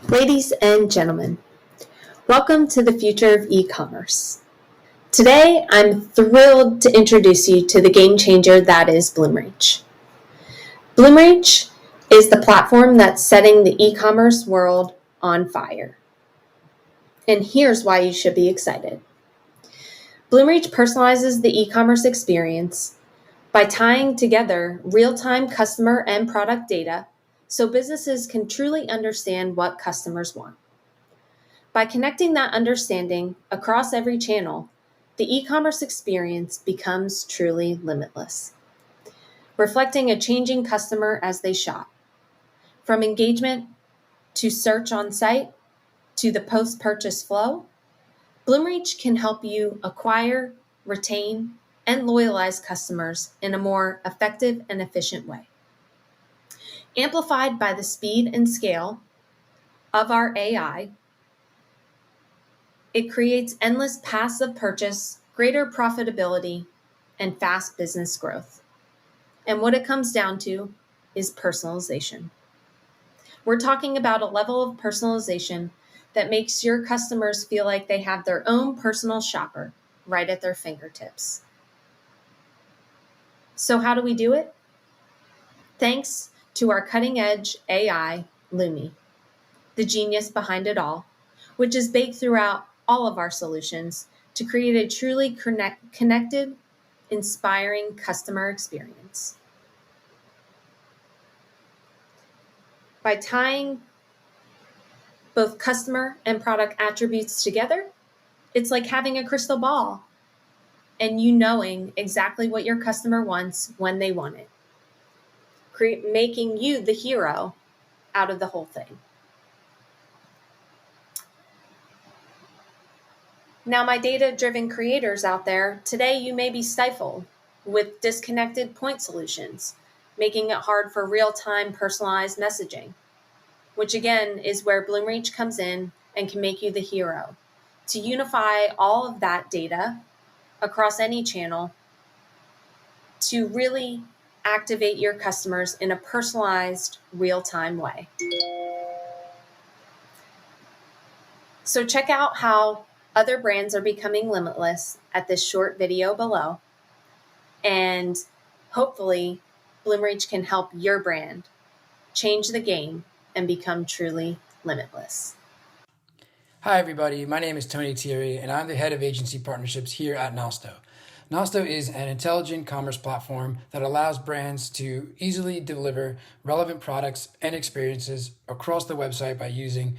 Ladies and gentlemen, welcome to the future of e-commerce. Today, I'm thrilled to introduce you to the game changer that is Bloomreach. Bloomreach is the platform that's setting the e-commerce world on fire. And here's why you should be excited. Bloomreach personalizes the e-commerce experience by tying together real-time customer and product data so businesses can truly understand what customers want. By connecting that understanding across every channel, the e-commerce experience becomes truly limitless, reflecting a changing customer as they shop. From engagement to search on site to the post-purchase flow, Bloomreach can help you acquire, retain, and loyalize customers in a more effective and efficient way. Amplified by the speed and scale of our AI, it creates endless paths of purchase, greater profitability, and fast business growth. And what it comes down to is personalization. We're talking about a level of personalization that makes your customers feel like they have their own personal shopper right at their fingertips. So how do we do it? Thanks to our cutting-edge AI, Lumi, the genius behind it all, which is baked throughout all of our solutions to create a truly connected, inspiring customer experience. By tying both customer and product attributes together, it's like having a crystal ball and you knowing exactly what your customer wants when they want it, making you the hero out of the whole thing. Now, my data-driven creators out there, today you may be stifled with disconnected point solutions, making it hard for real-time personalized messaging, which again is where Bloomreach comes in and can make you the hero to unify all of that data across any channel to really activate your customers in a personalized, real-time way. So check out how other brands are becoming limitless at this short video below. And hopefully, Bloomreach can help your brand change the game and become truly limitless. Hi, everybody. My name is Tony Thierry, and I'm the head of agency partnerships here at Nosto. Nosto is an intelligent commerce platform that allows brands to easily deliver relevant products and experiences across the website by using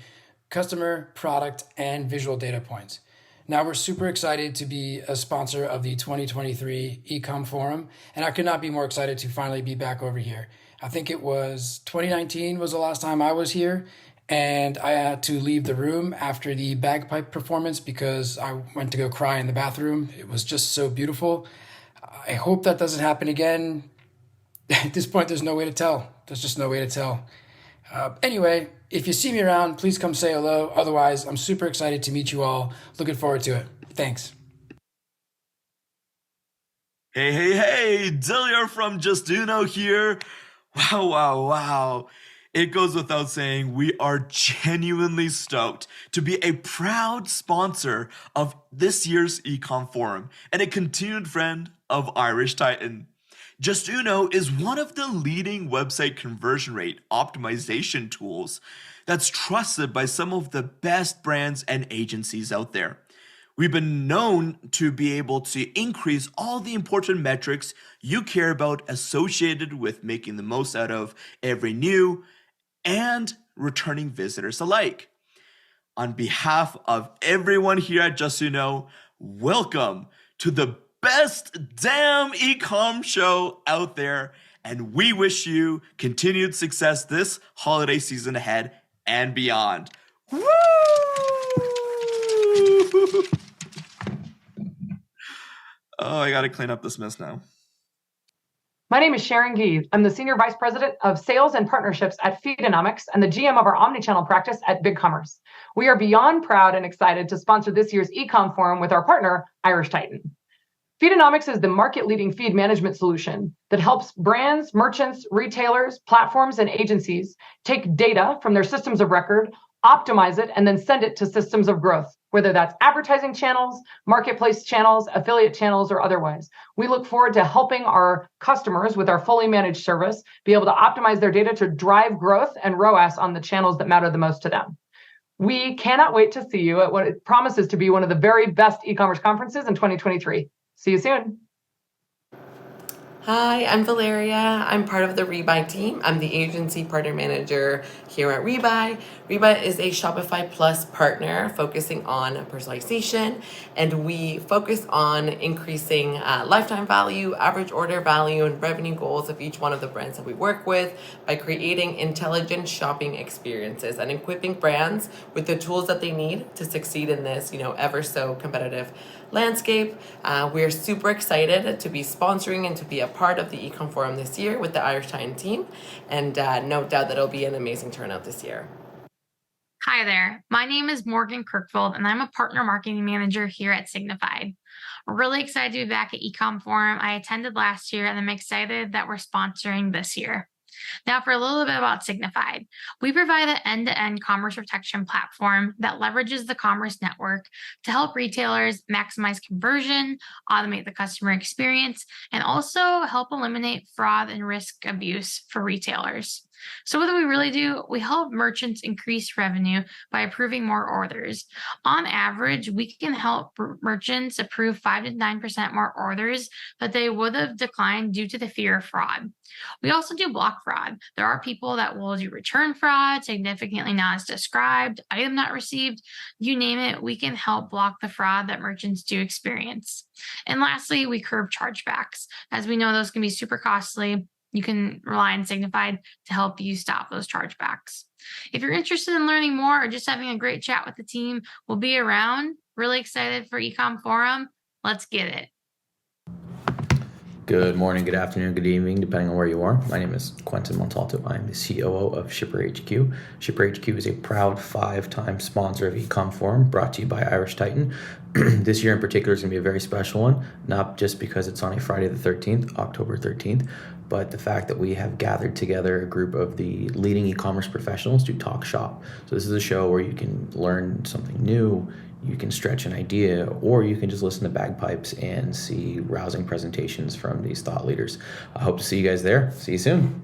customer, product, and visual data points. Now, we're super excited to be a sponsor of the 2023 Ecomm Forum, and I could not be more excited to finally be back over here. I think it was 2019 was the last time I was here, and I had to leave the room after the bagpipe performance because I went to go cry in the bathroom. It was just so beautiful. I hope that doesn't happen again. At this point, there's no way to tell. There's just no way to tell. Anyway, if you see me around, please come say hello. Otherwise, I'm super excited to meet you all. Looking forward to it. Thanks. Hey, Delia from Just Uno here. Wow. It goes without saying, we are genuinely stoked to be a proud sponsor of this year's Ecomm Forum and a continued friend of Irish Titan. Just Uno is one of the leading website conversion rate optimization tools that's trusted by some of the best brands and agencies out there. We've been known to be able to increase all the important metrics you care about associated with making the most out of every new and returning visitors alike. On behalf of everyone here at Just Uno, welcome to the best damn ecom show out there, and we wish you continued success this holiday season ahead and beyond. Woo! Oh, I gotta clean up this mess now. My name is Sharon Gee. I'm the Senior Vice President of Sales and Partnerships at Feedonomics and the GM of our Omnichannel practice at BigCommerce. We are beyond proud and excited to sponsor this year's Ecomm Forum with our partner, Irish Titan. Feedonomics is the market-leading feed management solution that helps brands, merchants, retailers, platforms, and agencies take data from their systems of record, optimize it, and then send it to systems of growth, whether that's advertising channels, marketplace channels, affiliate channels, or otherwise. We look forward to helping our customers with our fully managed service be able to optimize their data to drive growth and ROAS on the channels that matter the most to them. We cannot wait to see you at what it promises to be one of the very best e-commerce conferences in 2023. See you soon. Hi, I'm Valeria. I'm part of the Rebuy team. I'm the agency partner manager here at Rebuy. Rebuy is a Shopify Plus partner focusing on personalization, and we focus on increasing lifetime value, average order value, and revenue goals of each one of the brands that we work with by creating intelligent shopping experiences and equipping brands with the tools that they need to succeed in this, ever so competitive landscape. We're super excited to be sponsoring and to be a part of the Ecomm Forum this year with the Irish Titan team, and no doubt that it'll be an amazing turnout this year. Hi there, my name is Morgan Kirkfold, and I'm a partner marketing manager here at Signified. We're really excited to be back at Ecomm Forum. I attended last year, and I'm excited that we're sponsoring this year. Now, for a little bit about Signified, we provide an end-to-end commerce protection platform that leverages the commerce network to help retailers maximize conversion, automate the customer experience, and also help eliminate fraud and risk abuse for retailers. So what do we really do? We help merchants increase revenue by approving more orders. On average, we can help merchants approve 5 to 9% more orders that they would have declined due to the fear of fraud. We also do block fraud. There are people that will do return fraud, significantly not as described, item not received, you name it, we can help block the fraud that merchants do experience. And lastly, we curb chargebacks. As we know, those can be super costly. You can rely on Signified to help you stop those chargebacks. If you're interested in learning more or just having a great chat with the team, we'll be around. Really excited for Ecomm Forum. Let's get it. Good morning, good afternoon, good evening, depending on where you are. My name is Quentin Montalto. I am the COO of Shipper HQ. Shipper HQ is a proud 5-time sponsor of Ecom Forum, brought to you by Irish Titan. This year in particular is going to be a very special one, not just because it's on a Friday the 13th, October 13th, but the fact that we have gathered together a group of the leading e-commerce professionals to talk shop. So this is a show where you can learn something new, you can stretch an idea, or you can just listen to Bagpipes and see rousing presentations from these thought leaders. I hope to see you guys there. See you soon.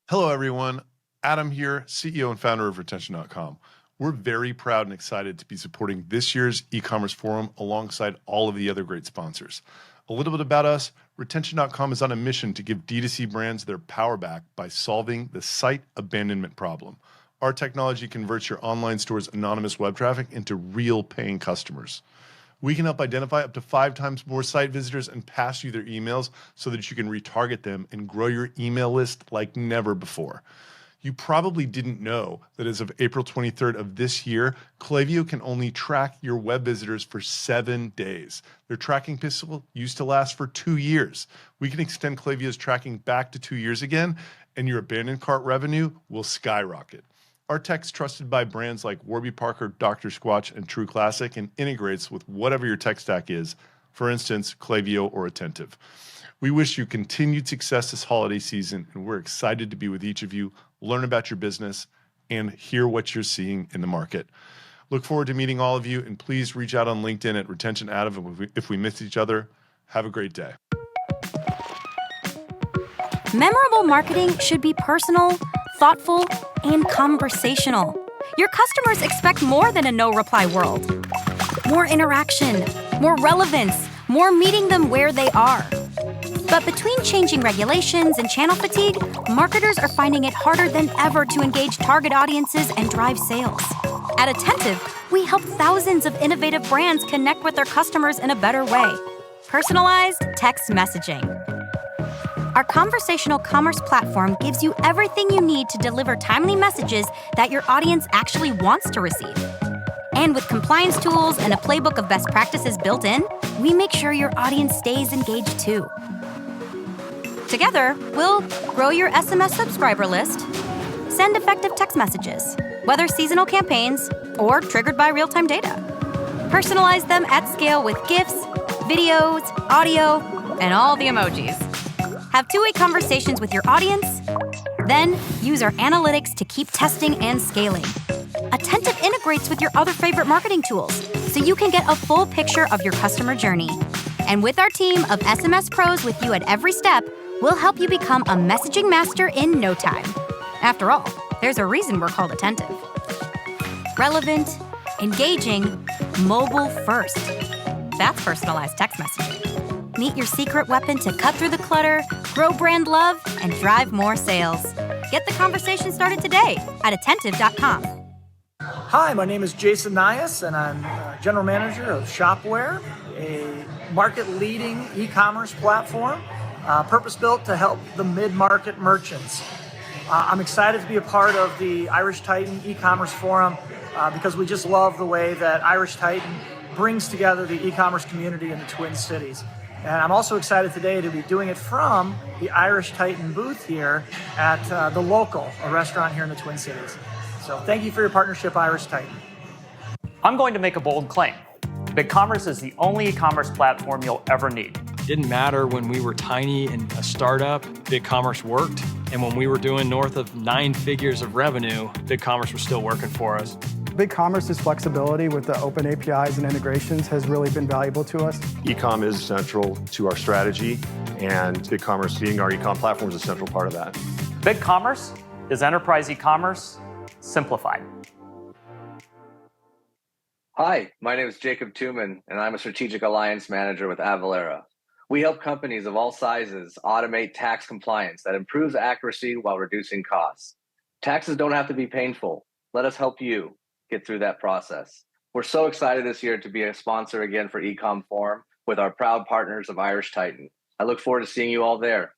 Hello, everyone. Adam here, CEO and founder of Retention.com. We're very proud and excited to be supporting this year's e-commerce forum alongside all of the other great sponsors. A little bit about us. Retention.com is on a mission to give D2C brands their power back by solving the site abandonment problem. Our technology converts your online store's anonymous web traffic into real paying customers. We can help identify up to 5 times more site visitors and pass you their emails so that you can retarget them and grow your email list like never before. You probably didn't know that as of April 23rd of this year, Klaviyo can only track your web visitors for 7 days. Their tracking pistol used to last for 2 years. We can extend Klaviyo's tracking back to 2 years again, and your abandoned cart revenue will skyrocket. Our tech's trusted by brands like Warby Parker, Dr. Squatch, and True Classic, and integrates with whatever your tech stack is, for instance, Klaviyo or Attentive. We wish you continued success this holiday season, and we're excited to be with each of you, learn about your business, and hear what you're seeing in the market. Look forward to meeting all of you, and please reach out on LinkedIn at Retention Adam if we miss each other. Have a great day. Memorable marketing should be personal, thoughtful, and conversational. Your customers expect more than a no-reply world. More interaction, more relevance, more meeting them where they are. But between changing regulations and channel fatigue, marketers are finding it harder than ever to engage target audiences and drive sales. At Attentive, we help thousands of innovative brands connect with their customers in a better way. Personalized text messaging. Our conversational commerce platform gives you everything you need to deliver timely messages that your audience actually wants to receive. And with compliance tools and a playbook of best practices built in, we make sure your audience stays engaged too. Together, we'll grow your SMS subscriber list, send effective text messages, whether seasonal campaigns or triggered by real-time data. Personalize them at scale with GIFs, videos, audio, and all the emojis. Have two-way conversations with your audience, then use our analytics to keep testing and scaling. Attentive integrates with your other favorite marketing tools, so you can get a full picture of your customer journey. And with our team of SMS pros with you at every step, we'll help you become a messaging master in no time. After all, there's a reason we're called Attentive. Relevant, engaging, mobile first. That's personalized text messaging. Meet your secret weapon to cut through the clutter, grow brand love, and drive more sales. Get the conversation started today at attentive.com. Hi, my name is Jason Nias, and I'm General Manager of Shopware, a market-leading e-commerce platform purpose-built to help the mid-market merchants. I'm excited to be a part of the Irish Titan e-commerce forum because we just love the way that Irish Titan brings together the e-commerce community in the Twin Cities. And I'm also excited today to be doing it from the Irish Titan booth here at The Local, a restaurant here in the Twin Cities. So thank you for your partnership, Irish Titan. I'm going to make a bold claim. BigCommerce is the only e-commerce platform you'll ever need. It didn't matter when we were tiny and a startup, BigCommerce worked. And when we were doing north of 9 figures of revenue, BigCommerce was still working for us. BigCommerce's flexibility with the open APIs and integrations has really been valuable to us. Ecom is central to our strategy, and BigCommerce being our ecom platform is a central part of that. BigCommerce is enterprise e-commerce simplified. Hi, my name is Jacob Tuman, and I'm a Strategic Alliance Manager with Avalara. We help companies of all sizes automate tax compliance that improves accuracy while reducing costs. Taxes don't have to be painful. Let us help you get through that process. We're so excited this year to be a sponsor again for Ecomm Forum with our proud partners of Irish Titan. I look forward to seeing you all there.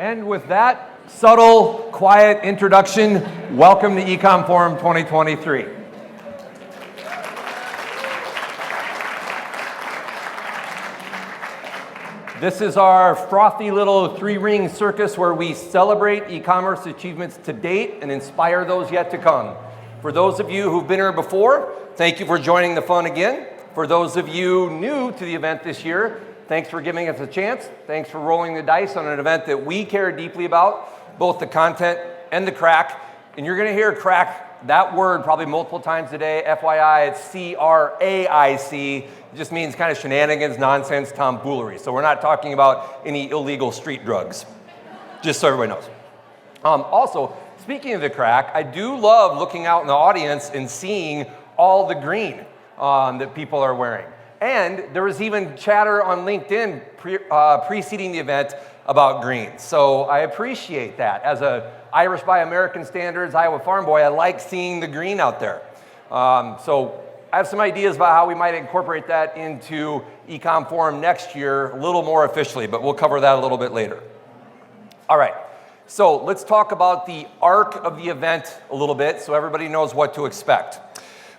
And with that subtle, quiet introduction, welcome to Ecom Forum 2023. This is our frothy little three-ring circus where we celebrate e-commerce achievements to date and inspire those yet to come. For those of you who've been here before, thank you for joining the fun again. For those of you new to the event this year, thanks for giving us a chance. Thanks for rolling the dice on an event that we care deeply about, both the content and the crack. And you're gonna hear crack, that word, probably multiple times today. FYI, it's C-R-A-I-C. It just means kind of shenanigans, nonsense, tomfoolery. So we're not talking about any illegal street drugs, just so everybody knows. Also, speaking of the crack, I do love looking out in the audience and seeing all the green that people are wearing. And there was even chatter on LinkedIn preceding the event about green. So I appreciate that. As a Irish by American standards, Iowa farm boy, I like seeing the green out there. So I have some ideas about how we might incorporate that into Ecom Forum next year a little more officially, but we'll cover that a little bit later. All right, so let's talk about the arc of the event a little bit so everybody knows what to expect.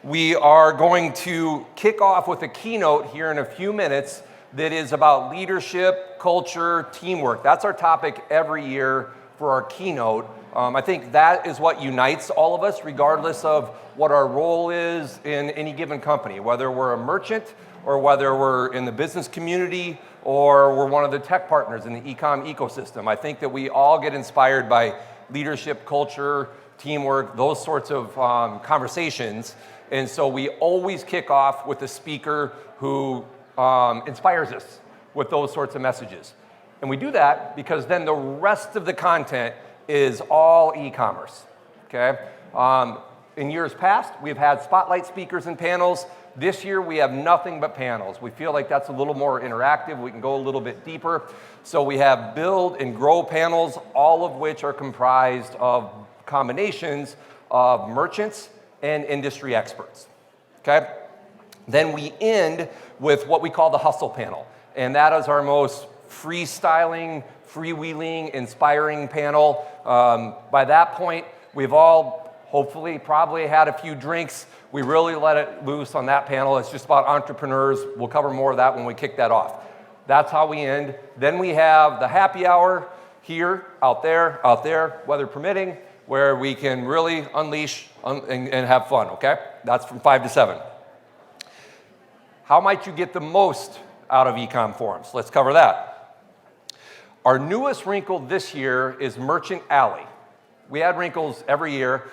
We are going to kick off with a keynote here in a few minutes that is about leadership, culture, teamwork. That's our topic every year for our keynote. I think that is what unites all of us, regardless of what our role is in any given company, whether we're a merchant or whether we're in the business community or we're one of the tech partners in the e-com ecosystem. I think that we all get inspired by leadership, culture, teamwork, those sorts of conversations. And so we always kick off with a speaker who inspires us with those sorts of messages. And we do that because then the rest of the content is all e-commerce, okay? In years past, we've had spotlight speakers and panels. This year, we have nothing but panels. We feel like that's a little more interactive. We can go a little bit deeper. So we have build and grow panels, all of which are comprised of combinations of merchants and industry experts, okay? Then we end with what we call the hustle panel. And that is our most freestyling, freewheeling, inspiring panel. By that point, we've all hopefully probably had a few drinks. We really let it loose on that panel. It's just about entrepreneurs. We'll cover more of that when we kick that off. That's how we end. Then we have the happy hour here, out there, weather permitting, where we can really unleash and have fun, okay? That's from 5 to 7. How might you get the most out of Ecom Forums? Let's cover that. Our newest wrinkle this year is Merchant Alley. We add wrinkles every year.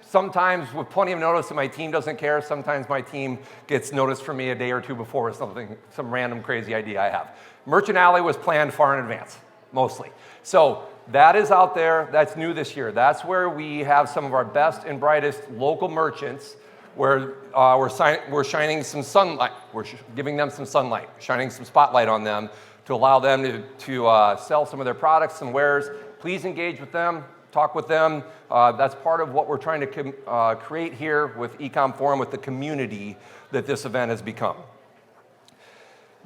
Sometimes with plenty of notice and my team doesn't care. Sometimes my team gets notice from me a day or two before some random crazy idea I have. Merchant Alley was planned far in advance, mostly. So that is out there. That's new this year. That's where we have some of our best and brightest local merchants where we're shining some sunlight. We're giving them some sunlight, shining some spotlight on them to allow them to sell some of their products and wares. Please engage with them. Talk with them. That's part of what we're trying to create here with Ecom Forum, with the community that this event has become.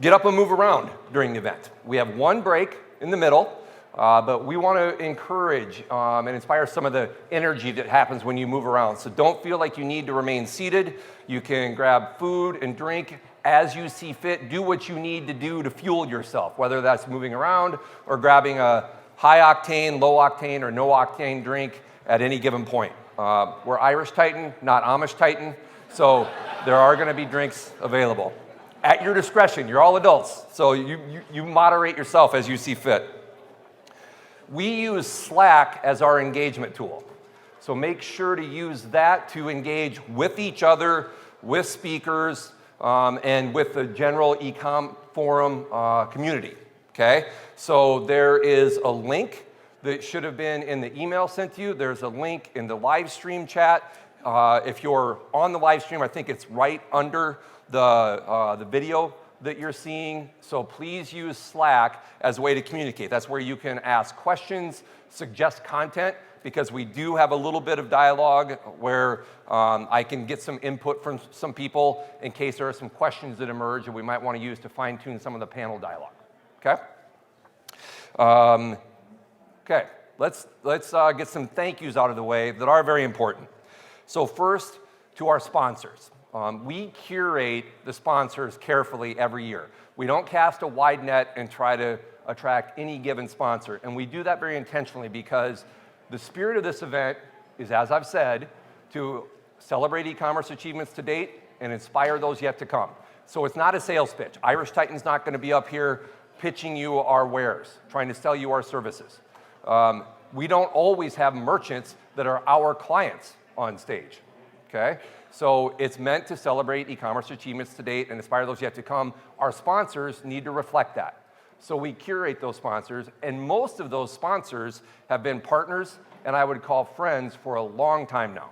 Get up and move around during the event. We have one break in the middle, but we want to encourage and inspire some of the energy that happens when you move around. So don't feel like you need to remain seated. You can grab food and drink as you see fit. Do what you need to do to fuel yourself, whether that's moving around or grabbing a high octane, low octane, or no octane drink at any given point. We're Irish Titan, not Amish Titan, so there are going to be drinks available. At your discretion, you're all adults, so you moderate yourself as you see fit. We use Slack as our engagement tool, so make sure to use that to engage with each other, with speakers, and with the general Ecom Forum community. Okay, so there is a link that should have been in the email sent to you. There's a link in the live stream chat. If you're on the live stream, I think it's right under the video that you're seeing. So please use Slack as a way to communicate. That's where you can ask questions, suggest content, because we do have a little bit of dialogue where I can get some input from some people in case there are some questions that emerge that we might want to use to fine-tune some of the panel dialogue. Okay? Okay, let's get some thank yous out of the way that are very important. So first, to our sponsors. We curate the sponsors carefully every year. We don't cast a wide net and try to attract any given sponsor. And we do that very intentionally because the spirit of this event is, as I've said, to celebrate e-commerce achievements to date and inspire those yet to come. So it's not a sales pitch. Irish Titan's not going to be up here pitching you our wares, trying to sell you our services. We don't always have merchants that are our clients on stage, okay? So it's meant to celebrate e-commerce achievements to date and inspire those yet to come. Our sponsors need to reflect that. So we curate those sponsors, and most of those sponsors have been partners and I would call friends for a long time now.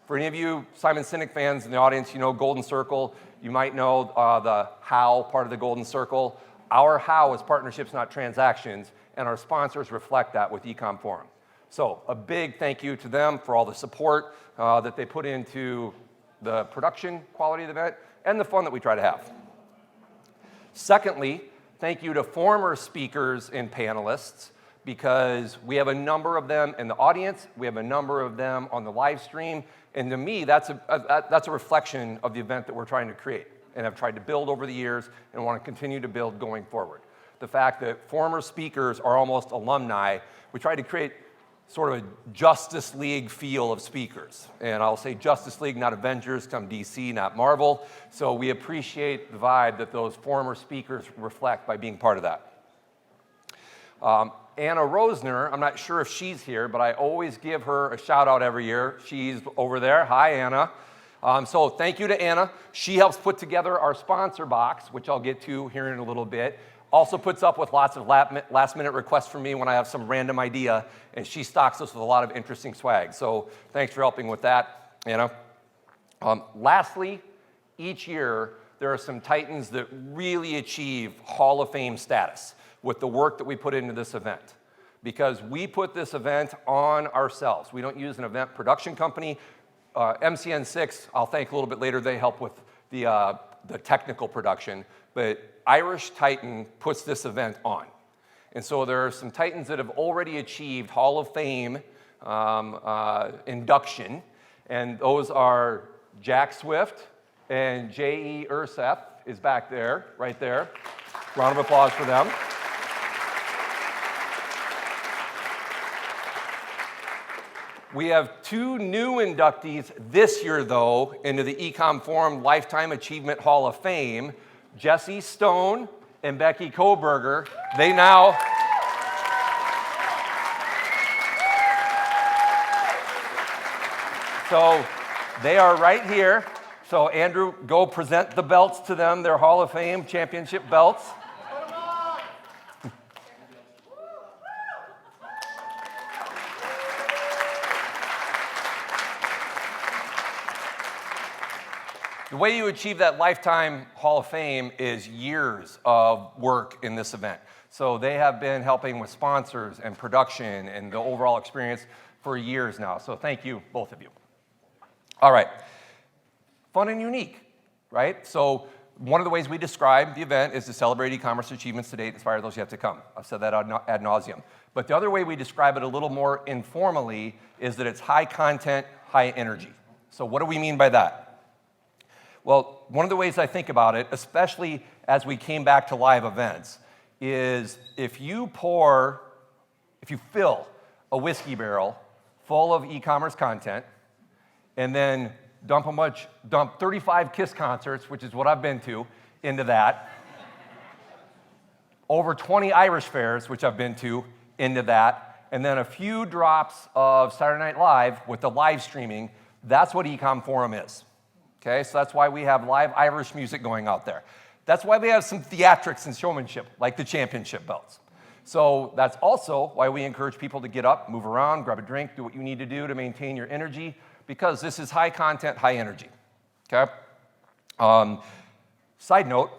For any of you Simon Sinek fans in the audience, you know Golden Circle. You might know the how part of the Golden Circle. Our how is partnerships, not transactions, and our sponsors reflect that with Ecomm Forum. So a big thank you to them for all the support that they put into the production quality of the event and the fun that we try to have. Secondly, thank you to former speakers and panelists, because we have a number of them in the audience, we have a number of them on the live stream, and to me, that's a reflection of the event that we're trying to create and have tried to build over the years and want to continue to build going forward. The fact that former speakers are almost alumni, we try to create sort of a Justice League feel of speakers. And I'll say Justice League, not Avengers, come DC, not Marvel. So we appreciate the vibe that those former speakers reflect by being part of that. Anna Rosner, I'm not sure if she's here, but I always give her a shout out every year. She's over there. Hi, Anna. So thank you to Anna. She helps put together our sponsor box, which I'll get to here in a little bit. Also puts up with lots of last-minute requests from me when I have some random idea, and she stocks us with a lot of interesting swag. So thanks for helping with that, Anna. Lastly, each year, there are some Titans that really achieve Hall of Fame status with the work that we put into this event. Because we put this event on ourselves. We don't use an event production company. MCN6, I'll thank a little bit later, they help with the technical production, but Irish Titan puts this event on. And so there are some Titans that have already achieved Hall of Fame induction, and those are Jack Swift and J.E. Urseth is back there, right there. Round of applause for them. We have two new inductees this year, though, into the Ecomm Forum Lifetime Achievement Hall of Fame, Jesse Stone and Becky Koberger. They now... So they are right here. So Andrew, go present the belts to them, their Hall of Fame championship belts. The way you achieve that Lifetime Hall of Fame is years of work in this event. So they have been helping with sponsors and production and the overall experience for years now. So thank you, both of you. All right, fun and unique, right? So one of the ways we describe the event is to celebrate e-commerce achievements to date, inspire those yet to come. I've said that ad nauseum. But the other way we describe it a little more informally is that it's high content, high energy. So what do we mean by that? Well, one of the ways I think about it, especially as we came back to live events, is if you fill a whiskey barrel full of e-commerce content and then dump 35 KISS concerts, which is what I've been to, into that, over 20 Irish fairs, which I've been to, into that, and then a few drops of Saturday Night Live with the live streaming, that's what Ecomm Forum is. Okay, so that's why we have live Irish music going out there. That's why we have some theatrics and showmanship, like the championship belts. So that's also why we encourage people to get up, move around, grab a drink, do what you need to do to maintain your energy, because this is high content, high energy. Okay? Side note,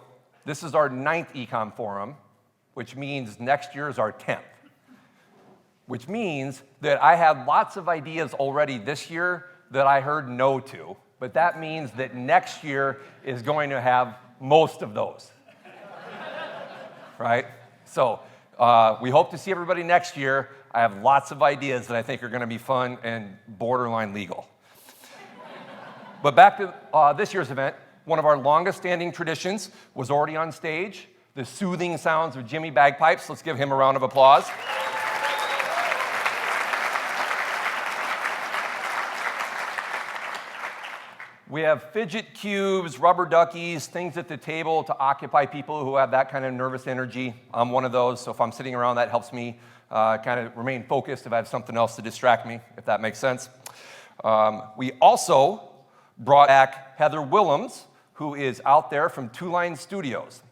this is our 9th Ecomm Forum, which means next year is our 10th. Which means that I had lots of ideas already this year that I heard no to. But that means that next year is going to have most of those, right? So We hope to see everybody next year. I have lots of ideas that I think are going to be fun and borderline legal. But back to this year's event, one of our longest standing traditions was already on stage, the soothing sounds of Jimmy Bagpipes. Let's give him a round of applause. We have fidget cubes, rubber duckies, things at the table to occupy people who have that kind of nervous energy. I'm one of those, so if I'm sitting around, that helps me kind of remain focused if I have something else to distract me, if that makes sense. We also brought back Heather Willems, who is out there from Two Line Studios.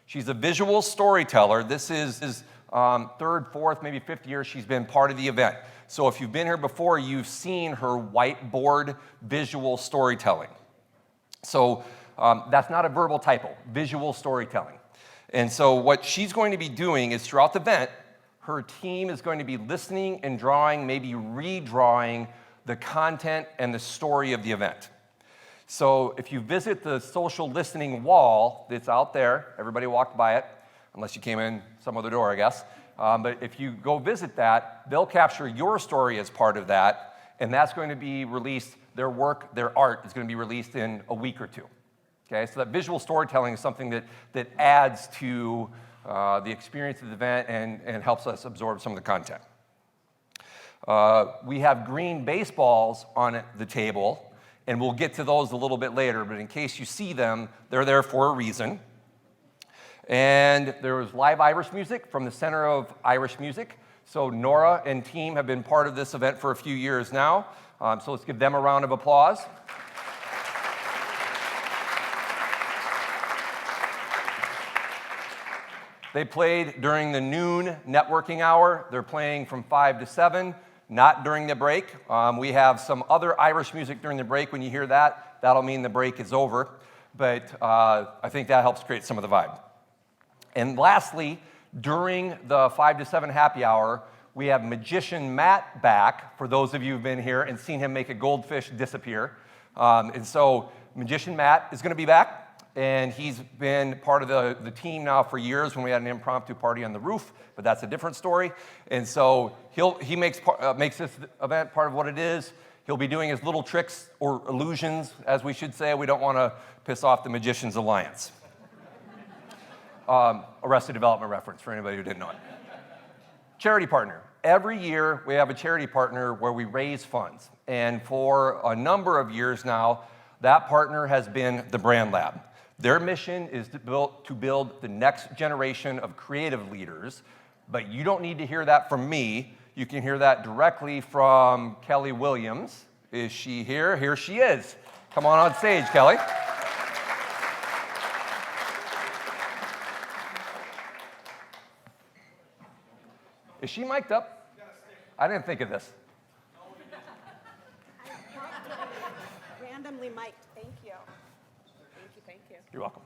She's a visual storyteller. This is third, fourth, maybe fifth year she's been part of the event. So if you've been here before, you've seen her whiteboard visual storytelling. So that's not a verbal typo, visual storytelling. And so what she's going to be doing is throughout the event, her team is going to be listening and drawing, maybe redrawing the content and the story of the event. So if you visit the social listening wall that's out there, everybody walked by it, unless you came in some other door, I guess. But if you go visit that, they'll capture your story as part of that, and that's going to be released, their work, their art is going to be released in a week or two. Okay, so that visual storytelling is something that adds to the experience of the event and helps us absorb some of the content. We have green baseballs on the table, and we'll get to those a little bit later, but in case you see them, they're there for a reason. And there was live Irish music from the Center of Irish Music. So Nora and team have been part of this event for a few years now. So let's give them a round of applause. They played during the noon networking hour. They're playing from 5 to 7, not during the break. We have some other Irish music during the break. When you hear that, that'll mean the break is over. But I think that helps create some of the vibe. And lastly, during the 5 to 7 happy hour, we have Magician Matt back, for those of you who've been here and seen him make a goldfish disappear. And so Magician Matt is going to be back, and he's been part of the team now for years when we had an impromptu party on the roof, but that's a different story. And so he makes this event part of what it is. He'll be doing his little tricks, or illusions, as we should say. We don't want to piss off the Magicians Alliance. Arrested Development reference for anybody who didn't know it. Charity partner. Every year we have a charity partner where we raise funds. And for a number of years now, that partner has been the BrandLab. Their mission is to build the next generation of creative leaders. But you don't need to hear that from me. You can hear that directly from Kelly Williams. Is she here? Here she is. Come on stage, Kelly. Is she mic'd up? I didn't think of this. Randomly mic'd. Thank you. Thank you, thank you. You're welcome.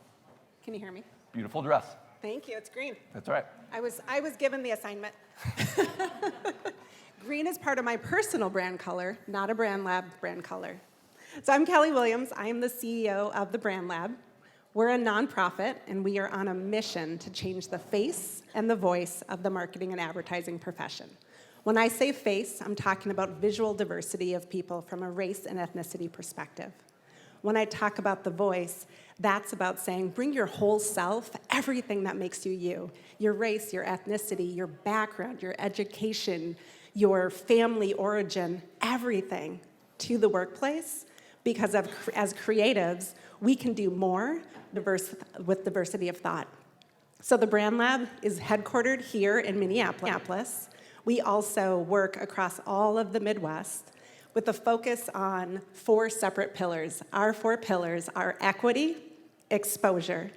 Can you hear me? Beautiful dress. Thank you. It's green. That's all right. I was given the assignment. Green is part of my personal brand color, not a BrandLab brand color. So I'm Kelly Williams. I am the CEO of the BrandLab. We're a nonprofit, and we are on a mission to change the face and the voice of the marketing and advertising profession. When I say face, I'm talking about visual diversity of people from a race and ethnicity perspective. When I talk about the voice, that's about saying, bring your whole self, everything that makes you you, your race, your ethnicity, your background, your education, your family origin, everything to the workplace, because as creatives, we can do more with diversity of thought. So the BrandLab is headquartered here in Minneapolis. We also work across all of the Midwest with a focus on 4 separate pillars. Our 4 pillars are equity, exposure,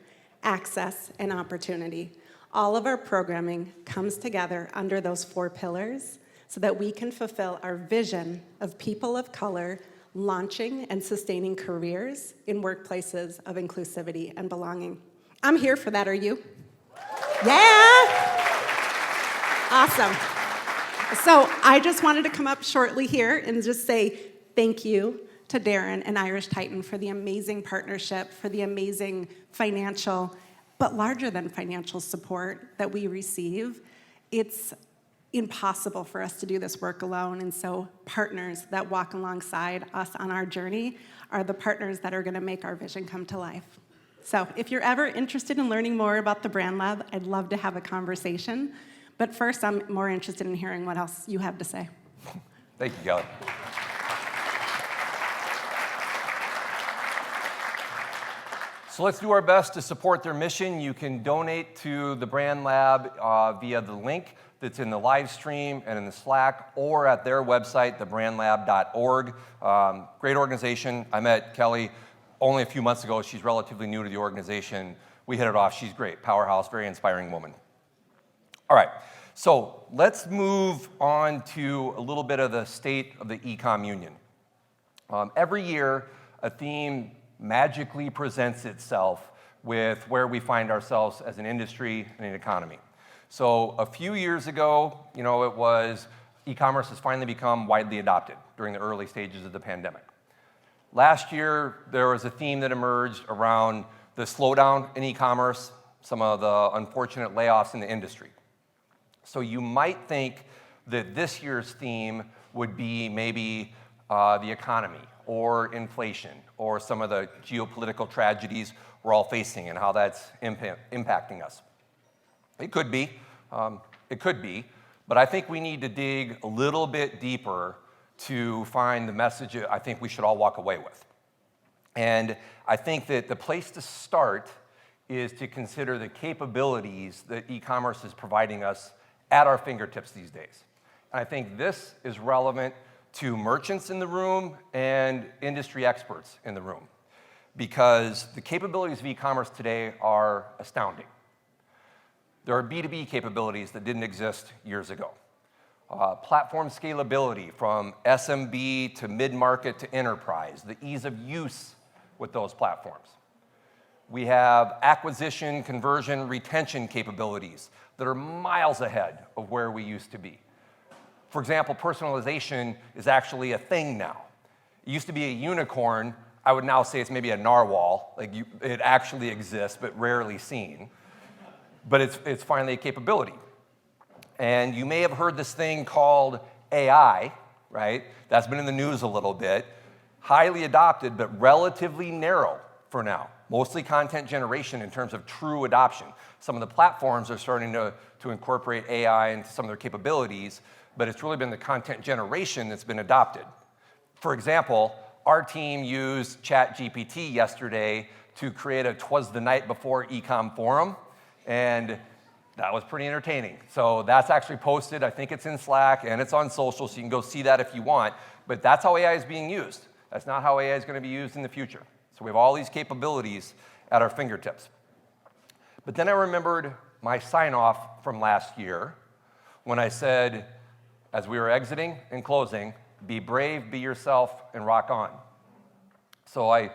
access, and opportunity. All of our programming comes together under those 4 pillars so that we can fulfill our vision of people of color launching and sustaining careers in workplaces of inclusivity and belonging. I'm here for that, are you? Yeah! Awesome. So I just wanted to come up shortly here and just say thank you to Darin and Irish Titan for the amazing partnership, for the amazing financial, but larger than financial support that we receive. it's impossible for us to do this work alone, and so partners that walk alongside us on our journey are the partners that are going to make our vision come to life. So if you're ever interested in learning more about the BrandLab, I'd love to have a conversation. But first, I'm more interested in hearing what else you have to say. Thank you, Kelly. So let's do our best to support their mission. You can donate to the BrandLab via the link that's in the live stream and in the Slack, or at their website, thebrandlab.org. Great organization. I met Kelly only a few months ago. She's relatively new to the organization. We hit it off. She's great. Powerhouse, very inspiring woman. All right, so let's move on to a little bit of the state of the Ecom Union. Every year, a theme magically presents itself with where we find ourselves as an industry and an economy. So a few years ago, it was e-commerce has finally become widely adopted during the early stages of the pandemic. Last year, there was a theme that emerged around the slowdown in e-commerce, some of the unfortunate layoffs in the industry. So you might think that this year's theme would be maybe the economy or inflation or some of the geopolitical tragedies we're all facing and how that's impacting us. It could be, but I think we need to dig a little bit deeper to find the message I think we should all walk away with. And I think that the place to start is to consider the capabilities that e-commerce is providing us at our fingertips these days. And I think this is relevant to merchants in the room and industry experts in the room, because the capabilities of e-commerce today are astounding. There are B2B capabilities that didn't exist years ago. Platform scalability from SMB to mid-market to enterprise, the ease of use with those platforms. We have acquisition, conversion, retention capabilities that are miles ahead of where we used to be. For example, personalization is actually a thing now. It used to be a unicorn. I would now say it's maybe a narwhal. It actually exists, but rarely seen. But it's finally a capability. And you may have heard this thing called AI, right? That's been in the news a little bit. Highly adopted, but relatively narrow for now. Mostly content generation in terms of true adoption. Some of the platforms are starting to incorporate AI into some of their capabilities, but it's really been the content generation that's been adopted. For example, our team used ChatGPT yesterday to create a "Twas the Night Before Ecomm Forum," and that was pretty entertaining. So that's actually posted. I think it's in Slack and it's on social, so you can go see that if you want. But that's how AI is being used. That's not how AI is going to be used in the future. So we have all these capabilities at our fingertips. But then I remembered my sign-off from last year when I said, as we were exiting and closing, be brave, be yourself, and rock on. So I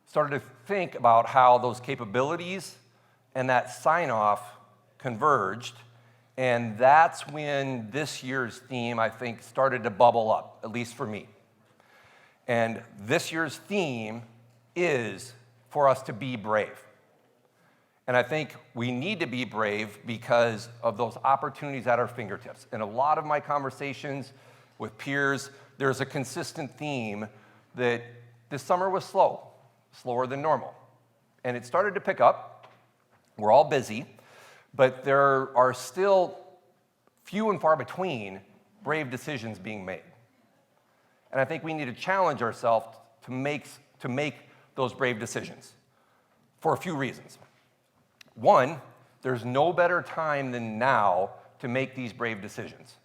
started to think about how those capabilities and that sign-off converged, and that's when this year's theme, I think, started to bubble up, at least for me. And this year's theme is for us to be brave. And I think we need to be brave because of those opportunities at our fingertips. In a lot of my conversations with peers, there's a consistent theme that this summer was slower than normal. And it started to pick up. We're all busy, but there are still few and far between brave decisions being made. And I think we need to challenge ourselves to make those brave decisions for a few reasons. One, there's no better time than now to make these brave decisions.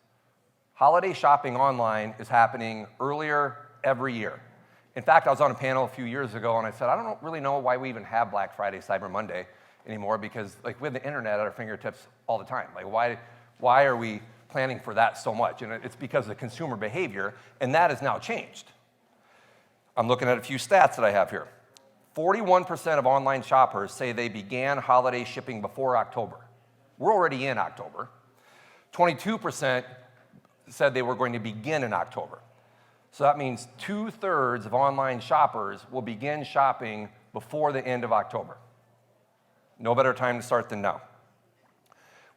Holiday shopping online is happening earlier every year. In fact, I was on a panel a few years ago and I said, I don't really know why we even have Black Friday, Cyber Monday anymore, because we have the internet at our fingertips all the time. Why are we planning for that so much? And it's because of the consumer behavior, and that has now changed. I'm looking at a few stats that I have here. 41% of online shoppers say they began holiday shipping before October. We're already in October. 22% said they were going to begin in October. So that means 2/3 of online shoppers will begin shopping before the end of October. No better time to start than now.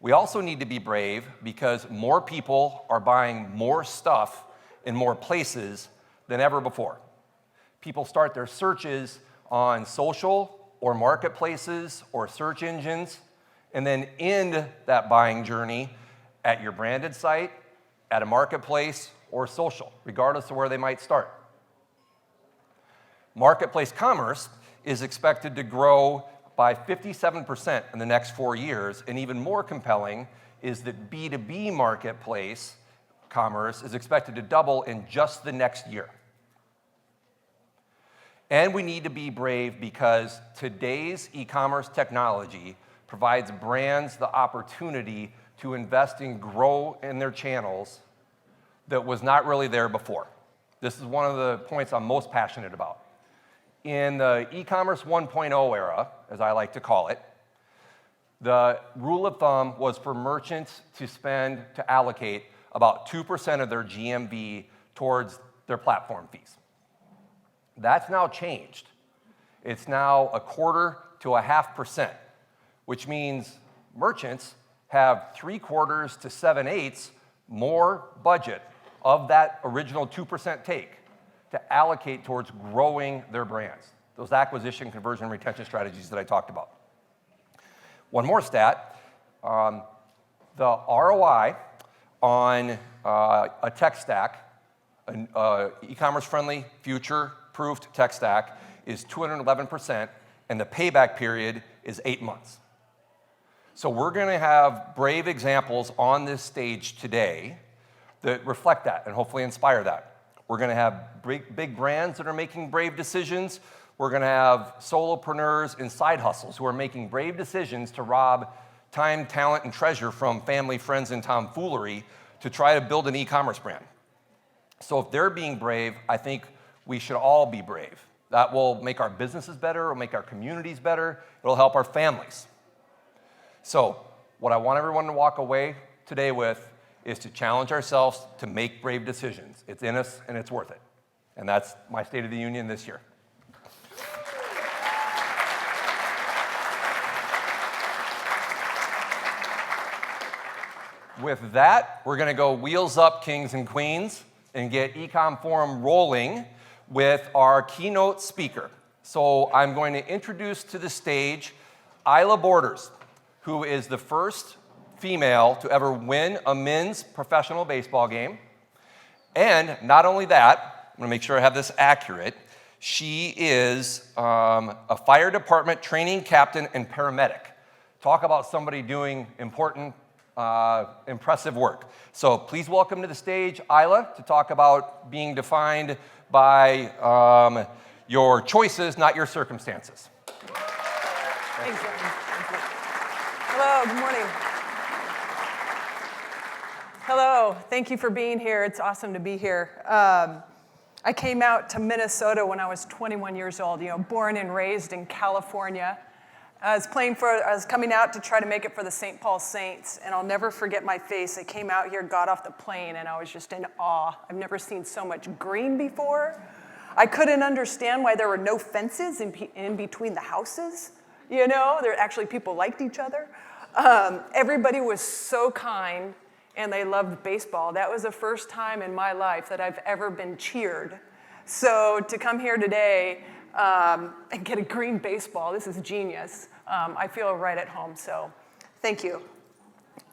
We also need to be brave because more people are buying more stuff in more places than ever before. People start their searches on social or marketplaces or search engines, and then end that buying journey at your branded site, at a marketplace, or social, regardless of where they might start. Marketplace commerce is expected to grow by 57% in the next 4 years, and even more compelling is that B2B marketplace commerce is expected to double in just the next year. And we need to be brave because today's e-commerce technology provides brands the opportunity to invest and grow in their channels that was not really there before. This is one of the points I'm most passionate about. In the e-commerce 1.0 era, as I like to call it, the rule of thumb was for merchants to allocate about 2% of their GMV towards their platform fees. That's now changed. It's now 1/4 to 0.5%, which means merchants have 3/4 to 7/8 more budget of that original 2% take to allocate towards growing their brands, those acquisition, conversion, retention strategies that I talked about. One more stat, the ROI on a tech stack, an e-commerce friendly, future-proofed tech stack is 211%, and the payback period is 8 months. So we're gonna have brave examples on this stage today that reflect that and hopefully inspire that. We're gonna have big brands that are making brave decisions. We're gonna have solopreneurs and side hustles who are making brave decisions to rob time, talent, and treasure from family, friends, and tomfoolery to try to build an e-commerce brand. So if they're being brave, I think we should all be brave. That will make our businesses better, it'll make our communities better, it'll help our families. So what I want everyone to walk away today with is to challenge ourselves to make brave decisions. It's in us and it's worth it. And that's my State of the Union this year. With that, we're gonna go wheels up, kings and queens, and get Ecomm Forum rolling with our keynote speaker. So I'm going to introduce to the stage Ila Borders, who is the first female to ever win a men's professional baseball game. And not only that, I'm gonna make sure I have this accurate, she is a fire department training captain and paramedic. Talk about somebody doing important, impressive work. So please welcome to the stage Ila to talk about being defined by your choices, not your circumstances. Thanks, Hello, good morning. Hello, thank you for being here. It's awesome to be here. I came out to Minnesota when I was 21 years old, born and raised in California. I was coming out to try to make it for the St. Paul Saints, and I'll never forget my face. I came out here, got off the plane, and I was just in awe. I've never seen so much green before. I couldn't understand why there were no fences in between the houses. There actually people liked each other. Everybody was so kind, and they loved baseball. That was the first time in my life that I've ever been cheered. So to come here today and get a green baseball, this is genius. I feel right at home, so thank you.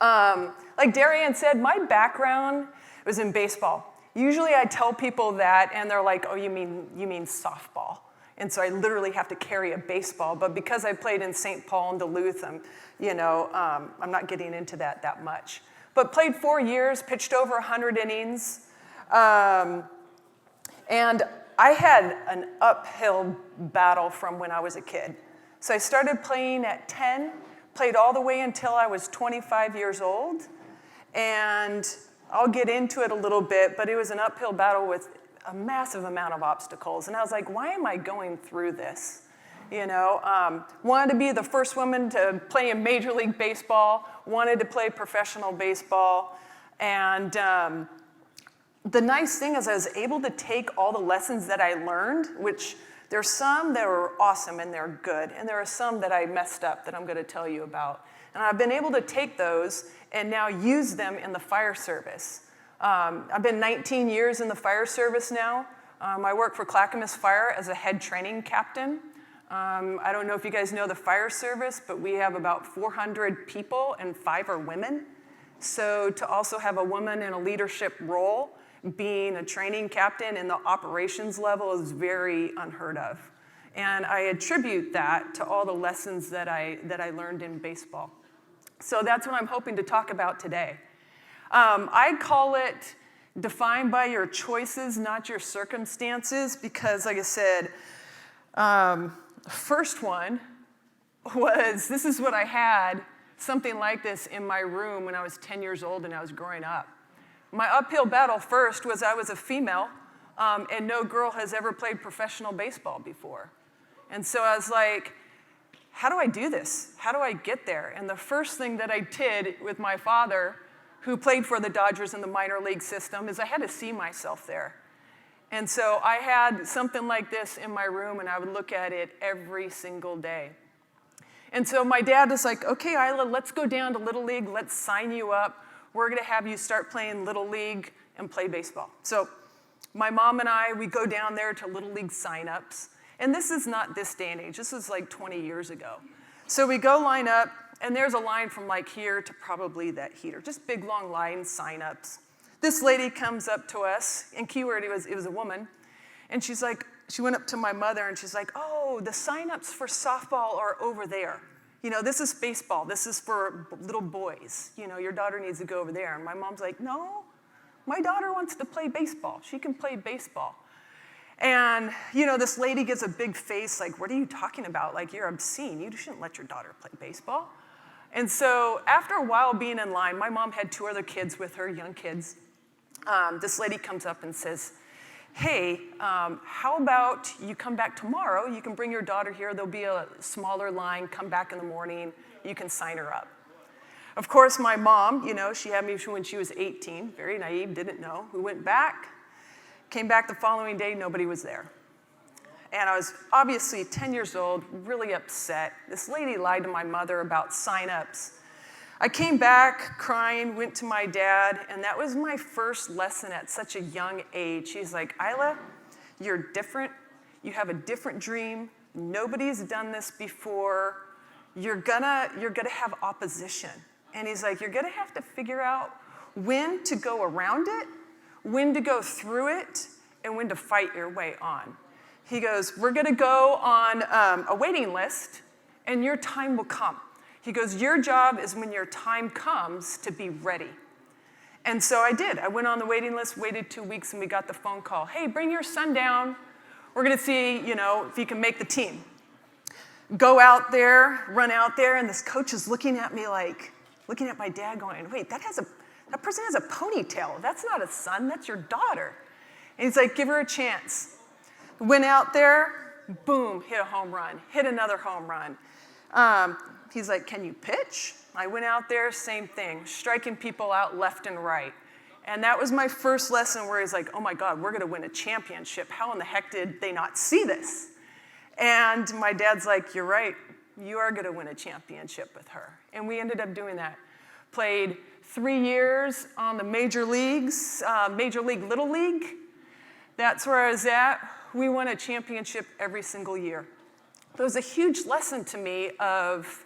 Like Darin said, my background was in baseball. Usually I tell people that, and they're like, oh, you mean softball. And so I literally have to carry a baseball. But because I played in St. Paul and Duluth, I'm not getting into that much. But played 4 years, pitched over 100 innings. And I had an uphill battle from when I was a kid. So I started playing at 10, played all the way until I was 25 years old. And I'll get into it a little bit, but it was an uphill battle with a massive amount of obstacles. And I was like, why am I going through this? Wanted to be the first woman to play in Major League Baseball, wanted to play professional baseball. And the nice thing is I was able to take all the lessons that I learned, which there's some that were awesome and they're good, and there are some that I messed up that I'm gonna tell you about. And And I've been able to take those and now use them in the fire service. I've been 19 years in the fire service now. I work for Clackamas Fire as a head training captain. I don't know if you guys know the fire service, but we have about 400 people and 5 are women. So to also have a woman in a leadership role, being a training captain in the operations level is very unheard of. And I attribute that to all the lessons that I learned in baseball. So that's what I'm hoping to talk about today. I call it defined by your choices, not your circumstances, because like I said, the first one was, this is what I had, something like this in my room when I was 10 years old and I was growing up. My uphill battle first was I was a female, and no girl has ever played professional baseball before. And so I was like, how do I do this? How do I get there? And the first thing that I did with my father, who played for the Dodgers in the minor league system, is I had to see myself there. And so I had something like this in my room, and I would look at it every single day. And so my dad was like, okay, Ila, let's go down to Little League. Let's sign you up. We're going to have you start playing Little League and play baseball. So my mom and I, we go down there to Little League signups. And this is not this day and age. This is like 20 years ago. So we go line up, and there's a line from like here to probably that heater. Just big, long line signups. This lady comes up to us, and keyword, it was a woman. And she's like, she went up to my mother, and she's like, oh, the signups for softball are over there. You know, this is baseball. This is for little boys. You know, your daughter needs to go over there. And my mom's like, no, my daughter wants to play baseball. She can play baseball. And, you know, this lady gives a big face, like, what are you talking about? Like, you're obscene. You shouldn't let your daughter play baseball. And so after a while being in line, my mom had 2 other kids with her, young kids. This lady comes up and says, hey, how about you come back tomorrow? You can bring your daughter here. There'll be a smaller line. Come back in the morning. You can sign her up. Of course, my mom, you know, she had me when she was 18, very naive, didn't know. We went back. Came back the following day, nobody was there. And I was obviously 10 years old, really upset. This lady lied to my mother about signups. I came back crying, went to my dad, and that was my first lesson at such a young age. She's like, Ila, you're different. You have a different dream. Nobody's done this before. You're gonna have opposition. And he's like, you're gonna have to figure out when to go around it, when to go through it, and when to fight your way on. He goes, we're gonna go on a waiting list, and your time will come. He goes, your job is when your time comes to be ready. And so I did. I went on the waiting list, waited 2 weeks, and we got the phone call. Hey, bring your son down. We're gonna see, you know, if he can make the team. Go out there, run out there, and this coach is looking at me like, looking at my dad going, wait, that person has a ponytail. That's not a son, that's your daughter. And he's like, give her a chance. Went out there, boom, hit a home run, hit another home run. He's like, can you pitch? I went out there, same thing, striking people out left and right. And that was my first lesson where he's like, oh my God, we're gonna win a championship. How in the heck did they not see this? And my dad's like, you're right, you are gonna win a championship with her. And we ended up doing that. Played 3 years on the major leagues, Major League Little League. That's where I was at. We won a championship every single year. It was a huge lesson to me of,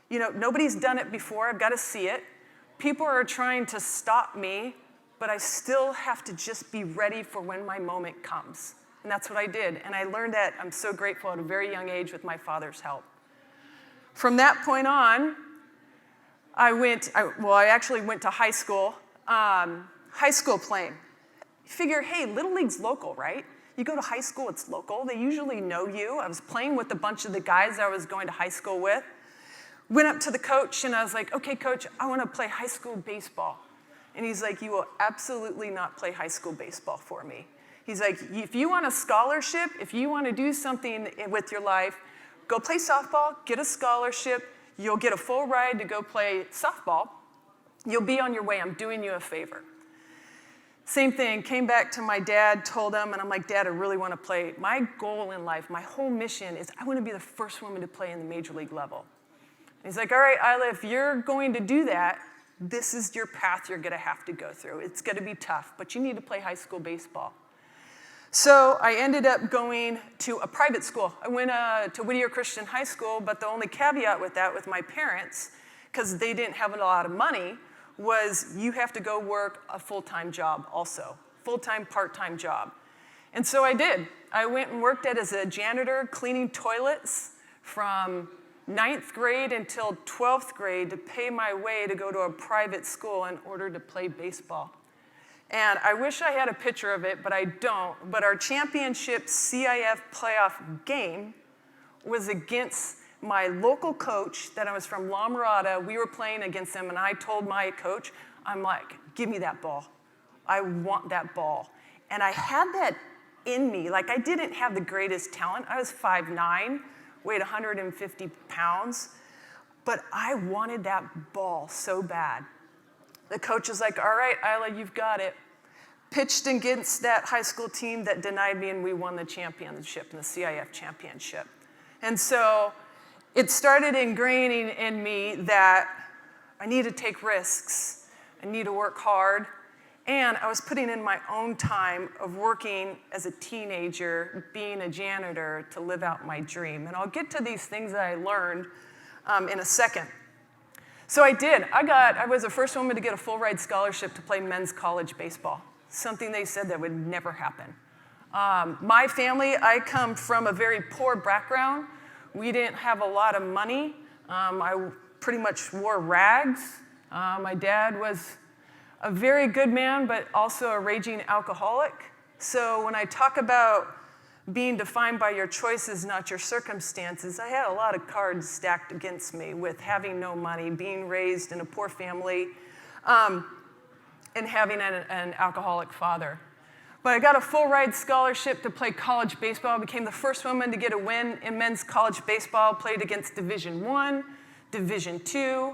you know, nobody's done it before. I've got to see it. People are trying to stop me, but I still have to just be ready for when my moment comes. And that's what I did. And I learned that, I'm so grateful, at a very young age with my father's help. From that point on, I actually went to high school playing. Figure, hey, Little League's local, right? You go to high school, it's local. They usually know you. I was playing with a bunch of the guys I was going to high school with. Went up to the coach, and I was like, okay, coach, I want to play high school baseball. And he's like, you will absolutely not play high school baseball for me. He's like, if you want a scholarship, if you want to do something with your life, go play softball, get a scholarship, you'll get a full ride to go play softball. You'll be on your way. I'm doing you a favor. Same thing, came back to my dad, told him, and I'm like, Dad, I really want to play. My goal in life, my whole mission is I want to be the first woman to play in the major league level. He's like, all right, Ila, if you're going to do that, this is your path you're going to have to go through. It's going to be tough, but you need to play high school baseball. So I ended up going to a private school. I went to Whittier Christian High School, but the only caveat with that with my parents, because they didn't have a lot of money, was you have to go work a full-time job also, full-time, part-time job. And so I did. I went and worked as a janitor cleaning toilets from 9th grade until 12th grade to pay my way to go to a private school in order to play baseball. And I wish I had a picture of it, but I don't. But our championship CIF playoff game was against my local coach that I was from La Mirada. We were playing against him, and I told my coach, I'm like, give me that ball. I want that ball. And I had that in me. Like, I didn't have the greatest talent. I was 5'9", weighed 150 pounds, but I wanted that ball so bad. The coach was like, all right, Ila, you've got it. Pitched against that high school team that denied me, and we won the championship, and the CIF championship. And so it started ingraining in me that I need to take risks, I need to work hard, and I was putting in my own time of working as a teenager, being a janitor, to live out my dream. And I'll get to these things that I learned in a second. So I did. I was the first woman to get a full ride scholarship to play men's college baseball, something they said that would never happen. My family, I come from a very poor background. We didn't have a lot of money. I pretty much wore rags. My dad was a very good man, but also a raging alcoholic. So when I talk about being defined by your choices, not your circumstances, I had a lot of cards stacked against me with having no money, being raised in a poor family, and having an alcoholic father. But I got a full ride scholarship to play college baseball. I became the first woman to get a win in men's college baseball, played against Division I, Division II.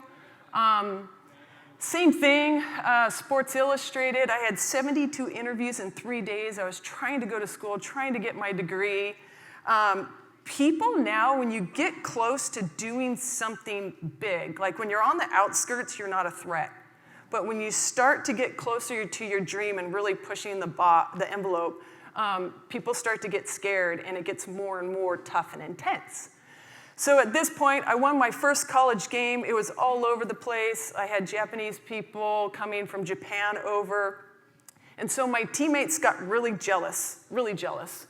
Same thing, Sports Illustrated. I had 72 interviews in 3 days. I was trying to go to school, trying to get my degree. People now, when you get close to doing something big, like when you're on the outskirts, you're not a threat. But when you start to get closer to your dream and really pushing the envelope, people start to get scared, and it gets more and more tough and intense. So at this point, I won my first college game. It was all over the place. I had Japanese people coming from Japan over. And so my teammates got really jealous, really jealous.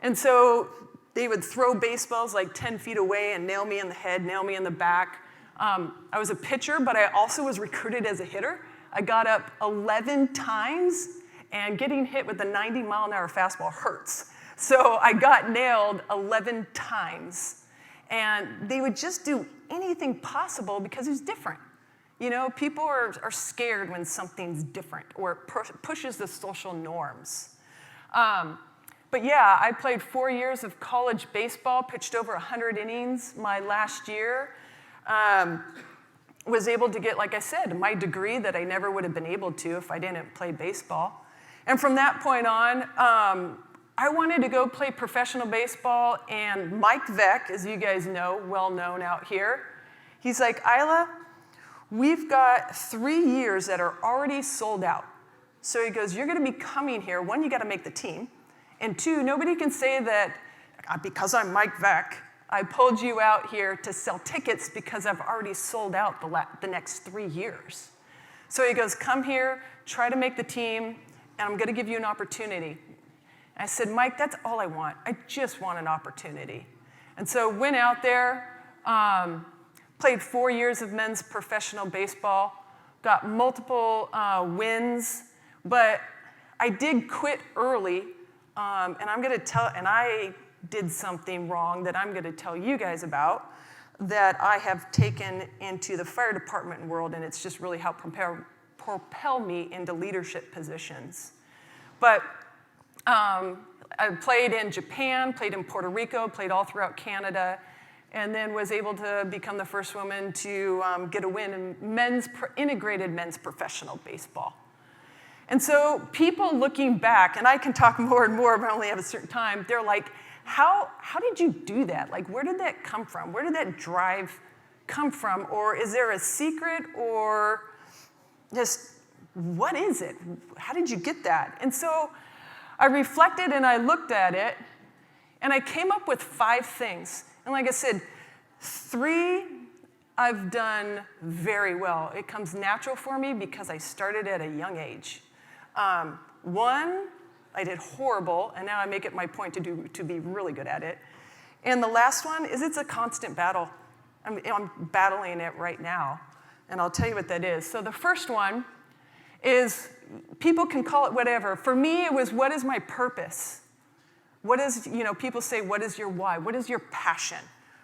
And so they would throw baseballs like 10 feet away and nail me in the head, nail me in the back. I was a pitcher, but I also was recruited as a hitter. I got up 11 times, and getting hit with a 90-mile-an-hour fastball hurts. So I got nailed 11 times. And they would just do anything possible because it was different. You know, people are scared when something's different or it pushes the social norms. But yeah, I played 4 years of college baseball, pitched over 100 innings my last year. Was able to get, like I said, my degree that I never would have been able to if I didn't play baseball. And from that point on, I wanted to go play professional baseball, and Mike Veck, as you guys know, well known out here, he's like, Ila, we've got 3 years that are already sold out. So he goes, you're gonna be coming here, one, you gotta make the team, and two, nobody can say that because I'm Mike Veck, I pulled you out here to sell tickets because I've already sold out the next 3 years. So he goes, come here, try to make the team, and I'm gonna give you an opportunity. I said, Mike, that's all I want. I just want an opportunity. And so went out there, played 4 years of men's professional baseball, got multiple wins, but I did quit early, and I did something wrong that I'm gonna tell you guys about that I have taken into the fire department world, and it's just really helped propel me into leadership positions. But I played in Japan, played in Puerto Rico, played all throughout Canada, and then was able to become the first woman to get a win in integrated men's professional baseball. And so people looking back, and I can talk more and more, but I only have a certain time, they're like, how did you do that? Like, where did that come from? Where did that drive come from? Or is there a secret? Or just, what is it? How did you get that? And so I reflected and I looked at it, and I came up with 5 things. And like I said, 3 I've done very well. It comes natural for me because I started at a young age. 1, I did horrible, and now I make it my point to be really good at it. And the last one is it's a constant battle. I'm battling it right now, and I'll tell you what that is. So the first one is, people can call it whatever. For me, it was, what is my purpose? What is, people say, what is your why? What is your passion?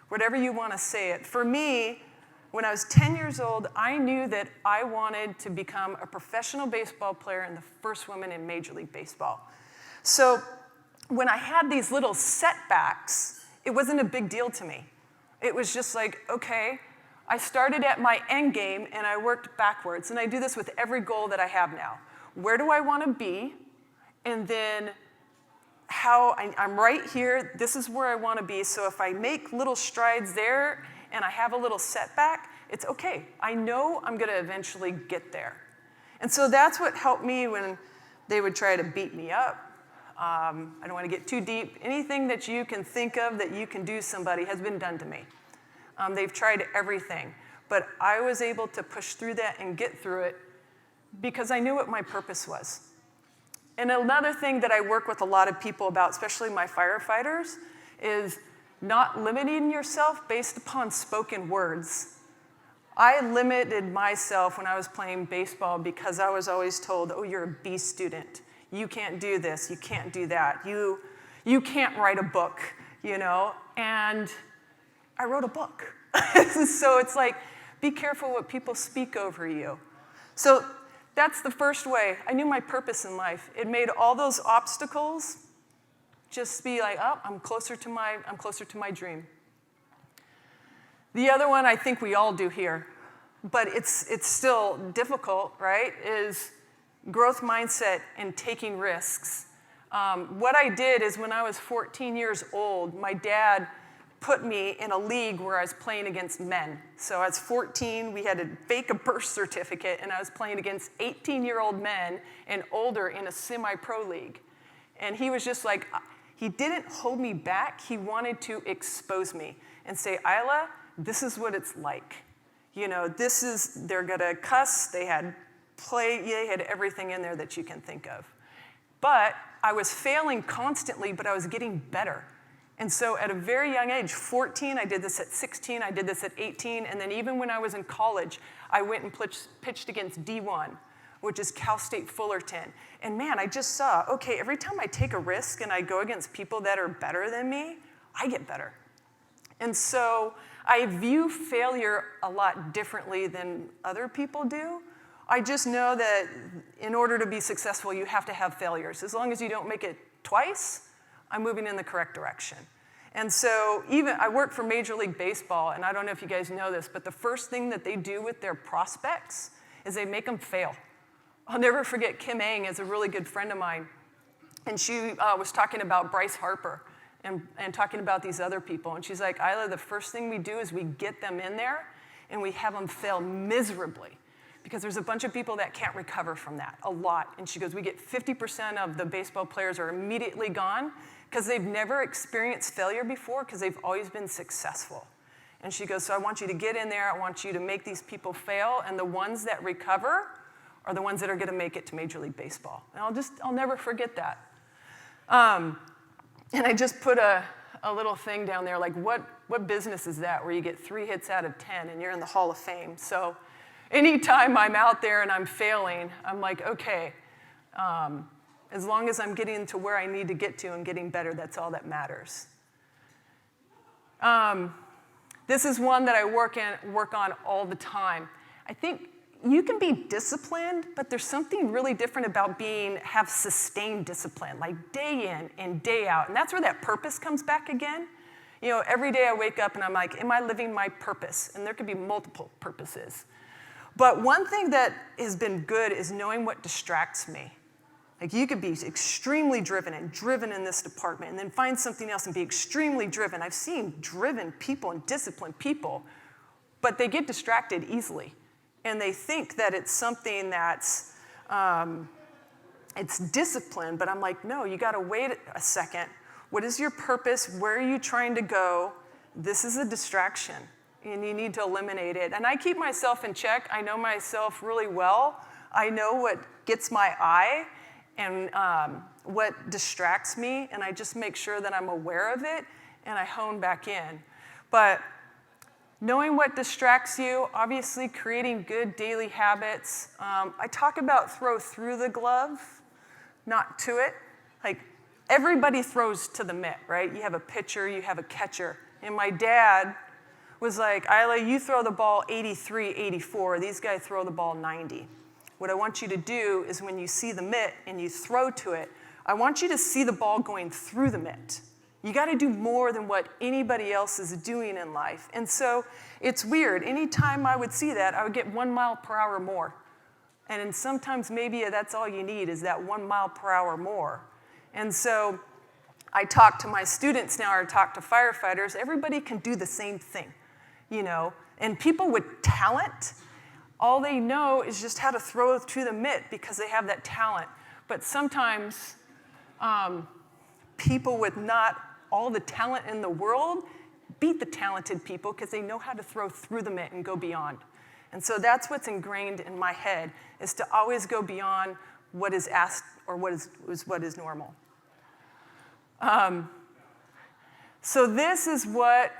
Whatever you want to say it. For me, when I was 10 years old, I knew that I wanted to become a professional baseball player and the first woman in Major League Baseball. So when I had these little setbacks, it wasn't a big deal to me. It was just like, okay, I started at my end game and I worked backwards. And I do this with every goal that I have now. Where do I want to be? And then I'm right here. This is where I want to be. So if I make little strides there and I have a little setback, it's okay. I know I'm going to eventually get there. And so that's what helped me when they would try to beat me up. I don't want to get too deep. Anything that you can think of that you can do somebody has been done to me. They've tried everything. But I was able to push through that and get through it because I knew what my purpose was. And another thing that I work with a lot of people about, especially my firefighters, is not limiting yourself based upon spoken words. I limited myself when I was playing baseball because I was always told, oh, you're a B student. You can't do this. You can't do that. You can't write a book, And I wrote a book. So it's like, be careful what people speak over you. So that's the first way. I knew my purpose in life. It made all those obstacles just be like, oh, I'm closer to my dream. The other one I think we all do here, but it's still difficult, right, is growth mindset and taking risks. What I did is when I was 14 years old, my dad put me in a league where I was playing against men. So I was 14, we had to fake a birth certificate, and I was playing against 18-year-old men and older in a semi-pro league. And he was just like, he didn't hold me back. He wanted to expose me and say, Ila, this is what it's like. They're gonna cuss, they had everything in there that you can think of. But I was failing constantly, but I was getting better. And so at a very young age, 14, I did this at 16, I did this at 18, and then even when I was in college, I went and pitched against D1, which is Cal State Fullerton. And man, I just saw, okay, every time I take a risk and I go against people that are better than me, I get better. And so I view failure a lot differently than other people do. I just know that in order to be successful, you have to have failures. As long as you don't make it twice, I'm moving in the correct direction. And so I work for Major League Baseball, and I don't know if you guys know this, but the first thing that they do with their prospects is they make them fail. I'll never forget Kim Eng is a really good friend of mine, and she was talking about Bryce Harper and talking about these other people. And she's like, Ila, the first thing we do is we get them in there, and we have them fail miserably. Because there's a bunch of people that can't recover from that, a lot. And she goes, we get 50% of the baseball players are immediately gone because they've never experienced failure before because they've always been successful. And she goes, so I want you to get in there, I want you to make these people fail, and the ones that recover are the ones that are gonna make it to Major League Baseball. And I'll never forget that. And I just put a little thing down there, like what business is that where you get 3 hits out of 10 and you're in the Hall of Fame? So anytime I'm out there and I'm failing, I'm like, okay, as long as I'm getting to where I need to get to and getting better, that's all that matters. This is one that I work on all the time. I think you can be disciplined, but there's something really different about have sustained discipline, like day in and day out. And that's where that purpose comes back again. Every day I wake up and I'm like, am I living my purpose? And there could be multiple purposes. But one thing that has been good is knowing what distracts me. Like you could be extremely driven in this department and then find something else and be extremely driven. I've seen driven people and disciplined people, but they get distracted easily. And they think that it's something that's, it's discipline, but I'm like, no, you gotta wait a second. What is your purpose? Where are you trying to go? This is a distraction, and you need to eliminate it. And I keep myself in check. I know myself really well. I know what gets my eye and what distracts me, and I just make sure that I'm aware of it, and I hone back in. But knowing what distracts you, obviously creating good daily habits. I talk about throw through the glove, not to it. Like, everybody throws to the mitt, right? You have a pitcher, you have a catcher. And my dad was like, Ila, you throw the ball 83, 84. These guys throw the ball 90. What I want you to do is when you see the mitt and you throw to it, I want you to see the ball going through the mitt. You got to do more than what anybody else is doing in life. And so it's weird. Anytime I would see that, I would get 1 mile per hour more. And then sometimes maybe that's all you need is that 1 mile per hour more. And so I talk to my students now, or talk to firefighters. Everybody can do the same thing, you know. And people with talent, all they know is just how to throw through the mitt because they have that talent. But sometimes people with not all the talent in the world beat the talented people because they know how to throw through the mitt and go beyond. And so that's what's ingrained in my head, is to always go beyond what is asked or what is normal. So this is what,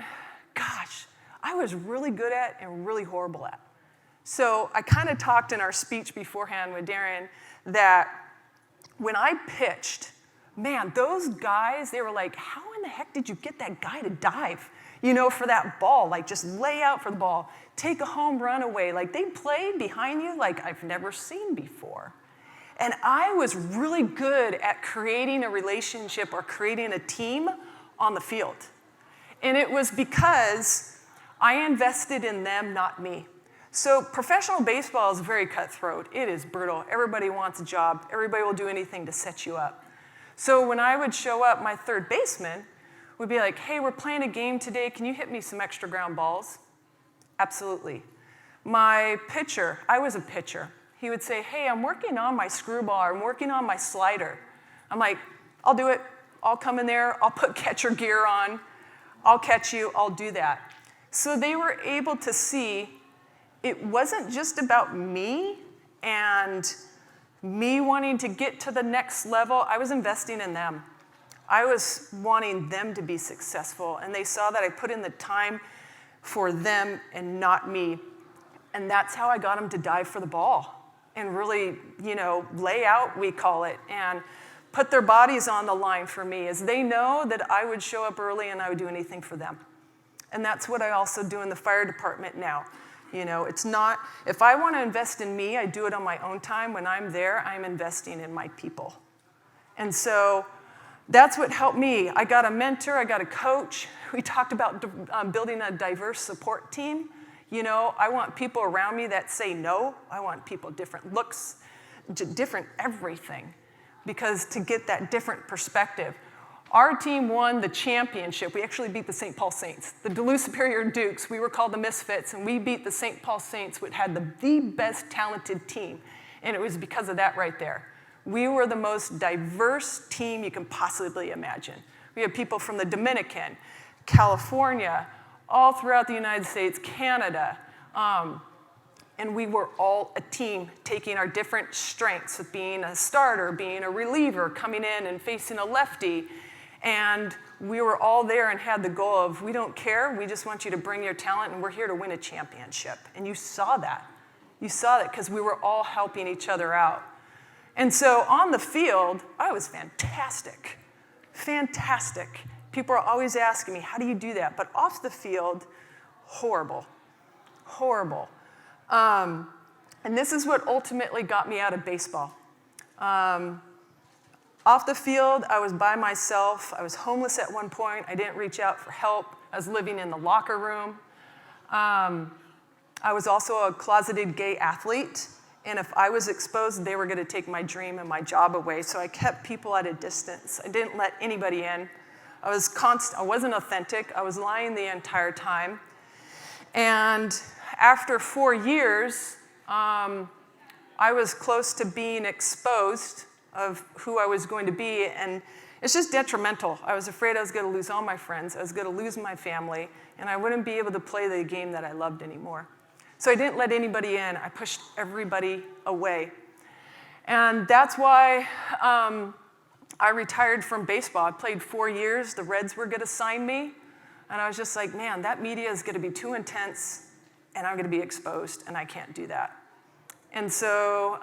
gosh, I was really good at and really horrible at. So I kind of talked in our speech beforehand with Darin that when I pitched, man, those guys, they were like, how in the heck did you get that guy to dive, you know, for that ball? Like, just lay out for the ball, take a home run away. Like, they played behind you like I've never seen before. And I was really good at creating a relationship or creating a team on the field. And it was because I invested in them, not me. So professional baseball is very cutthroat. It is brutal. Everybody wants a job. Everybody will do anything to set you up. So when I would show up, my third baseman would be like, hey, we're playing a game today. Can you hit me some extra ground balls? Absolutely. My pitcher, I was a pitcher. He would say, hey, I'm working on my screwball. I'm working on my slider. I'm like, I'll do it. I'll come in there. I'll put catcher gear on. I'll catch you. I'll do that. So they were able to see it wasn't just about me and me wanting to get to the next level. I was investing in them. I was wanting them to be successful. And they saw that I put in the time for them and not me. And that's how I got them to dive for the ball and really, you know, lay out, we call it, and put their bodies on the line for me, as they know that I would show up early and I would do anything for them. And that's what I also do in the fire department now. You know, it's not, if I want to invest in me, I do it on my own time. When I'm there, I'm investing in my people. And so that's what helped me. I got a mentor, I got a coach. We talked about building a diverse support team. You know, I want people around me that say no. I want people different looks, different everything, because to get that different perspective. Our team won the championship. We actually beat the St. Paul Saints. The Duluth Superior Dukes, we were called the Misfits, and we beat the St. Paul Saints, which had the best talented team. And it was because of that right there. We were the most diverse team you can possibly imagine. We had people from the Dominican, California, all throughout the United States, Canada, and we were all a team taking our different strengths of being a starter, being a reliever, coming in and facing a lefty, and we were all there and had the goal of, we don't care, we just want you to bring your talent, and we're here to win a championship. And you saw that. You saw that because we were all helping each other out. And so on the field, I was fantastic, fantastic. People are always asking me, how do you do that? But off the field, horrible, horrible. And this is what ultimately got me out of baseball. Off the field, I was by myself. I was homeless at one point. I didn't reach out for help. I was living in the locker room. I was also a closeted gay athlete. And if I was exposed, they were going to take my dream and my job away. So I kept people at a distance. I didn't let anybody in. I wasn't authentic. I was lying the entire time. And after 4 years, I was close to being exposed of who I was going to be, and it's just detrimental. I was afraid I was going to lose all my friends, I was going to lose my family, and I wouldn't be able to play the game that I loved anymore. So I didn't let anybody in. I pushed everybody away. And that's why I retired from baseball. I played 4 years. The Reds were going to sign me. And I was just like, man, that media is going to be too intense, and I'm going to be exposed, and I can't do that. And so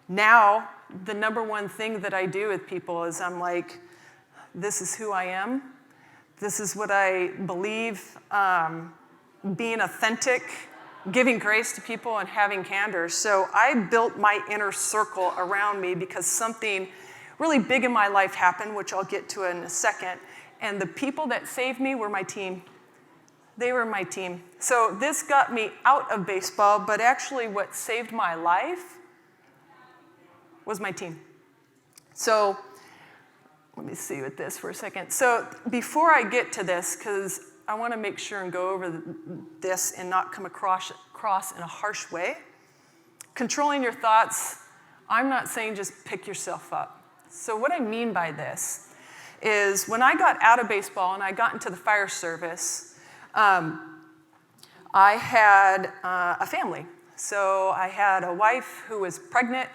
now the number one thing that I do with people is I'm like, this is who I am. This is what I believe. Being authentic, giving grace to people, and having candor. So I built my inner circle around me because something really big in my life happened, which I'll get to in a second. And the people that saved me were my team. They were my team. So this got me out of baseball, but actually what saved my life was my team. So let me see with this for a second. So before I get to this, because I want to make sure and go over this and not come across in a harsh way. Controlling your thoughts, I'm not saying just pick yourself up. So what I mean by this is when I got out of baseball and I got into the fire service, I had a family. So I had a wife who was pregnant.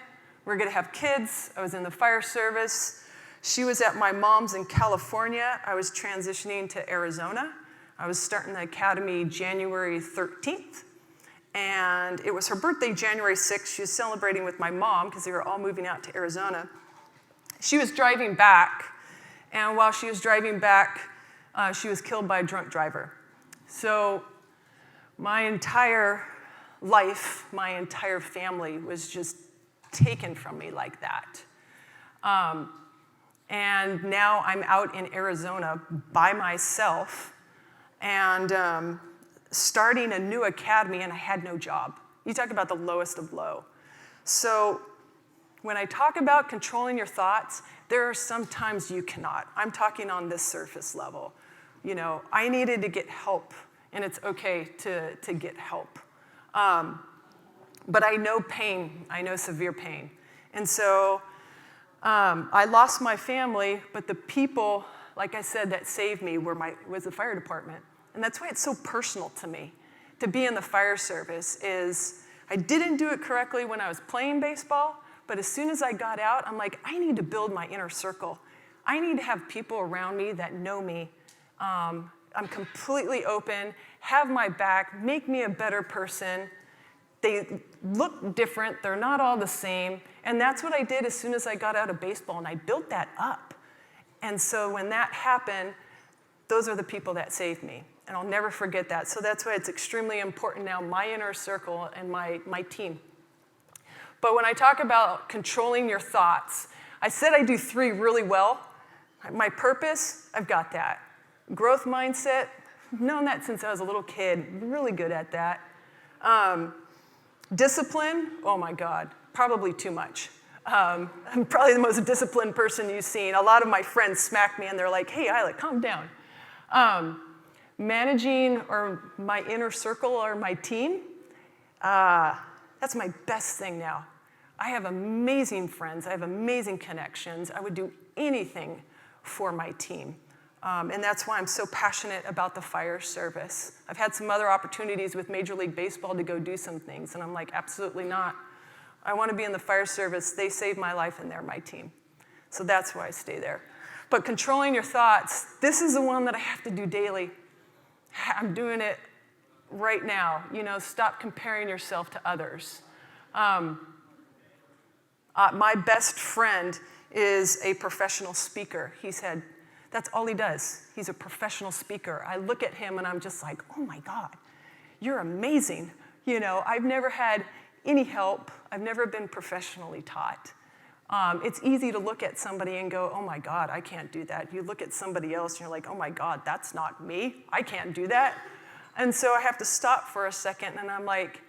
We were going to have kids. I was in the fire service. She was at my mom's in California. I was transitioning to Arizona. I was starting the academy January 13th, and it was her birthday January 6th. She was celebrating with my mom because they were all moving out to Arizona. She was driving back, and while she was driving back, she was killed by a drunk driver. So my entire life, my entire family was just taken from me like that. And now I'm out in Arizona by myself, and starting a new academy, and I had no job. You talk about the lowest of low. So when I talk about controlling your thoughts, there are some times you cannot. I'm talking on this surface level. You know, I needed to get help, and it's okay to get help. But I know pain. I know severe pain. And so I lost my family, but the people, like I said, that saved me was the fire department. And that's why it's so personal to me. To be in the fire service is, I didn't do it correctly when I was playing baseball, but as soon as I got out, I'm like, I need to build my inner circle. I need to have people around me that know me. I'm completely open, have my back, make me a better person. They look different, they're not all the same. And that's what I did as soon as I got out of baseball, and I built that up. And so when that happened, those are the people that saved me. And I'll never forget that. So that's why it's extremely important now, my inner circle and my team. But when I talk about controlling your thoughts, I said I do 3 really well. My purpose, I've got that. Growth mindset, I've known that since I was a little kid, really good at that. Discipline, oh my God, probably too much. I'm probably the most disciplined person you've seen. A lot of my friends smack me and they're like, hey, Ila, calm down. Managing or my inner circle or my team, that's my best thing now. I have amazing friends. I have amazing connections. I would do anything for my team. And that's why I'm so passionate about the fire service. I've had some other opportunities with Major League Baseball to go do some things, and I'm like, absolutely not. I want to be in the fire service. They saved my life, and they're my team. So that's why I stay there. But controlling your thoughts, this is the one that I have to do daily. I'm doing it right now. You know, stop comparing yourself to others. My best friend is a professional speaker. He said, that's all he does. He's a professional speaker. I look at him and I'm just like, oh my God, you're amazing. You know, I've never had any help. I've never been professionally taught. It's easy to look at somebody and go, oh my God, I can't do that. You look at somebody else and you're like, oh my God, that's not me. I can't do that. And so I have to stop for a second and I'm like,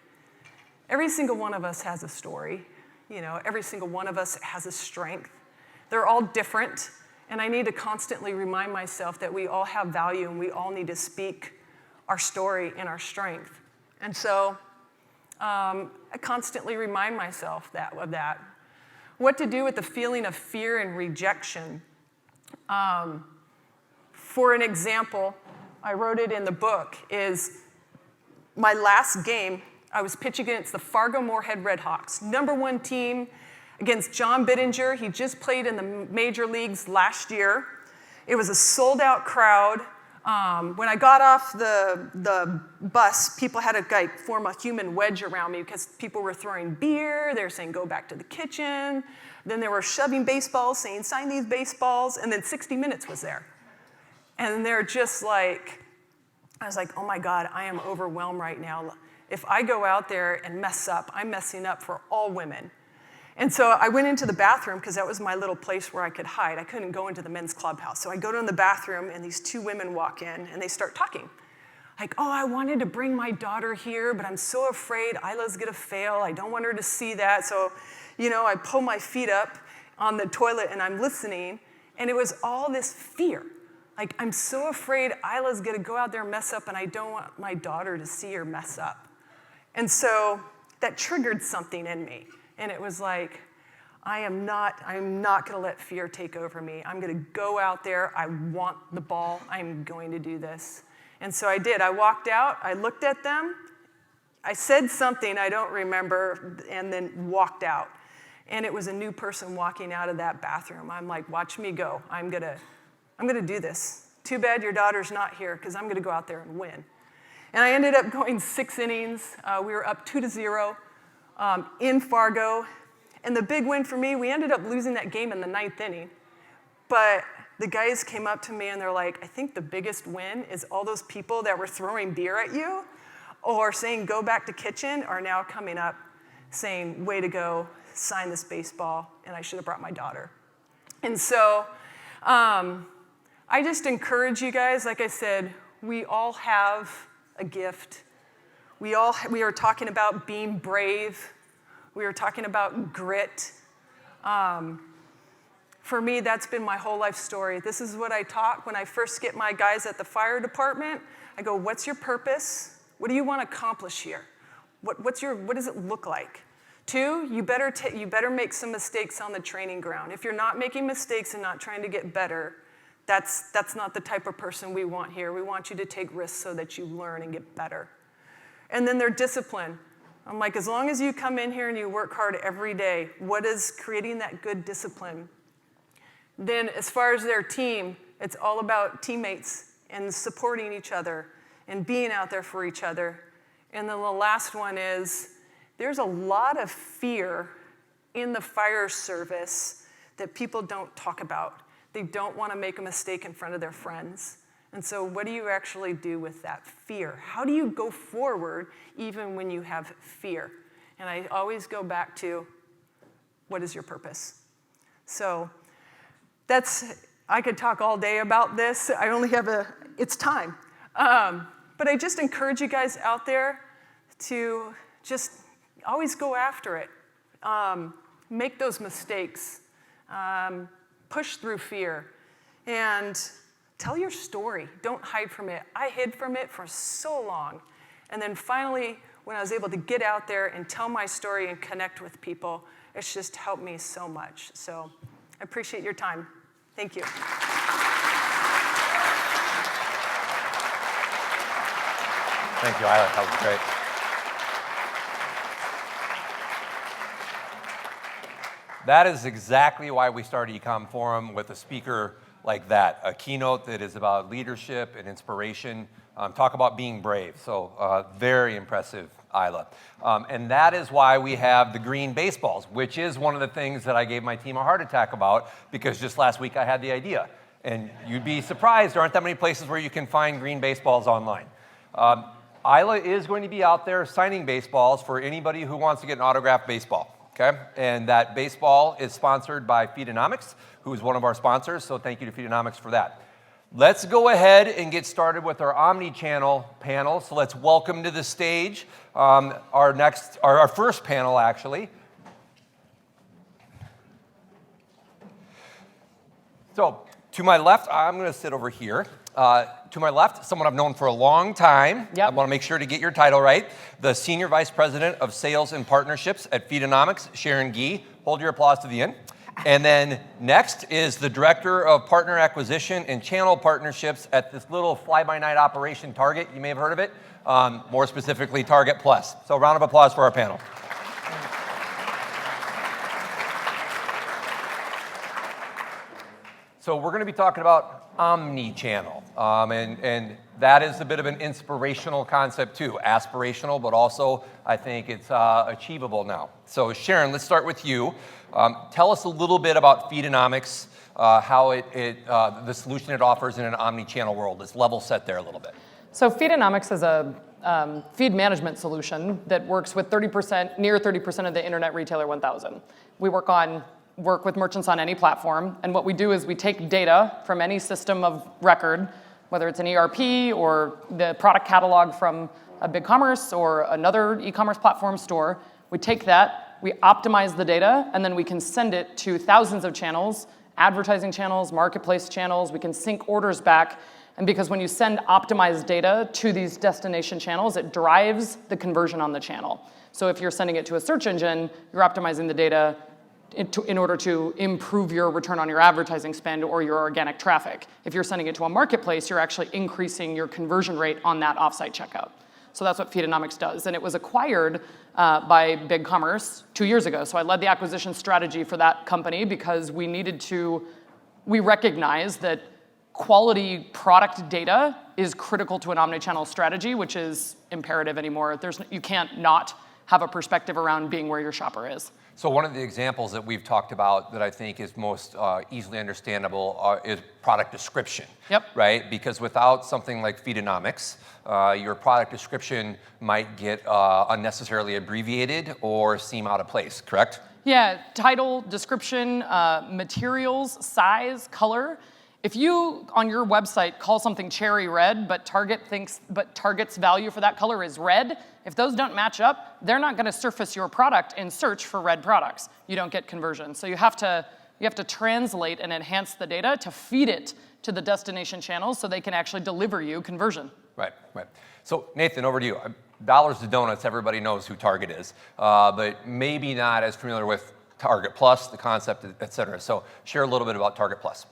every single one of us has a story. You know, every single one of us has a strength. They're all different. And I need to constantly remind myself that we all have value and we all need to speak our story and our strength. And so I constantly remind myself of that. What to do with the feeling of fear and rejection. For an example, I wrote it in the book, is my last game, I was pitching against the Fargo-Moorhead Redhawks, #1 team against John Bittinger. He just played in the major leagues last year. It was a sold-out crowd. When I got off the bus, people had to form a human wedge around me because people were throwing beer. They were saying, go back to the kitchen. Then they were shoving baseballs, saying, sign these baseballs. And then 60 Minutes was there. And they're just like, I was like, oh my God, I am overwhelmed right now. If I go out there and mess up, I'm messing up for all women. And so I went into the bathroom because that was my little place where I could hide. I couldn't go into the men's clubhouse. So I go to the bathroom and these 2 women walk in and they start talking. Like, oh, I wanted to bring my daughter here, but I'm so afraid Ila's gonna fail. I don't want her to see that. So, I pull my feet up on the toilet and I'm listening. And it was all this fear. Like, I'm so afraid Ila's gonna go out there and mess up and I don't want my daughter to see her mess up. And so that triggered something in me. And it was like, I'm not gonna let fear take over me. I'm gonna go out there, I want the ball, I'm going to do this. And so I did. I walked out, I looked at them, I said something I don't remember, and then walked out. And it was a new person walking out of that bathroom. I'm like, watch me go. I'm gonna do this. Too bad your daughter's not here, because I'm gonna go out there and win. And I ended up going 6 innings. We were up 2-0 in Fargo. And the big win for me, we ended up losing that game in the 9th inning. But the guys came up to me and they're like, I think the biggest win is all those people that were throwing beer at you or saying go back to kitchen are now coming up saying, way to go, sign this baseball, and I should have brought my daughter. And so I just encourage you guys, like I said, we all have a gift. We are talking about being brave. We are talking about grit. For me, that's been my whole life story. This is what I taught when I first get my guys at the fire department. I go, what's your purpose? What do you want to accomplish here? What does it look like? 2, you better make some mistakes on the training ground. If you're not making mistakes and not trying to get better, that's not the type of person we want here. We want you to take risks so that you learn and get better. And then their discipline. I'm like, as long as you come in here and you work hard every day, what is creating that good discipline? Then as far as their team, it's all about teammates and supporting each other and being out there for each other. And then the last one is, there's a lot of fear in the fire service that people don't talk about. They don't want to make a mistake in front of their friends. And so what do you actually do with that fear? How do you go forward even when you have fear? And I always go back to, what is your purpose? So I could talk all day about this. I only have it's time. But I just encourage you guys out there to just always go after it. Make those mistakes. Push through fear. And tell your story. Don't hide from it. I hid from it for so long. And then finally, when I was able to get out there and tell my story and connect with people, it's just helped me so much. So I appreciate your time. Thank you. Thank you, Ila. That was great. That is exactly why we started Ecom Forum, with a speaker like that, a keynote that is about leadership and inspiration. Talk about being brave. So very impressive, Ila. And that is why we have the green baseballs, which is one of the things that I gave my team a heart attack about, because just last week I had the idea. And you'd be surprised, there aren't that many places where you can find green baseballs online. Ila is going to be out there signing baseballs for anybody who wants to get an autographed baseball. Okay, and that baseball is sponsored by Feedonomics, who is one of our sponsors, so thank you to Feedonomics for that. Let's go ahead and get started with our Omnichannel panel. So let's welcome to the stage our first panel, actually. So To my left, I'm going to sit over here. To my left, someone I've known for a long time. I want to make sure to get your title right. The Senior Vice President of Sales and Partnerships at Feedonomics, Sharon Gee. Hold your applause to the end. And then next is the Director of Partner Acquisition and Channel Partnerships at this little fly-by-night operation, Target. You may have heard of it. More specifically, Target Plus. So a round of applause for our panel. So we're going to be talking about omnichannel, and that is a bit of an inspirational concept too, aspirational, but also I think it's achievable now. So Sharon, let's start with you. Tell us a little bit about Feedonomics, how the solution it offers in an omnichannel world. Let's level set there a little bit. So Feedonomics is a feed management solution that works with near 30% of the Internet Retailer 1000. We work with merchants on any platform, and what we do is we take data from any system of record, whether it's an ERP or the product catalog from a BigCommerce or another e-commerce platform store. We take that, we optimize the data, and then we can send it to thousands of channels, advertising channels, marketplace channels. We can sync orders back, and because when you send optimized data to these destination channels, it drives the conversion on the channel. So if you're sending it to a search engine, you're optimizing the data in order to improve your return on your advertising spend or your organic traffic. If you're sending it to a marketplace, you're actually increasing your conversion rate on that offsite checkout. So that's what Feedonomics does. And it was acquired by BigCommerce 2 years ago. So I led the acquisition strategy for that company because we recognized that quality product data is critical to an omnichannel strategy, which is imperative anymore. You can't not have a perspective around being where your shopper is. So one of the examples that we've talked about that I think is most easily understandable is product description. Yep. Right? Because without something like Feedonomics, your product description might get unnecessarily abbreviated or seem out of place, correct? Yeah, title, description, materials, size, color. If you, on your website, call something cherry red, but Target's value for that color is red, if those don't match up, they're not going to surface your product and search for red products. You don't get conversion. So you have to translate and enhance the data to feed it to the destination channels so they can actually deliver you conversion. Right. So Nathan, over to you. Dollars to donuts, everybody knows who Target is, but maybe not as familiar with Target Plus, the concept, et cetera. So share a little bit about Target Plus.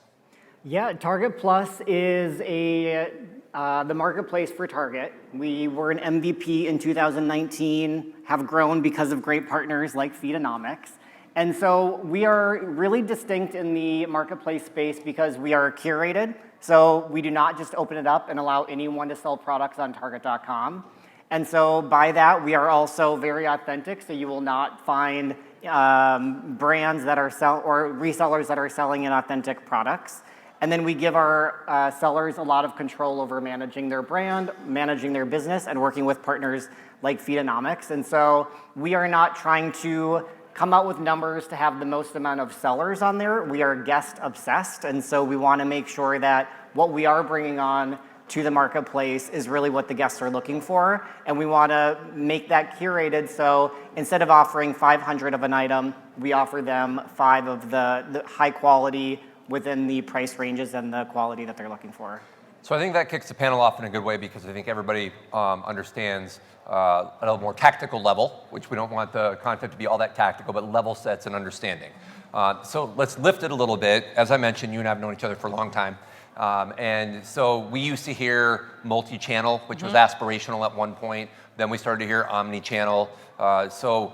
Yeah, Target Plus is the marketplace for Target. We were an MVP in 2019, have grown because of great partners like Feedonomics. And so we are really distinct in the marketplace space because we are curated. So we do not just open it up and allow anyone to sell products on Target.com. And so by that, we are also very authentic. So you will not find brands that are or resellers that are selling inauthentic products. And then we give our sellers a lot of control over managing their brand, managing their business, and working with partners like Feedonomics. And so we are not trying to come out with numbers to have the most amount of sellers on there. We are guest obsessed. And so we want to make sure that what we are bringing on to the marketplace is really what the guests are looking for. And we want to make that curated. So instead of offering 500 of an item, we offer them 5 of the high quality within the price ranges and the quality that they're looking for. So I think that kicks the panel off in a good way because I think everybody understands at a more tactical level, which we don't want the content to be all that tactical, but level sets and understanding. So let's lift it a little bit. As I mentioned, you and I have known each other for a long time. And so we used to hear multi-channel, which was aspirational at one point. Then we started to hear omni-channel. So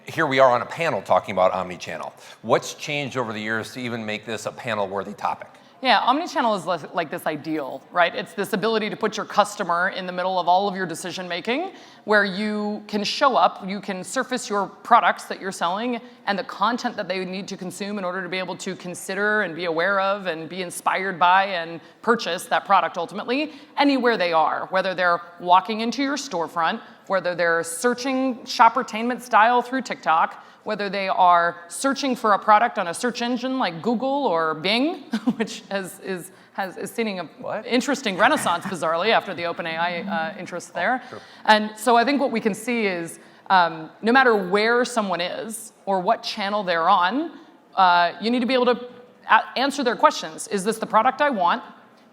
here we are on a panel talking about omnichannel. What's changed over the years to even make this a panel-worthy topic? Yeah, omnichannel is like this ideal, right? It's this ability to put your customer in the middle of all of your decision making, where you can show up, you can surface your products that you're selling and the content that they need to consume in order to be able to consider and be aware of and be inspired by and purchase that product ultimately anywhere they are, whether they're walking into your storefront, whether they're searching shoppertainment style through TikTok, whether they are searching for a product on a search engine like Google or Bing, which is seeing an interesting renaissance, bizarrely, after the OpenAI interest there. And so I think what we can see is no matter where someone is or what channel they're on, you need to be able to answer their questions. Is this the product I want?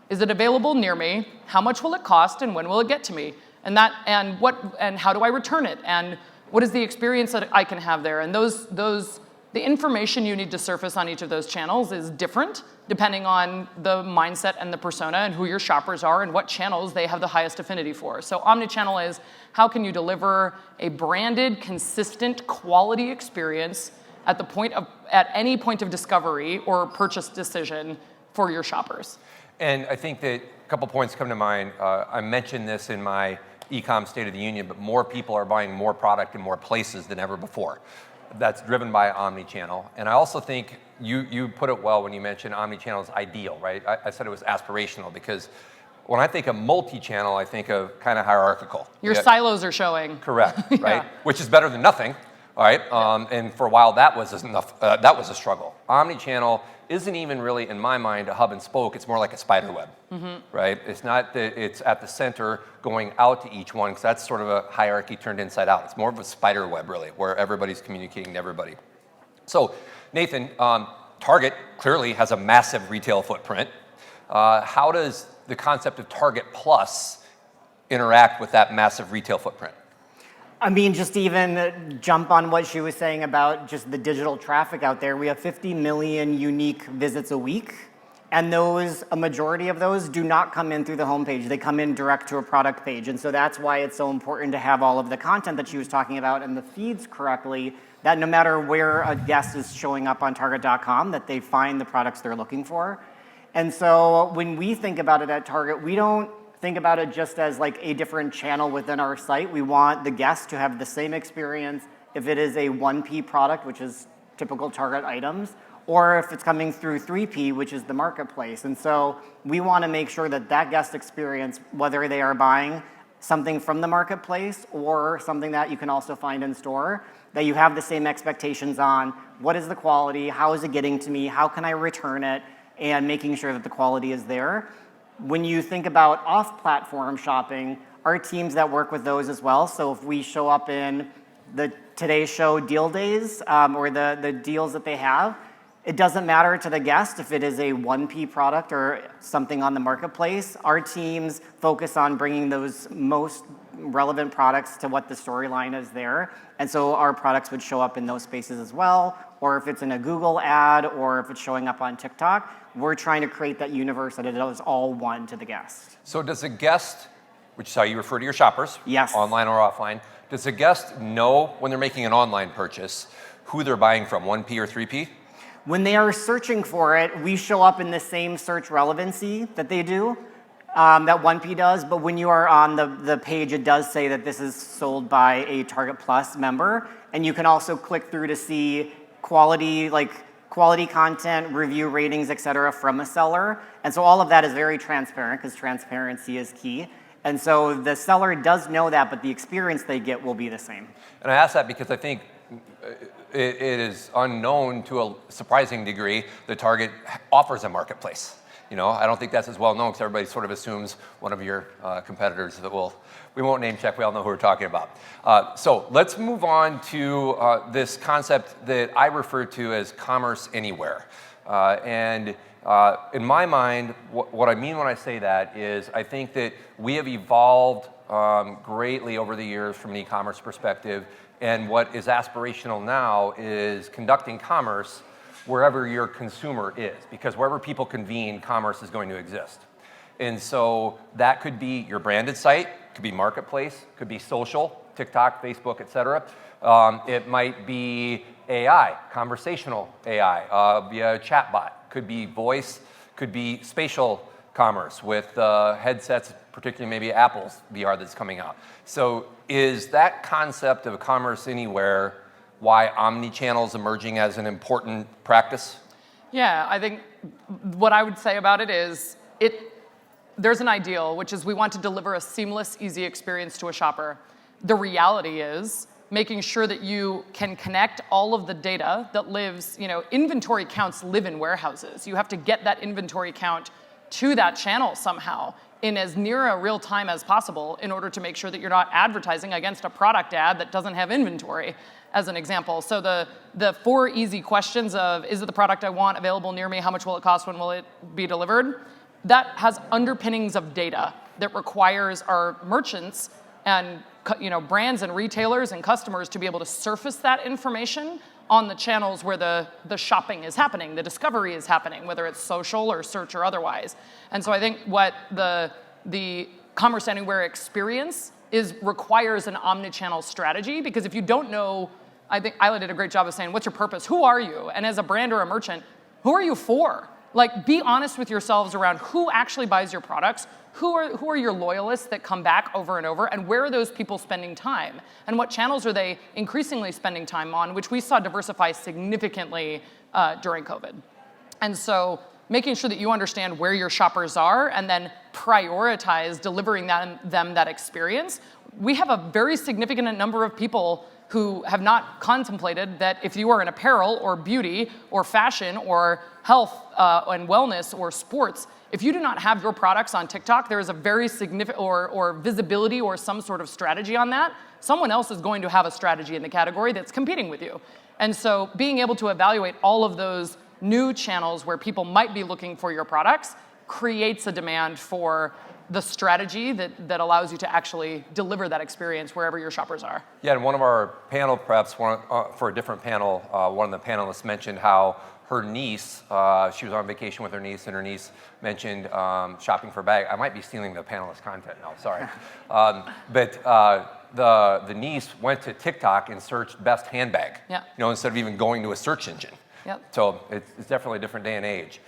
Is it available near me? How much will it cost, and when will it get to me? And how do I return it? And what is the experience that I can have there? And the information you need to surface on each of those channels is different depending on the mindset and the persona and who your shoppers are and what channels they have the highest affinity for. So omnichannel is how can you deliver a branded, consistent, quality experience at any point of discovery or purchase decision for your shoppers. And I think that a couple points come to mind. I mentioned this in my Ecom State of the Union, but more people are buying more product in more places than ever before. That's driven by omnichannel. And I also think you put it well when you mentioned omnichannel is ideal, right? I said it was aspirational because when I think of multi-channel, I think of kind of hierarchical. Your silos are showing. Correct, right? Which is better than nothing, all right? And for a while, that was enough. That was a struggle. Omnichannel isn't even really, in my mind, a hub and spoke. It's more like a spider web, right? It's not that it's at the center going out to each one, because that's sort of a hierarchy turned inside out. It's more of a spider web, really, where everybody's communicating to everybody. So, Nathan, Target clearly has a massive retail footprint. How does the concept of Target Plus interact with that massive retail footprint? I mean, just to even jump on what she was saying about just the digital traffic out there, we have 50 million unique visits a week, and a majority of those do not come in through the homepage. They come in direct to a product page, and so that's why it's so important to have all of the content that she was talking about and the feeds correctly, that no matter where a guest is showing up on Target.com, that they find the products they're looking for. And so when we think about it at Target, we don't think about it just as like a different channel within our site. We want the guest to have the same experience if it is a 1P product, which is typical Target items, or if it's coming through 3P, which is the marketplace. And so we want to make sure that that guest experience, whether they are buying something from the marketplace or something that you can also find in store, that you have the same expectations on what is the quality, how is it getting to me, how can I return it, and making sure that the quality is there. When you think about off-platform shopping, our teams that work with those as well. So if we show up in the Today Show deal days or the deals that they have, it doesn't matter to the guest if it is a 1P product or something on the marketplace. Our teams focus on bringing those most relevant products to what the storyline is there. And so our products would show up in those spaces as well. Or if it's in a Google ad or if it's showing up on TikTok, we're trying to create that universe that it is all one to the guest. So does a guest, which is how you refer to your shoppers, yes, online or offline, does a guest know when they're making an online purchase who they're buying from, 1P or 3P? When they are searching for it, we show up in the same search relevancy that they do, that 1P does, but when you are on the page, it does say that this is sold by a Target Plus member, and you can also click through to see quality content, review ratings, et cetera, from a seller. And so all of that is very transparent because transparency is key. And so the seller does know that, but the experience they get will be the same. And I ask that because I think it is unknown to a surprising degree that Target offers a marketplace. You know, I don't think that's as well known because everybody sort of assumes one of your competitors that we won't name check, we all know who we're talking about. So let's move on to this concept that I refer to as commerce anywhere. And in my mind, what I mean when I say that is I think that we have evolved greatly over the years from an e-commerce perspective, and what is aspirational now is conducting commerce wherever your consumer is, because wherever people convene, commerce is going to exist. And so that could be your branded site, could be marketplace, could be social, TikTok, Facebook, et cetera. It might be AI, conversational AI via chatbot, could be voice, could be spatial commerce with headsets, particularly maybe Apple's VR that's coming out. So is that concept of commerce anywhere why omnichannel is emerging as an important practice? Yeah, I think what I would say about it is there's an ideal, which is we want to deliver a seamless, easy experience to a shopper. The reality is making sure that you can connect all of the data that lives, inventory counts live in warehouses. You have to get that inventory count to that channel somehow in as near a real time as possible in order to make sure that you're not advertising against a product ad that doesn't have inventory. as an example. So the 4 easy questions of, is it the product I want, available near me, how much will it cost, when will it be delivered? That has underpinnings of data that requires our merchants and brands and retailers and customers to be able to surface that information on the channels where the shopping is happening, the discovery is happening, whether it's social or search or otherwise. And so I think what the Commerce Anywhere experience requires an omnichannel strategy, because if you don't know, I think Ila did a great job of saying, what's your purpose? Who are you? And as a brand or a merchant, who are you for? Like, be honest with yourselves around who actually buys your products, who are your loyalists that come back over and over, and where are those people spending time? And what channels are they increasingly spending time on, which we saw diversify significantly during COVID. And so making sure that you understand where your shoppers are and then prioritize delivering them that experience. We have a very significant number of people who have not contemplated that if you are in apparel or beauty or fashion or health and wellness or sports, if you do not have your products on TikTok, there is a very significant or visibility or some sort of strategy on that. Someone else is going to have a strategy in the category that's competing with you. And so being able to evaluate all of those new channels where people might be looking for your products creates a demand for the strategy that allows you to actually deliver that experience wherever your shoppers are. Yeah, and one of our panel preps, for a different panel, one of the panelists mentioned how her niece, she was on vacation with her niece, and her niece mentioned shopping for a bag. I might be stealing the panelist content now, sorry. But the niece went to TikTok and searched best handbag, instead of even going to a search engine. Yep. So it's definitely a different day and age.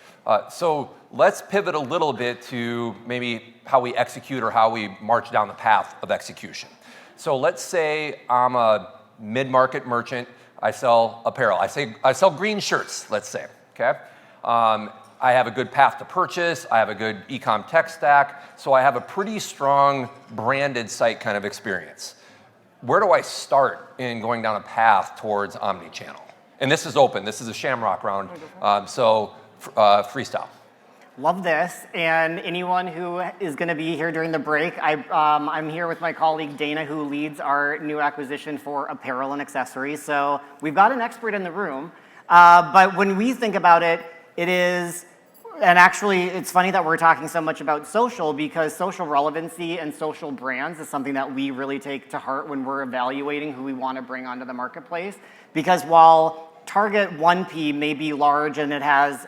So let's pivot a little bit to maybe how we execute or how we march down the path of execution. So let's say I'm a mid-market merchant. I sell apparel. I sell green shirts, let's say, okay? I have a good path to purchase. I have a good e-com tech stack. So I have a pretty strong branded site kind of experience. Where do I start in going down a path towards omnichannel? And this is open. This is a Shamrock round. So freestyle. Love this. And anyone who is going to be here during the break, I'm here with my colleague Dana, who leads our new acquisition for apparel and accessories. So we've got an expert in the room. But when we think about it, it is, and actually it's funny that we're talking so much about social, because social relevancy and social brands is something that we really take to heart when we're evaluating who we want to bring onto the marketplace. Because while Target 1P may be large and it has,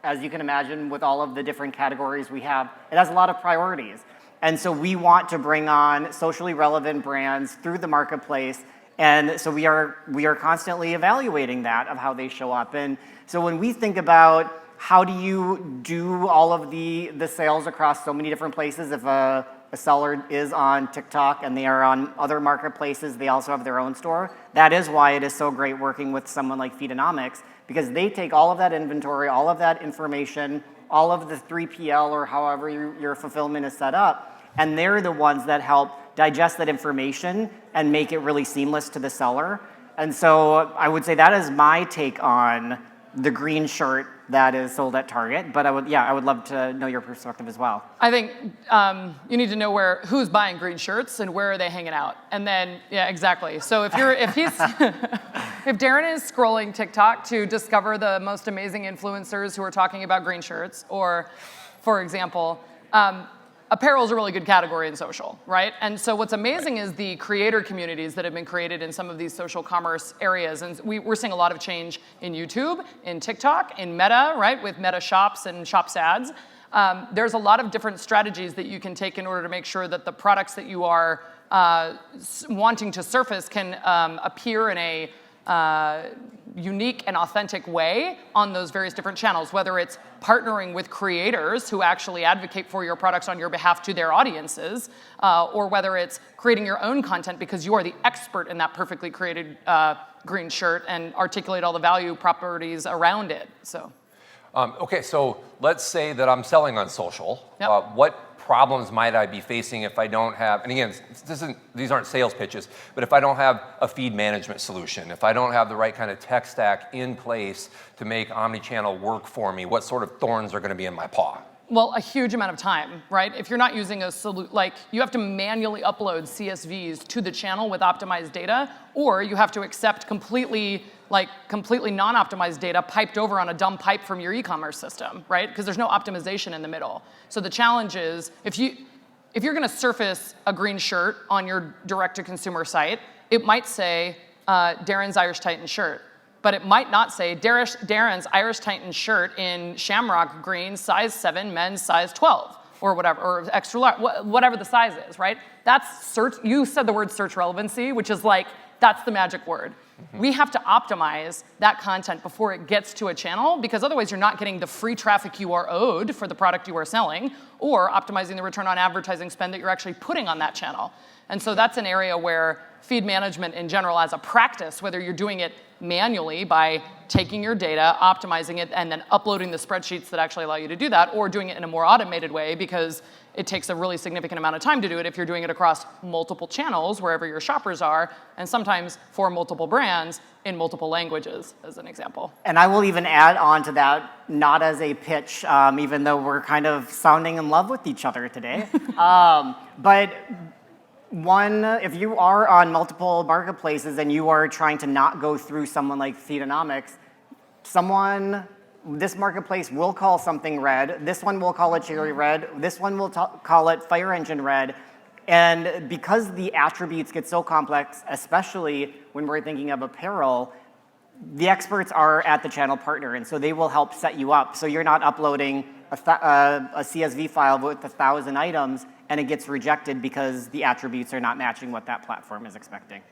as you can imagine, with all of the different categories we have, it has a lot of priorities. And so we want to bring on socially relevant brands through the marketplace. And so we are constantly evaluating that, of how they show up. And so when we think about how do you do all of the sales across so many different places, if a seller is on TikTok and they are on other marketplaces, they also have their own store. That is why it is so great working with someone like Feedonomics, because they take all of that inventory, all of that information, all of the 3PL or however your fulfillment is set up, and they're the ones that help digest that information and make it really seamless to the seller. And so I would say that is my take on the green shirt that is sold at Target, but I would love to know your perspective as well. I think you need to know who's buying green shirts and where are they hanging out, and then exactly. So if Darin is scrolling TikTok to discover the most amazing influencers who are talking about green shirts, or, for example, apparel is a really good category in social, right? And so what's amazing is the creator communities that have been created in some of these social commerce areas. And we're seeing a lot of change in YouTube, in TikTok, in Meta, right? With Meta Shops and Shops ads. There's a lot of different strategies that you can take in order to make sure that the products that you are wanting to surface can appear in a unique and authentic way on those various different channels, whether it's partnering with creators who actually advocate for your products on your behalf to their audiences, or whether it's creating your own content because you are the expert in that perfectly created green shirt and articulate all the value properties around it. So, okay, so let's say that I'm selling on social. Yep. What problems might I be facing if I don't have, and again, these aren't sales pitches, but if I don't have a feed management solution, if I don't have the right kind of tech stack in place to make omnichannel work for me, what sort of thorns are going to be in my paw? Well, a huge amount of time, right? If you're not using a solution, like you have to manually upload CSVs to the channel with optimized data, or you have to accept completely non-optimized data piped over on a dumb pipe from your e-commerce system, right? Because there's no optimization in the middle. So the challenge is, if you're gonna surface a green shirt on your direct-to-consumer site, it might say Darin's Irish Titan shirt. But it might not say Darin's Irish Titan shirt in shamrock green, size 7, men's size 12, or whatever, or extra large, whatever the size is, right? That's search. You said the word search relevancy, which is like, that's the magic word. We have to optimize that content before it gets to a channel, because otherwise you're not getting the free traffic you are owed for the product you are selling, or optimizing the return on advertising spend that you're actually putting on that channel. And so that's an area where feed management in general as a practice, whether you're doing it manually by taking your data, optimizing it, and then uploading the spreadsheets that actually allow you to do that, or doing it in a more automated way because it takes a really significant amount of time to do it if you're doing it across multiple channels, wherever your shoppers are, and sometimes for multiple brands in multiple languages, as an example. And I will even add on to that, not as a pitch, even though we're kind of sounding in love with each other today. But one, if you are on multiple marketplaces and you are trying to not go through someone like Feedonomics, this marketplace will call something red, this one will call it cherry red, this one will call it fire engine red. And because the attributes get so complex, especially when we're thinking of apparel, the experts are at the channel partner, and so they will help set you up. So you're not uploading a CSV file with 1,000 items and it gets rejected because the attributes are not matching what that platform is expecting.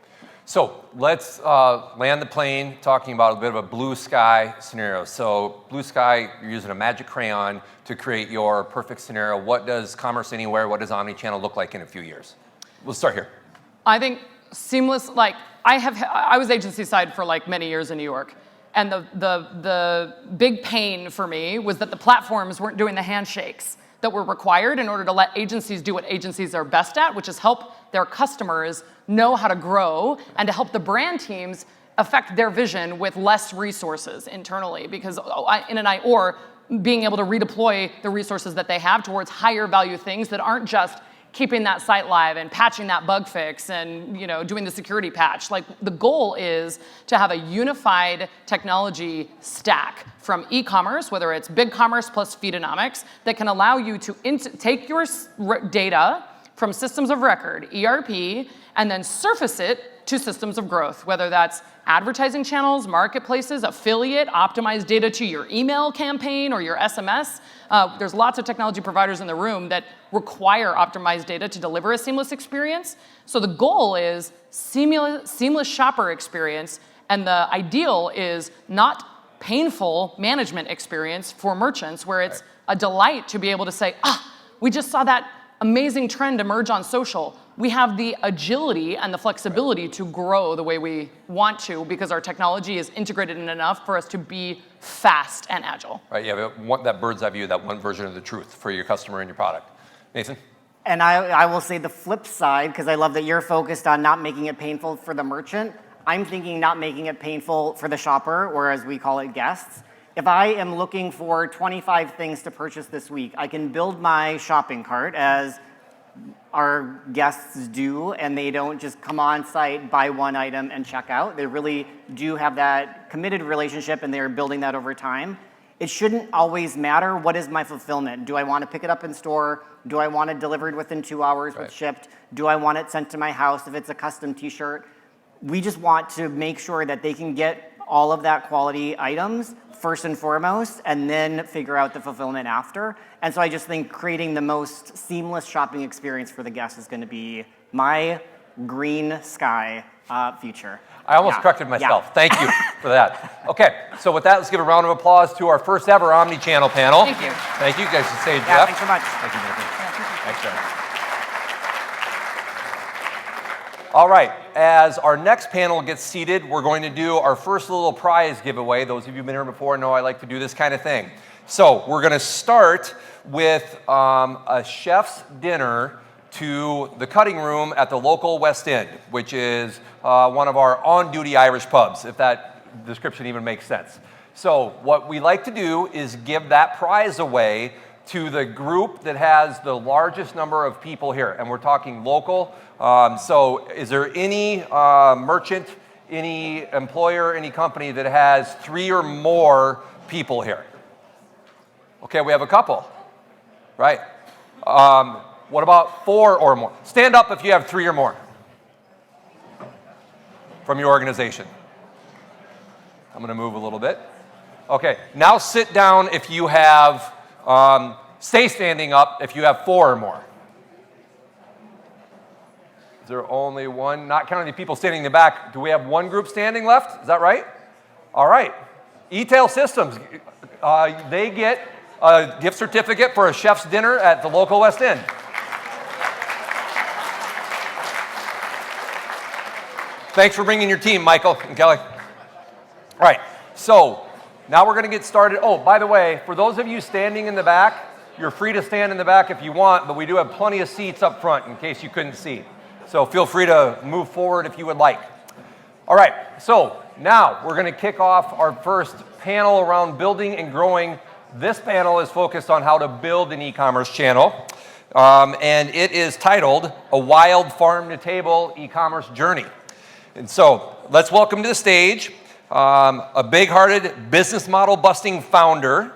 So let's land the plane talking about a bit of a blue sky scenario. So blue sky, you're using a magic crayon to create your perfect scenario. What does Commerce Anywhere, what does Omnichannel look like in a few years? We'll start here. I think seamless, like I was agency side for like many years in New York. And the big pain for me was that the platforms weren't doing the handshakes that were required in order to let agencies do what agencies are best at, which is help their customers know how to grow and to help the brand teams affect their vision with less resources internally, because or being able to redeploy the resources that they have towards higher value things that aren't just keeping that site live and patching that bug fix and doing the security patch. Like the goal is to have a unified technology stack from e-commerce, whether it's BigCommerce plus Feedonomics, that can allow you to take your data from systems of record, ERP, and then surface it to systems of growth, whether that's advertising channels, marketplaces, affiliate, optimized data to your email campaign or your SMS. There's lots of technology providers in the room that require optimized data to deliver a seamless experience. So the goal is seamless shopper experience, and the ideal is not painful management experience for merchants where it's a delight to be able to say, we just saw that amazing trend emerge on social. We have the agility and the flexibility to grow the way we want to because our technology is integrated in enough for us to be fast and agile. Right, yeah, want that bird's eye view, that one version of the truth for your customer and your product. Nathan? And I will say the flip side, because I love that you're focused on not making it painful for the merchant. I'm thinking not making it painful for the shopper, or as we call it, guests. If I am looking for 25 things to purchase this week, I can build my shopping cart as our guests do, and they don't just come on site, buy one item, and check out. They really do have that committed relationship, and they're building that over time. It shouldn't always matter, what is my fulfillment? Do I want to pick it up in store? Do I want it delivered within 2 hours with shipped? Do I want it sent to my house if it's a custom t-shirt? We just want to make sure that they can get all of that quality items first and foremost, and then figure out the fulfillment after. And so I just think creating the most seamless shopping experience for the guests is going to be my green sky future. I almost corrected myself. Thank you for that. Okay, so with that, let's give a round of applause to our first ever Omnichannel panel. Thank you. Thank you. You guys should say Jeff. Yeah, thanks so much. Thank you, Nathan. Thanks, Jeff. All right, as our next panel gets seated, we're going to do our first little prize giveaway. Those of you who've been here before know I like to do this kind of thing. So we're going to start with a chef's dinner to the cutting room at the local West End, which is one of our on-duty Irish pubs, if that description even makes sense. So what we like to do is give that prize away to the group that has the largest number of people here, and we're talking local. So is there any merchant, any employer, any company that has 3 or more people here? Okay, we have a couple, right? What about 4 or more? Stand up if you have 3 or more from your organization. I'm going to move a little bit. Okay, now sit down if you have, stay standing up if you have 4 or more. Is there only one? Not counting the people standing in the back. Do we have one group standing left? Is that right? All right. E-Tail Systems, they get a gift certificate for a chef's dinner at the local West End. Thanks for bringing your team, Michael and Kelly. All right, so now we're going to get started. Oh, by the way, for those of you standing in the back, you're free to stand in the back if you want, but we do have plenty of seats up front in case you couldn't see. So feel free to move forward if you would like. All right, so now we're going to kick off our first panel around building and growing. This panel is focused on how to build an e-commerce channel, and it is titled A Wild Farm-to-Table E-Commerce Journey. And so let's welcome to the stage a big-hearted, business model-busting founder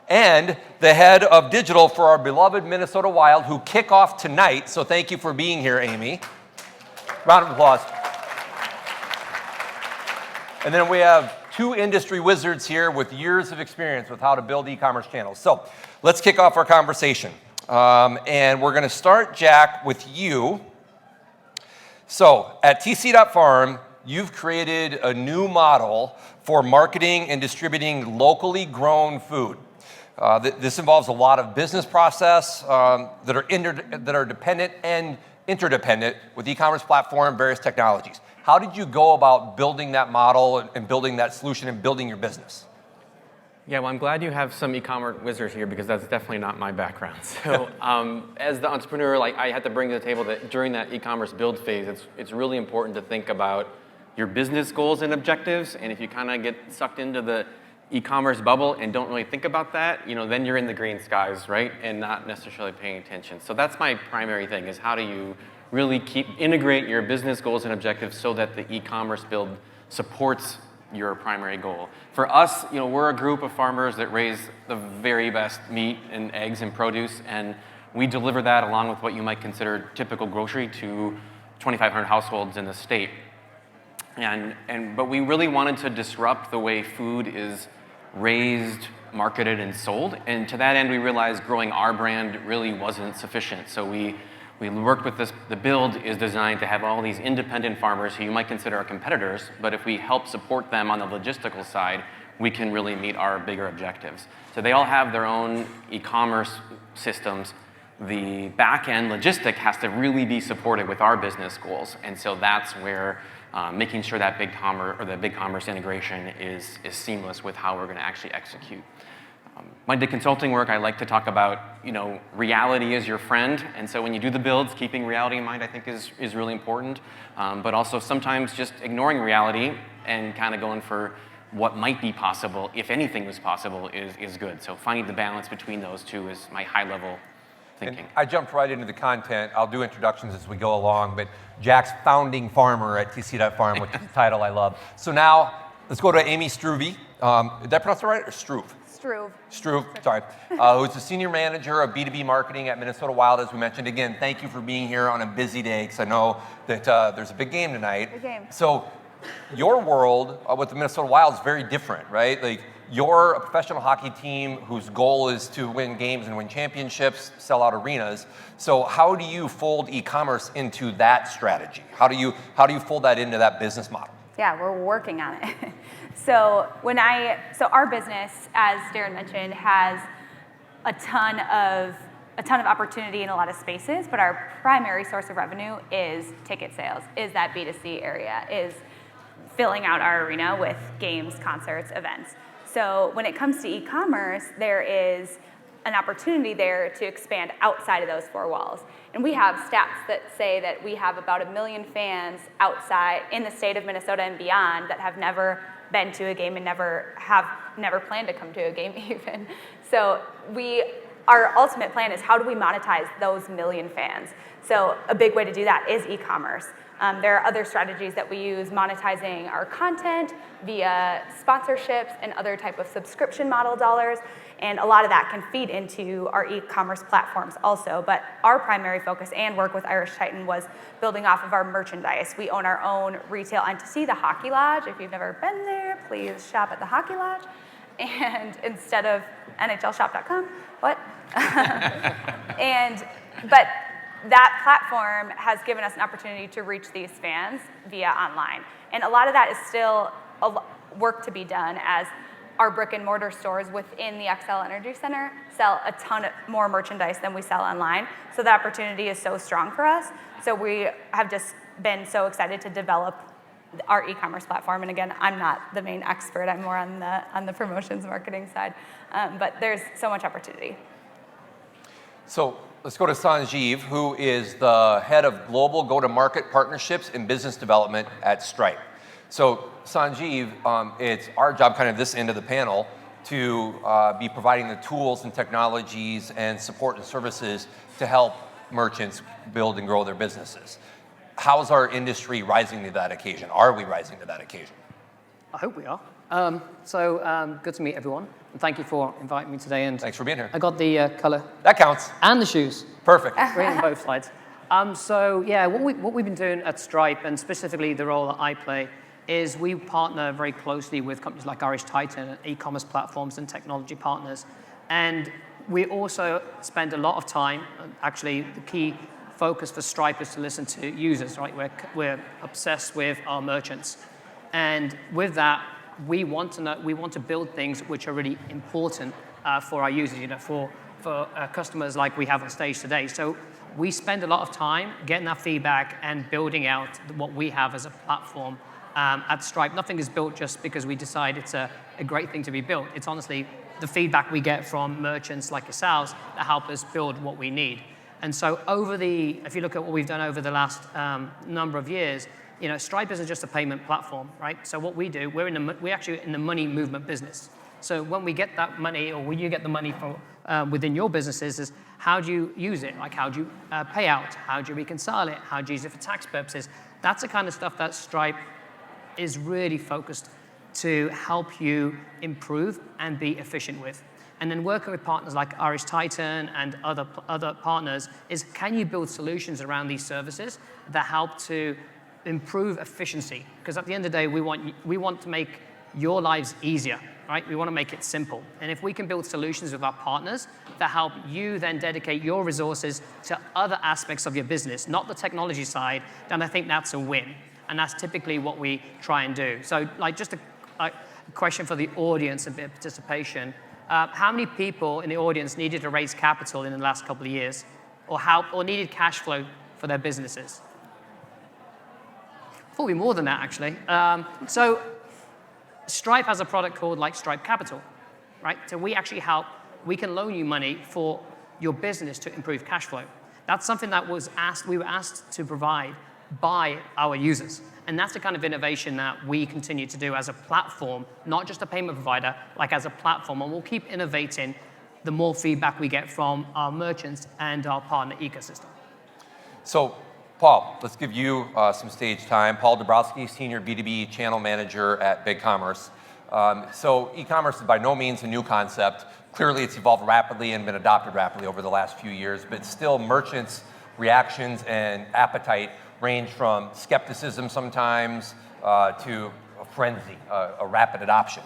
and the head of digital for our beloved Minnesota Wild, who kick off tonight. So thank you for being here, Amy. Round of applause. And then we have 2 industry wizards here with years of experience with how to build e-commerce channels. So let's kick off our conversation. And we're going to start, Jack, with you. So at TC.Farm, you've created a new model for marketing and distributing locally grown food. This involves a lot of business process that are dependent and interdependent with e-commerce platform, various technologies. How did you go about building that model and building that solution and building your business? Yeah, well, I'm glad you have some e-commerce wizards here because that's definitely not my background. So as the entrepreneur, I had to bring to the table that during that e-commerce build phase, it's really important to think about your business goals and objectives. And if you kind of get sucked into the e-commerce bubble and don't really think about that, then you're in the green skies, right? And not necessarily paying attention. So that's my primary thing, is how do you really integrate your business goals and objectives so that the e-commerce build supports your primary goal. For us, we're a group of farmers that raise the very best meat and eggs and produce, and we deliver that along with what you might consider typical grocery to 2,500 households in the state. But we really wanted to disrupt the way food is raised, marketed, and sold. And to that end, we realized growing our brand really wasn't sufficient. So we worked with this. The build is designed to have all these independent farmers who you might consider our competitors, but if we help support them on the logistical side, we can really meet our bigger objectives. So they all have their own e-commerce systems. The back-end logistic has to really be supported with our business goals. And so that's where making sure that BigCommerce integration is seamless with how we're going to actually execute. When I did consulting work, I like to talk about, reality is your friend. And so when you do the builds, keeping reality in mind, I think is really important. But also sometimes just ignoring reality and kind of going for what might be possible, if anything was possible, is good. So finding the balance between those two is my high-level thinking. And I jumped right into the content. I'll do introductions as we go along, but Jack's founding farmer at TC.Farm, which is the title I love. So now let's go to Amy Struve. Did I pronounce it right, or Struve? Struve, sorry. Who's the senior manager of B2B marketing at Minnesota Wild, as we mentioned. Again, thank you for being here on a busy day, because I know that there's a big game tonight. Big game. So your world with the Minnesota Wild is very different, right? Like, you're a professional hockey team whose goal is to win games and win championships, sell out arenas. So how do you fold e-commerce into that strategy? How do you fold that into that business model? Yeah, we're working on it. So our business, as Darin mentioned, has a ton of opportunity in a lot of spaces, but our primary source of revenue is ticket sales, is that B2C area, is filling out our arena with games, concerts, events. So when it comes to e-commerce, there is an opportunity there to expand outside of those 4 walls. And we have stats that say that we have about 1 million fans outside in the state of Minnesota and beyond that have never been to a game and never planned to come to a game even. So we our ultimate plan is how do we monetize those million fans? So a big way to do that is e-commerce. There are other strategies that we use, monetizing our content via sponsorships and other type of subscription model dollars. And a lot of that can feed into our e-commerce platforms also. But our primary focus and work with Irish Titan was building off of our merchandise. We own our own retail entity, the Hockey Lodge. If you've never been there, please shop at the Hockey Lodge. And instead of NHLshop.com, what? But that platform has given us an opportunity to reach these fans via online. And a lot of that is still work to be done, as our brick and mortar stores within the XL Energy Center sell a ton of more merchandise than we sell online. So the opportunity is so strong for us. So we have just been so excited to develop our e-commerce platform. And again, I'm not the main expert. I'm more on the promotions marketing side. But there's so much opportunity. So let's go to Sanjeev, who is the head of global go-to-market partnerships and business development at Stripe. So Sanjeev, it's our job, kind of this end of the panel, to be providing the tools and technologies and support and services to help merchants build and grow their businesses. How's our industry rising to that occasion? Are we rising to that occasion? I hope we are. Good to meet everyone. And thank you for inviting me today. And thanks for being here. I got the color. That counts. And the shoes. Perfect. Great on both sides. What we've been doing at Stripe, and specifically the role that I play, is we partner very closely with companies like Irish Titan and e-commerce platforms and technology partners. And we also spend a lot of time, actually the key focus for Stripe is to listen to users, right? We're obsessed with our merchants. And with that, we want to build things which are really important for our users, for customers like we have on stage today. So we spend a lot of time getting that feedback and building out what we have as a platform at Stripe. Nothing is built just because we decide it's a great thing to be built. It's honestly the feedback we get from merchants like yourselves that help us build what we need. And so if you look at what we've done over the last number of years, Stripe isn't just a payment platform, right? So what we do, we're actually in the money movement business. So when we get that money, or when you get the money from within your businesses, is how do you use it? Like how do you pay out? How do you reconcile it? How do you use it for tax purposes? That's the kind of stuff that Stripe is really focused to help you improve and be efficient with. And then working with partners like Irish Titan and other partners is, can you build solutions around these services that help to improve efficiency? Because at the end of the day, we want to make your lives easier, right? We want to make it simple. And if we can build solutions with our partners that help you then dedicate your resources to other aspects of your business, not the technology side, then I think that's a win. And that's typically what we try and do. So just a question for the audience, a bit of participation. How many people in the audience needed to raise capital in the last couple of years, or needed cash flow for their businesses? Probably more than that, actually. So Stripe has a product called Stripe Capital, right? So we actually we can loan you money for your business to improve cash flow. That's something that we were asked to provide by our users. And that's the kind of innovation that we continue to do as a platform, not just a payment provider, as a platform. And we'll keep innovating the more feedback we get from our merchants and our partner ecosystem. So, Paul, let's give you some stage time. Paul Dabrowski, Senior B2B Channel Manager at BigCommerce. So e-commerce is by no means a new concept. Clearly, it's evolved rapidly and been adopted rapidly over the last few years, but still merchants' reactions and appetite range from skepticism sometimes to a frenzy, a rapid adoption.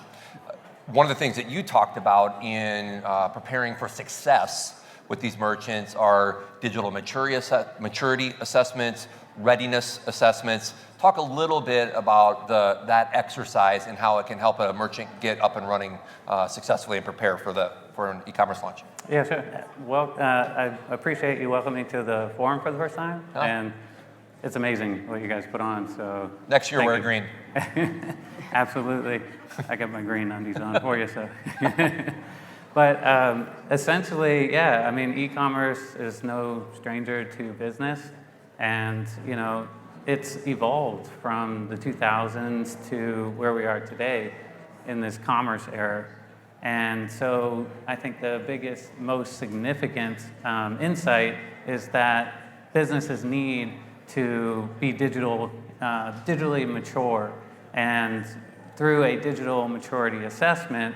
One of the things that you talked about in preparing for success with these merchants are digital maturity assessments, readiness assessments. Talk a little bit about that exercise and how it can help a merchant get up and running successfully and prepare for an e-commerce launch. Yeah, sure. Well, I appreciate you welcoming me to the forum for the first time. Oh. And it's amazing what you guys put on. So next year wear green. Absolutely. I got my green undies on for you. So, but essentially, yeah. I mean, e-commerce is no stranger to business, and it's evolved from the 2000s to where we are today in this commerce era. And so I think the biggest, most significant insight is that businesses need to be digitally mature. And through a digital maturity assessment,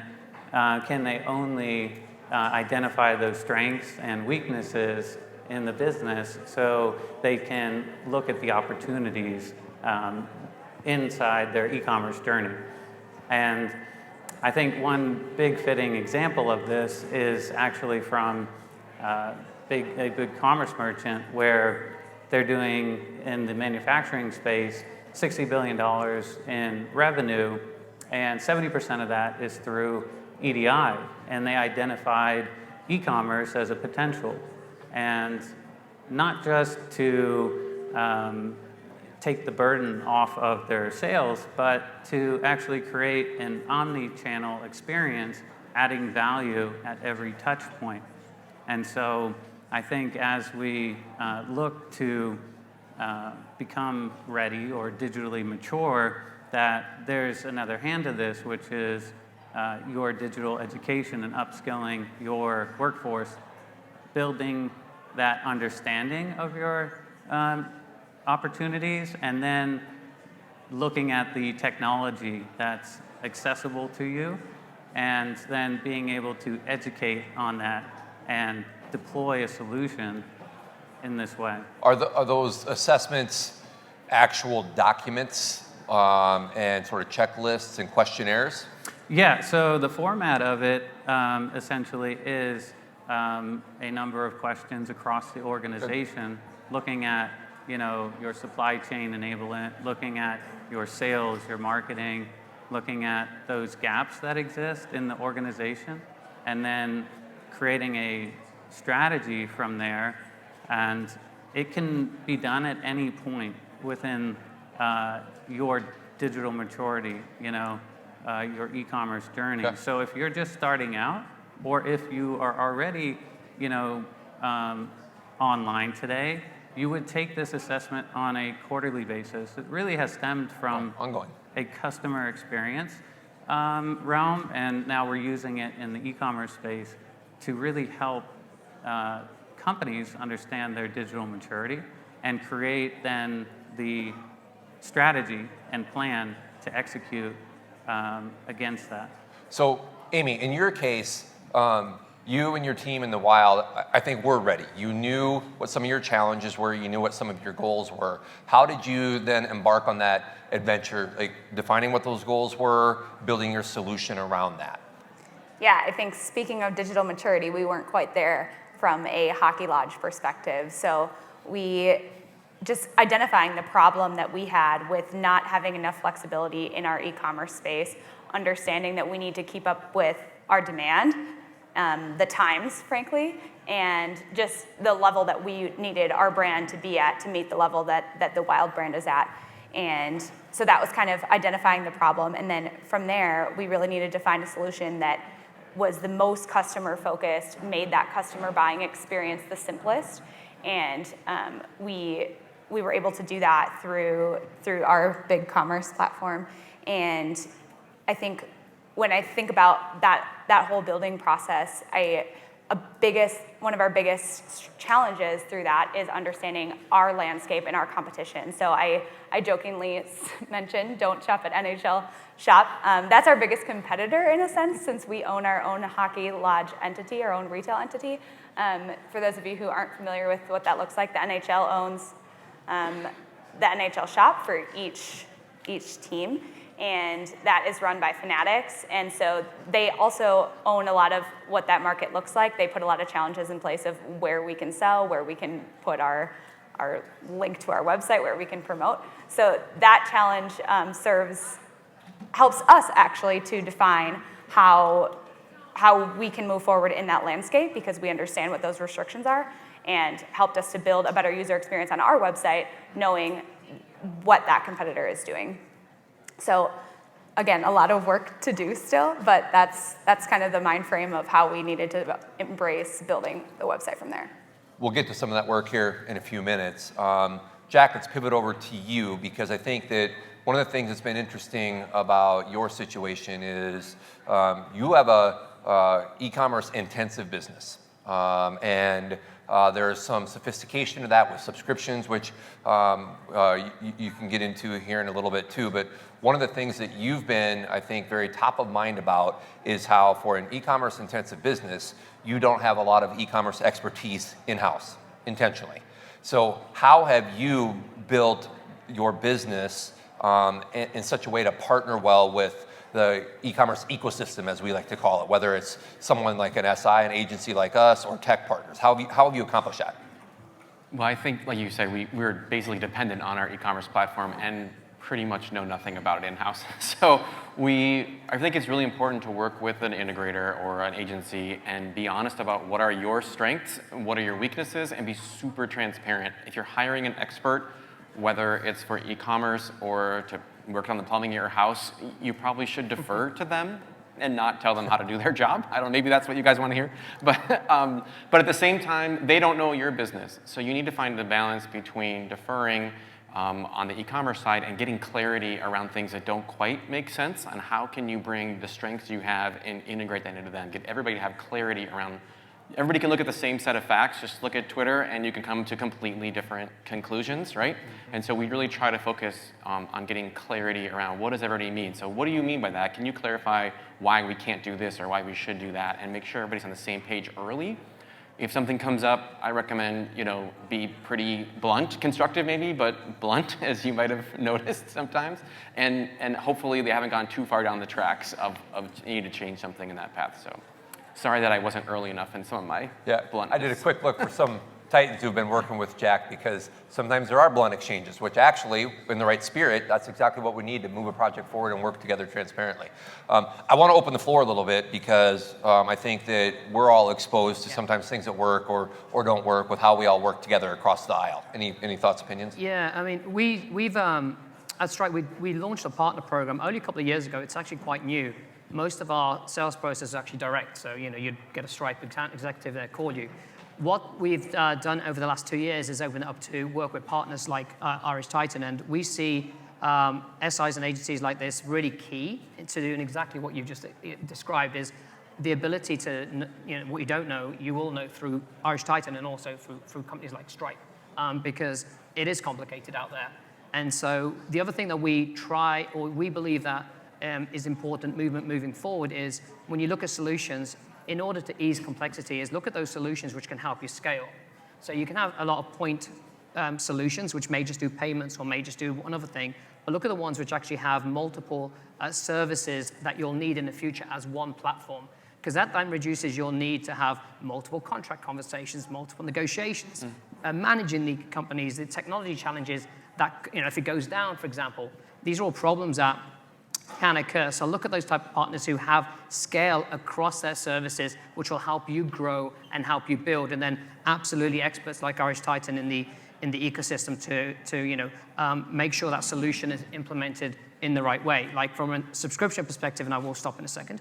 can they only identify those strengths and weaknesses in the business so they can look at the opportunities inside their e-commerce journey. And I think one big fitting example of this is actually from a big commerce merchant where they're doing, in the manufacturing space, $60 billion in revenue, and 70% of that is through EDI. And they identified e-commerce as a potential. And not just to take the burden off of their sales, but to actually create an omni-channel experience, adding value at every touch point. And so I think as we look to become ready or digitally mature, that there's another hand to this, which is your digital education and upskilling your workforce, building that understanding of your opportunities, and then looking at the technology that's accessible to you, and then being able to educate on that and deploy a solution in this way. Are those assessments actual documents and sort of checklists and questionnaires? Yeah, so the format of it essentially is a number of questions across the organization, looking at your supply chain enablement, looking at your sales, your marketing, looking at those gaps that exist in the organization, and then creating a strategy from there. And it can be done at any point within your digital maturity, your e-commerce journey. Okay. So if you're just starting out, or if you are already, online today, you would take this assessment on a quarterly basis. It really has stemmed from ongoing a customer experience realm, and now we're using it in the e-commerce space to really help companies understand their digital maturity and create then the strategy and plan to execute against that. So, Amy, in your case, you and your team in the wild, I think we're ready. You knew what some of your challenges were. You knew what some of your goals were. How did you then embark on that adventure, like defining what those goals were, building your solution around that? Yeah, I think speaking of digital maturity, we weren't quite there from a hockey lodge perspective. So we just identifying the problem that we had with not having enough flexibility in our e-commerce space, understanding that we need to keep up with our demand, the times, frankly, and just the level that we needed our brand to be at to meet the level that the Wild brand is at. And so that was kind of identifying the problem. And then from there, we really needed to find a solution that was the most customer focused, made that customer buying experience the simplest. And we were able to do that through our big commerce platform. And I think when I think about that whole building process, one of our biggest challenges through that is understanding our landscape and our competition. So I jokingly mentioned, don't shop at NHL Shop. That's our biggest competitor in a sense, since we own our own hockey lodge entity, our own retail entity. For those of you who aren't familiar with what that looks like, the NHL owns the NHL Shop for each team. And that is run by Fanatics, and so they also own a lot of what that market looks like. They put a lot of challenges in place of where we can sell, where we can put our link to our website, where we can promote. So that challenge helps us actually to define how we can move forward in that landscape, because we understand what those restrictions are, and helped us to build a better user experience on our website, knowing what that competitor is doing. So again, a lot of work to do still, but that's kind of the mind frame of how we needed to embrace building the website from there. We'll get to some of that work here in a few minutes. Jack, let's pivot over to you, because I think that one of the things that's been interesting about your situation is you have a e-commerce intensive business. There's some sophistication to that with subscriptions, which you can get into here in a little bit too. But one of the things that you've been, I think, very top of mind about is how for an e-commerce intensive business, you don't have a lot of e-commerce expertise in-house intentionally. So how have you built your business in such a way to partner well with the e-commerce ecosystem, as we like to call it, whether it's someone like an SI, an agency like us, or tech partners? How have you accomplished that? Well, I think, like you said, we're basically dependent on our e-commerce platform and pretty much know nothing about it in-house. So I think it's really important to work with an integrator or an agency and be honest about what are your strengths, what are your weaknesses, and be super transparent. If you're hiring an expert, whether it's for e-commerce or to work on the plumbing at your house, you probably should defer to them and not tell them how to do their job. I don't know, maybe that's what you guys want to hear. But at the same time, they don't know your business. So you need to find the balance between deferring on the e-commerce side and getting clarity around things that don't quite make sense, and how can you bring the strengths you have and integrate that into them. Get everybody to have clarity around. Everybody can look at the same set of facts, just look at Twitter, and you can come to completely different conclusions, right? And so we really try to focus on getting clarity around what does everybody mean. So what do you mean by that? Can you clarify why we can't do this or why we should do that, and make sure everybody's on the same page early? If something comes up, I recommend, be pretty blunt, constructive maybe, but blunt, as you might have noticed sometimes. And hopefully they haven't gone too far down the tracks of need to change something in that path. So sorry that I wasn't early enough in some of my bluntness. I did a quick look for some Titans who've been working with Jack, because sometimes there are blunt exchanges, which actually, in the right spirit, that's exactly what we need to move a project forward and work together transparently. I want to open the floor a little bit, because I think that we're all exposed to sometimes things that work or don't work with how we all work together across the aisle. Any thoughts, opinions? Yeah, I mean, we've at Stripe, we launched a partner program only a couple of years ago. It's actually quite new. Most of our sales process is actually direct, so you'd get a Stripe account executive there call you. What we've done over the last 2 years is open it up to work with partners like Irish Titan, and we see SIs and agencies like this really key to doing exactly what you've just described, is the ability to, what you don't know, you will know through Irish Titan and also through companies like Stripe, because it is complicated out there. And so the other thing that we try, or we believe that is important moving forward, is when you look at solutions, in order to ease complexity, is look at those solutions which can help you scale. So you can have a lot of point solutions which may just do payments or may just do one other thing, but look at the ones which actually have multiple services that you'll need in the future as one platform, because that then reduces your need to have multiple contract conversations, multiple negotiations, managing the companies, the technology challenges that, if it goes down, for example, these are all problems that can occur. So look at those type of partners who have scale across their services, which will help you grow and help you build. And then absolutely experts like Irish Titan in the ecosystem to make sure that solution is implemented in the right way. Like from a subscription perspective, and I will stop in a second,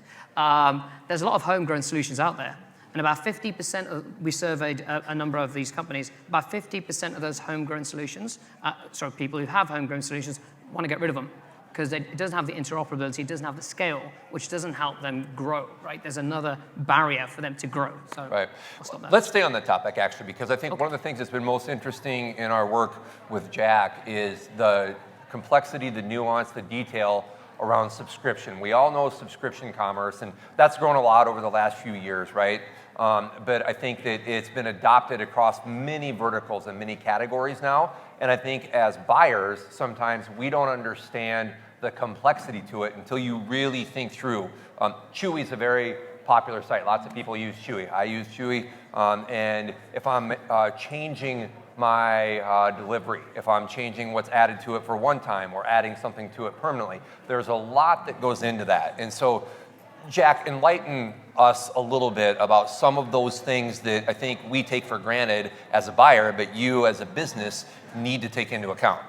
there's a lot of homegrown solutions out there. And about 50%, we surveyed a number of these companies, about 50% of those homegrown solutions, people who have homegrown solutions, want to get rid of them, because it doesn't have the interoperability, it doesn't have the scale, which doesn't help them grow, right? There's another barrier for them to grow. So right. I'll stop there. Let's stay on that topic, actually, because I think one of the things that's been most interesting in our work with Jack is the complexity, the nuance, the detail around subscription. We all know subscription commerce, and that's grown a lot over the last few years, right? But I think that it's been adopted across many verticals and many categories now. And I think as buyers, sometimes we don't understand the complexity to it until you really think through. Chewy is a very popular site. Lots of people use Chewy. I use Chewy. And if I'm changing my delivery, if I'm changing what's added to it for one time or adding something to it permanently, there's a lot that goes into that. And so, Jack, enlighten us a little bit about some of those things that I think we take for granted as a buyer, but you as a business need to take into account.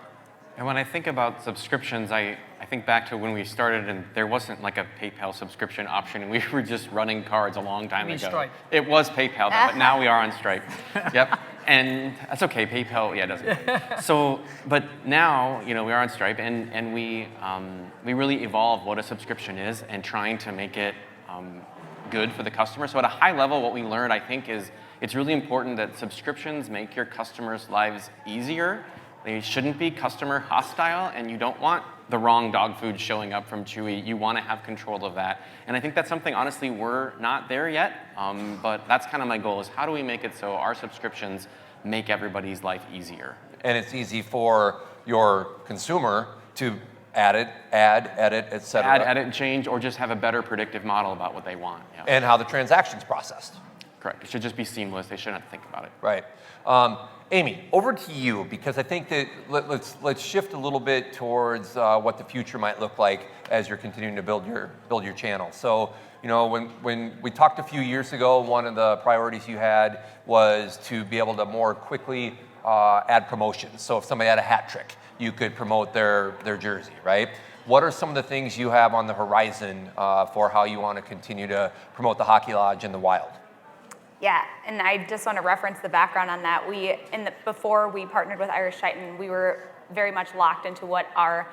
And when I think about subscriptions, I think back to when we started and there wasn't like a PayPal subscription option, and we were just running cards a long time ago. Stripe. It was PayPal, but now we are on Stripe. Yep. And that's okay, PayPal, yeah, it doesn't. So, but now, we are on Stripe, and we really evolve what a subscription is and trying to make it good for the customer. So at a high level, what we learned, I think, is it's really important that subscriptions make your customers' lives easier. They shouldn't be customer hostile, and you don't want the wrong dog food showing up from Chewy. You want to have control of that. And I think that's something, honestly, we're not there yet, but that's kind of my goal, is how do we make it so our subscriptions make everybody's life easier? And it's easy for your consumer to add, edit, et cetera. Add, edit, and change, or just have a better predictive model about what they want. Yeah. And how the transaction's processed. Correct. It should just be seamless. They shouldn't have to think about it. Right. Amy, over to you, because I think that let's shift a little bit towards what the future might look like as you're continuing to build your channel. So, you know, when we talked a few years ago, one of the priorities you had was to be able to more quickly add promotions. So if somebody had a hat trick, you could promote their jersey, right? What are some of the things you have on the horizon for how you want to continue to promote the Hockey Lodge in the wild? Yeah, and I just want to reference the background on that. Before we partnered with Irish Titan, we were very much locked into what our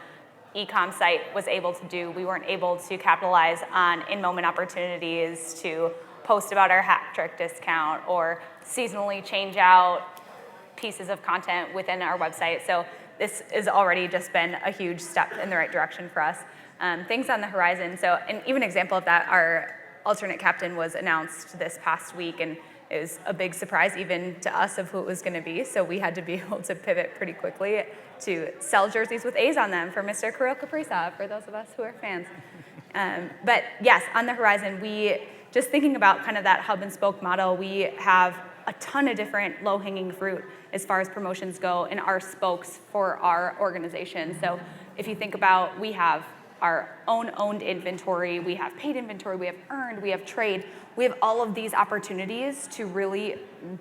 e-com site was able to do. We weren't able to capitalize on in-moment opportunities to post about our hat trick discount or seasonally change out pieces of content within our website. So this has already just been a huge step in the right direction for us. Things on the horizon. So, and even an example of that, our alternate captain was announced this past week, and it was a big surprise even to us of who it was going to be. So we had to be able to pivot pretty quickly to sell jerseys with A's on them for Mr. Kirill Kaprizov, for those of us who are fans. But yes, on the horizon, just thinking about kind of that hub and spoke model, we have a ton of different low-hanging fruit as far as promotions go in our spokes for our organization. So if you think about, we have our own owned inventory, we have paid inventory, we have earned, we have trade. We have all of these opportunities to really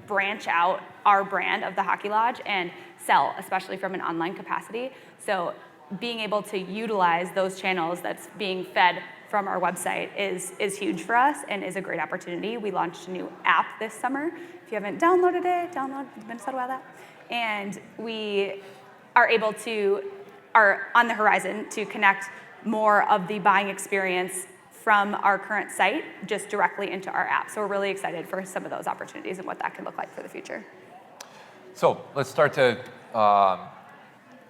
branch out our brand of the Hockey Lodge and sell, especially from an online capacity. So being able to utilize those channels that's being fed from our website is huge for us and is a great opportunity. We launched a new app this summer. If you haven't downloaded it, download Minnesota Wild app. And we are able to, are on the horizon to connect more of the buying experience from our current site just directly into our app. So we're really excited for some of those opportunities and what that can look like for the future. So let's start to, I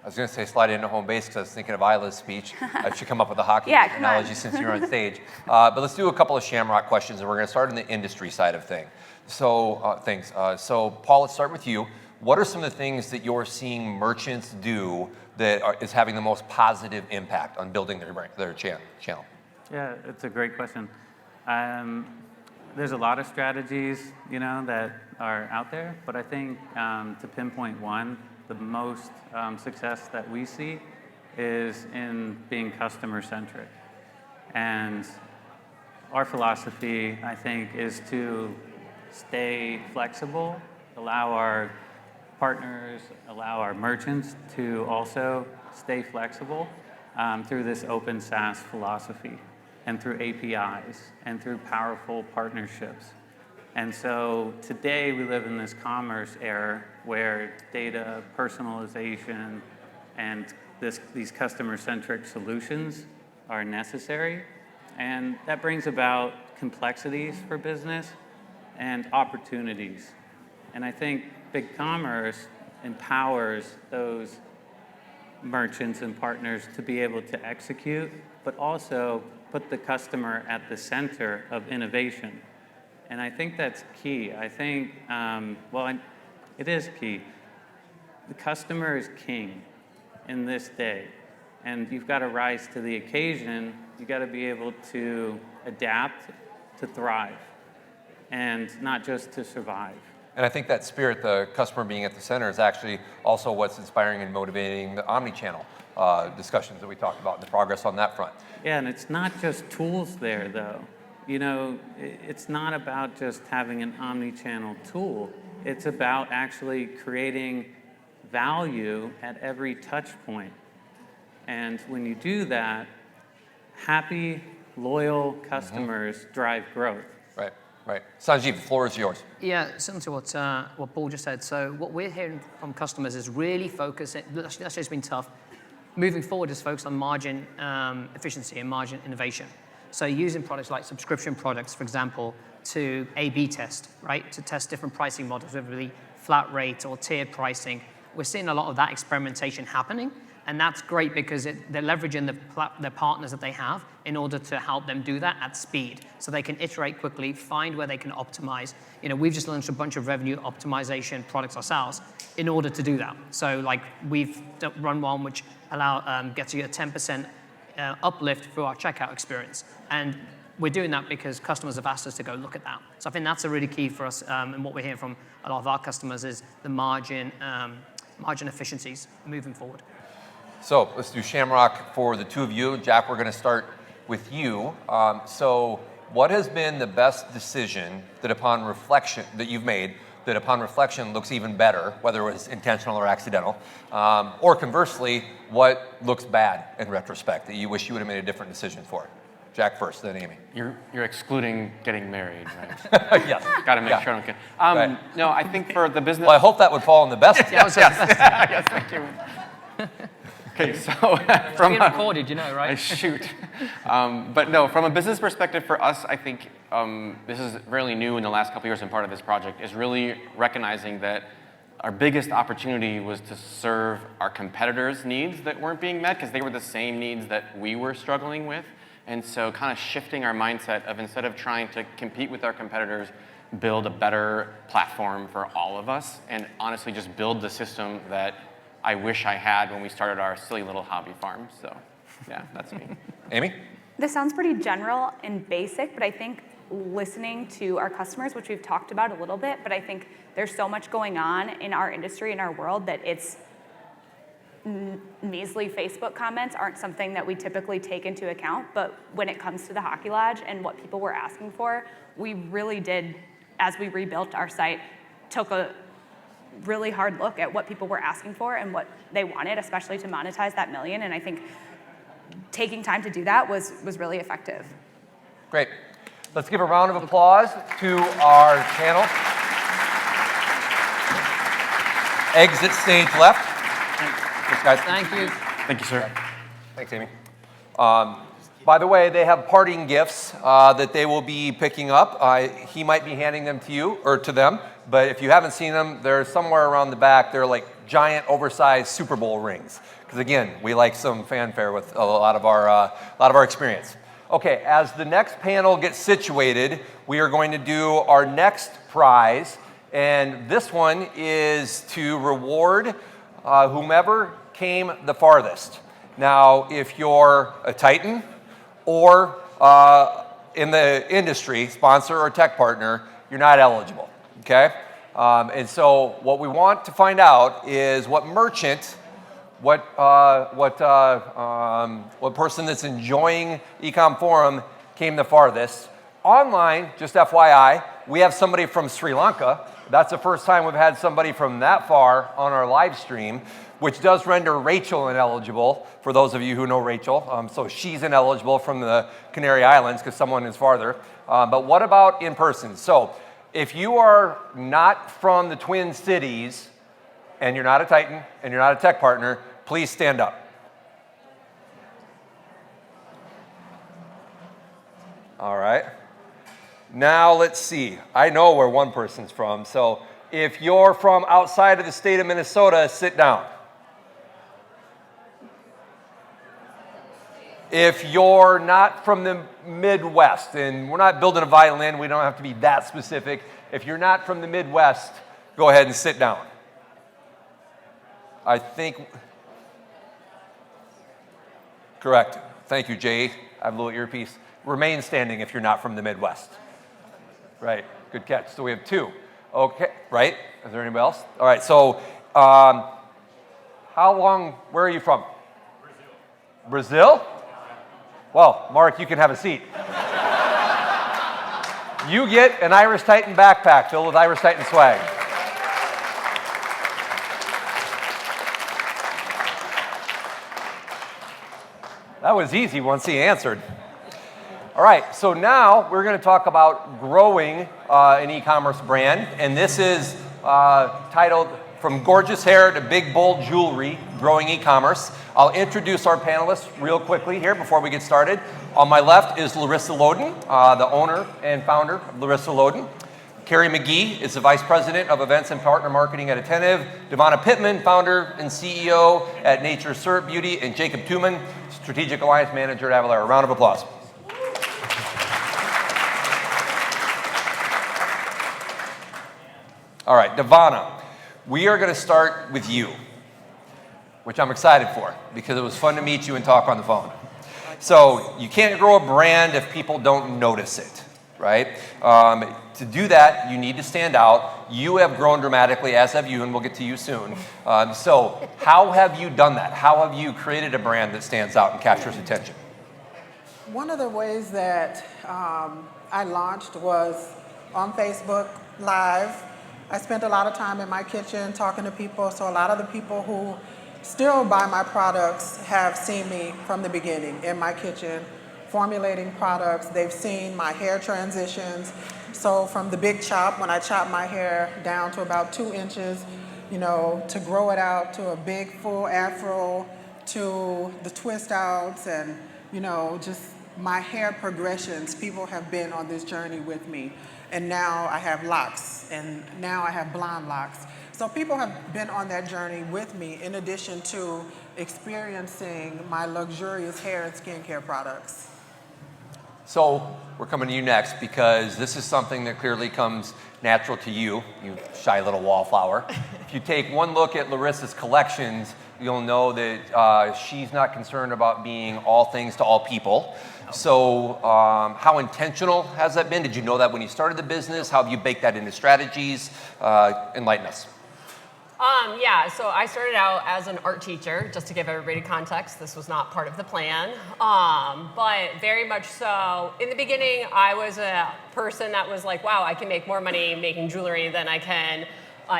was going to say slide into home base because I was thinking of Ila's speech. I should come up with a hockey analogy since you're on stage. But let's do a couple of Shamrock questions, and we're going to start on the industry side of things. So Paul, let's start with you. What are some of the things that you're seeing merchants do that is having the most positive impact on building their channel? Yeah, it's a great question. There's a lot of strategies, that are out there, but I think to pinpoint one, the most success that we see is in being customer-centric. And our philosophy, I think, is to stay flexible, allow our partners, allow our merchants to also stay flexible through this open SaaS philosophy and through APIs and through powerful partnerships. And so today we live in this commerce era where data, personalization, and these customer-centric solutions are necessary. And that brings about complexities for business and opportunities. And I think BigCommerce empowers those merchants and partners to be able to execute, but also put the customer at the center of innovation. And I think that's key. I think, it is key. The customer is king in this day, and you've got to rise to the occasion. You've got to be able to adapt to thrive, and not just to survive. And I think that spirit, the customer being at the center, is actually also what's inspiring and motivating the omnichannel discussions that we talked about and the progress on that front. Yeah, and it's not just tools there, though. It's not about just having an omnichannel tool. It's about actually creating value at every touch point. And when you do that, happy, loyal customers drive growth. Right. Sanjeev, the floor is yours. Yeah, similar to what Paul just said. So what we're hearing from customers is really focusing, that's just been tough. Moving forward is focused on margin efficiency and margin innovation. So using products like subscription products, for example, to A/B test, right? To test different pricing models, whether it be flat rate or tiered pricing. We're seeing a lot of that experimentation happening, and that's great because they're leveraging the partners that they have in order to help them do that at speed, so they can iterate quickly, find where they can optimize. You know, we've just launched a bunch of revenue optimization products ourselves in order to do that. So like we've run one which gets you a 10% uplift through our checkout experience, and we're doing that because customers have asked us to go look at that. So I think that's a really key for us, and what we're hearing from a lot of our customers is the margin efficiencies moving forward. So let's do Shamrock for the two of you. Jack, we're going to start with you. So what has been the best decision that upon reflection that you've made that upon reflection looks even better, whether it was intentional or accidental, or conversely, what looks bad in retrospect that you wish you would have made a different decision for? Jack first, then Amy. You're excluding getting married, right? Yes. Got to make sure I don't get. Right. No, I think for the business. Well, I hope that would fall in the best. Yes, yes, thank you. Okay, so from it's being recorded, you know, right? Shoot. But no, from a business perspective for us, I think this is fairly new in the last couple of years and part of this project is really recognizing that our biggest opportunity was to serve our competitors' needs that weren't being met because they were the same needs that we were struggling with. And so kind of shifting our mindset of instead of trying to compete with our competitors, build a better platform for all of us and honestly just build the system that I wish I had when we started our silly little hobby farm. So yeah, that's me. Amy? This sounds pretty general and basic, but I think listening to our customers, which we've talked about a little bit, but I think there's so much going on in our industry, in our world, that it's measly Facebook comments aren't something that we typically take into account, but when it comes to the Hockey Lodge and what people were asking for, we really did, as we rebuilt our site, took a really hard look at what people were asking for and what they wanted, especially to monetize that million, and I think taking time to do that was really effective. Great. Let's give a round of applause to our panel. Exit stage left. Thanks, guys. Thank you. Thank you, sir. Thanks, Amy. By the way, they have parting gifts that they will be picking up. He might be handing them to you or to them, but if you haven't seen them, they're somewhere around the back. They're like giant, oversized Super Bowl rings. Because again, we like some fanfare with a lot of our experience. Okay, as the next panel gets situated, we are going to do our next prize, and this one is to reward whomever came the farthest. Now, if you're a Titan or in the industry, sponsor or tech partner, you're not eligible, okay? And so what we want to find out is what merchant, what person that's enjoying Ecom Forum came the farthest. Online, just FYI, we have somebody from Sri Lanka. That's the first time we've had somebody from that far on our live stream, which does render Rachel ineligible, for those of you who know Rachel. So she's ineligible from the Canary Islands because someone is farther. But what about in person? So if you are not from the Twin Cities and you're not a Titan and you're not a tech partner, please stand up. All right. Now let's see. I know where one person's from. So if you're from outside of the state of Minnesota, sit down. If you're not from the Midwest, and we're not building a violin, we don't have to be that specific. If you're not from the Midwest, go ahead and sit down. I think, correct. Thank you, Jay. I have a little earpiece. Remain standing if you're not from the Midwest. Right, good catch. So we have two. Okay, right? Is there anybody else? All right, so where are you from? Brazil. Brazil? Well, Mark, you can have a seat. You get an Irish Titan backpack filled with Irish Titan swag. That was easy once he answered. All right, so now we're going to talk about growing an e-commerce brand, and this is titled From Gorgeous Hair to Big Bold Jewelry, Growing E-Commerce. I'll introduce our panelists real quickly here before we get started. On my left is Larissa Loden, the owner and founder of Larissa Loden. Carrie McGee is the Vice President of Events and Partner Marketing at Attentive. Devonna Pittman, founder and CEO at Nature's Syrup Beauty. And Jacob Tuman, Strategic Alliance Manager at Avalara. Round of applause. All right, Devonna, we are going to start with you, which I'm excited for because it was fun to meet you and talk on the phone. So you can't grow a brand if people don't notice it, right? To do that, you need to stand out. You have grown dramatically, as have you, and we'll get to you soon. So how have you done that? How have you created a brand that stands out and captures attention? One of the ways that I launched was on Facebook Live. I spent a lot of time in my kitchen talking to people, so a lot of the people who still buy my products have seen me from the beginning in my kitchen, formulating products. They've seen my hair transitions. So from the big chop, when I chop my hair down to about 2 inches, you know, to grow it out to a big full afro, to the twist outs and, you know, just my hair progressions. People have been on this journey with me. And now I have locks, and now I have blonde locks. So people have been on that journey with me in addition to experiencing my luxurious hair and skincare products. So we're coming to you next because this is something that clearly comes natural to you, you shy little wallflower. If you take one look at Larissa's collections, you'll know that she's not concerned about being all things to all people. So how intentional has that been? Did you know that when you started the business? How have you baked that into strategies? Enlighten us. Yeah, so I started out as an art teacher, just to give everybody context. This was not part of the plan, but very much so. In the beginning, I was a person that was like, wow, I can make more money making jewelry than I can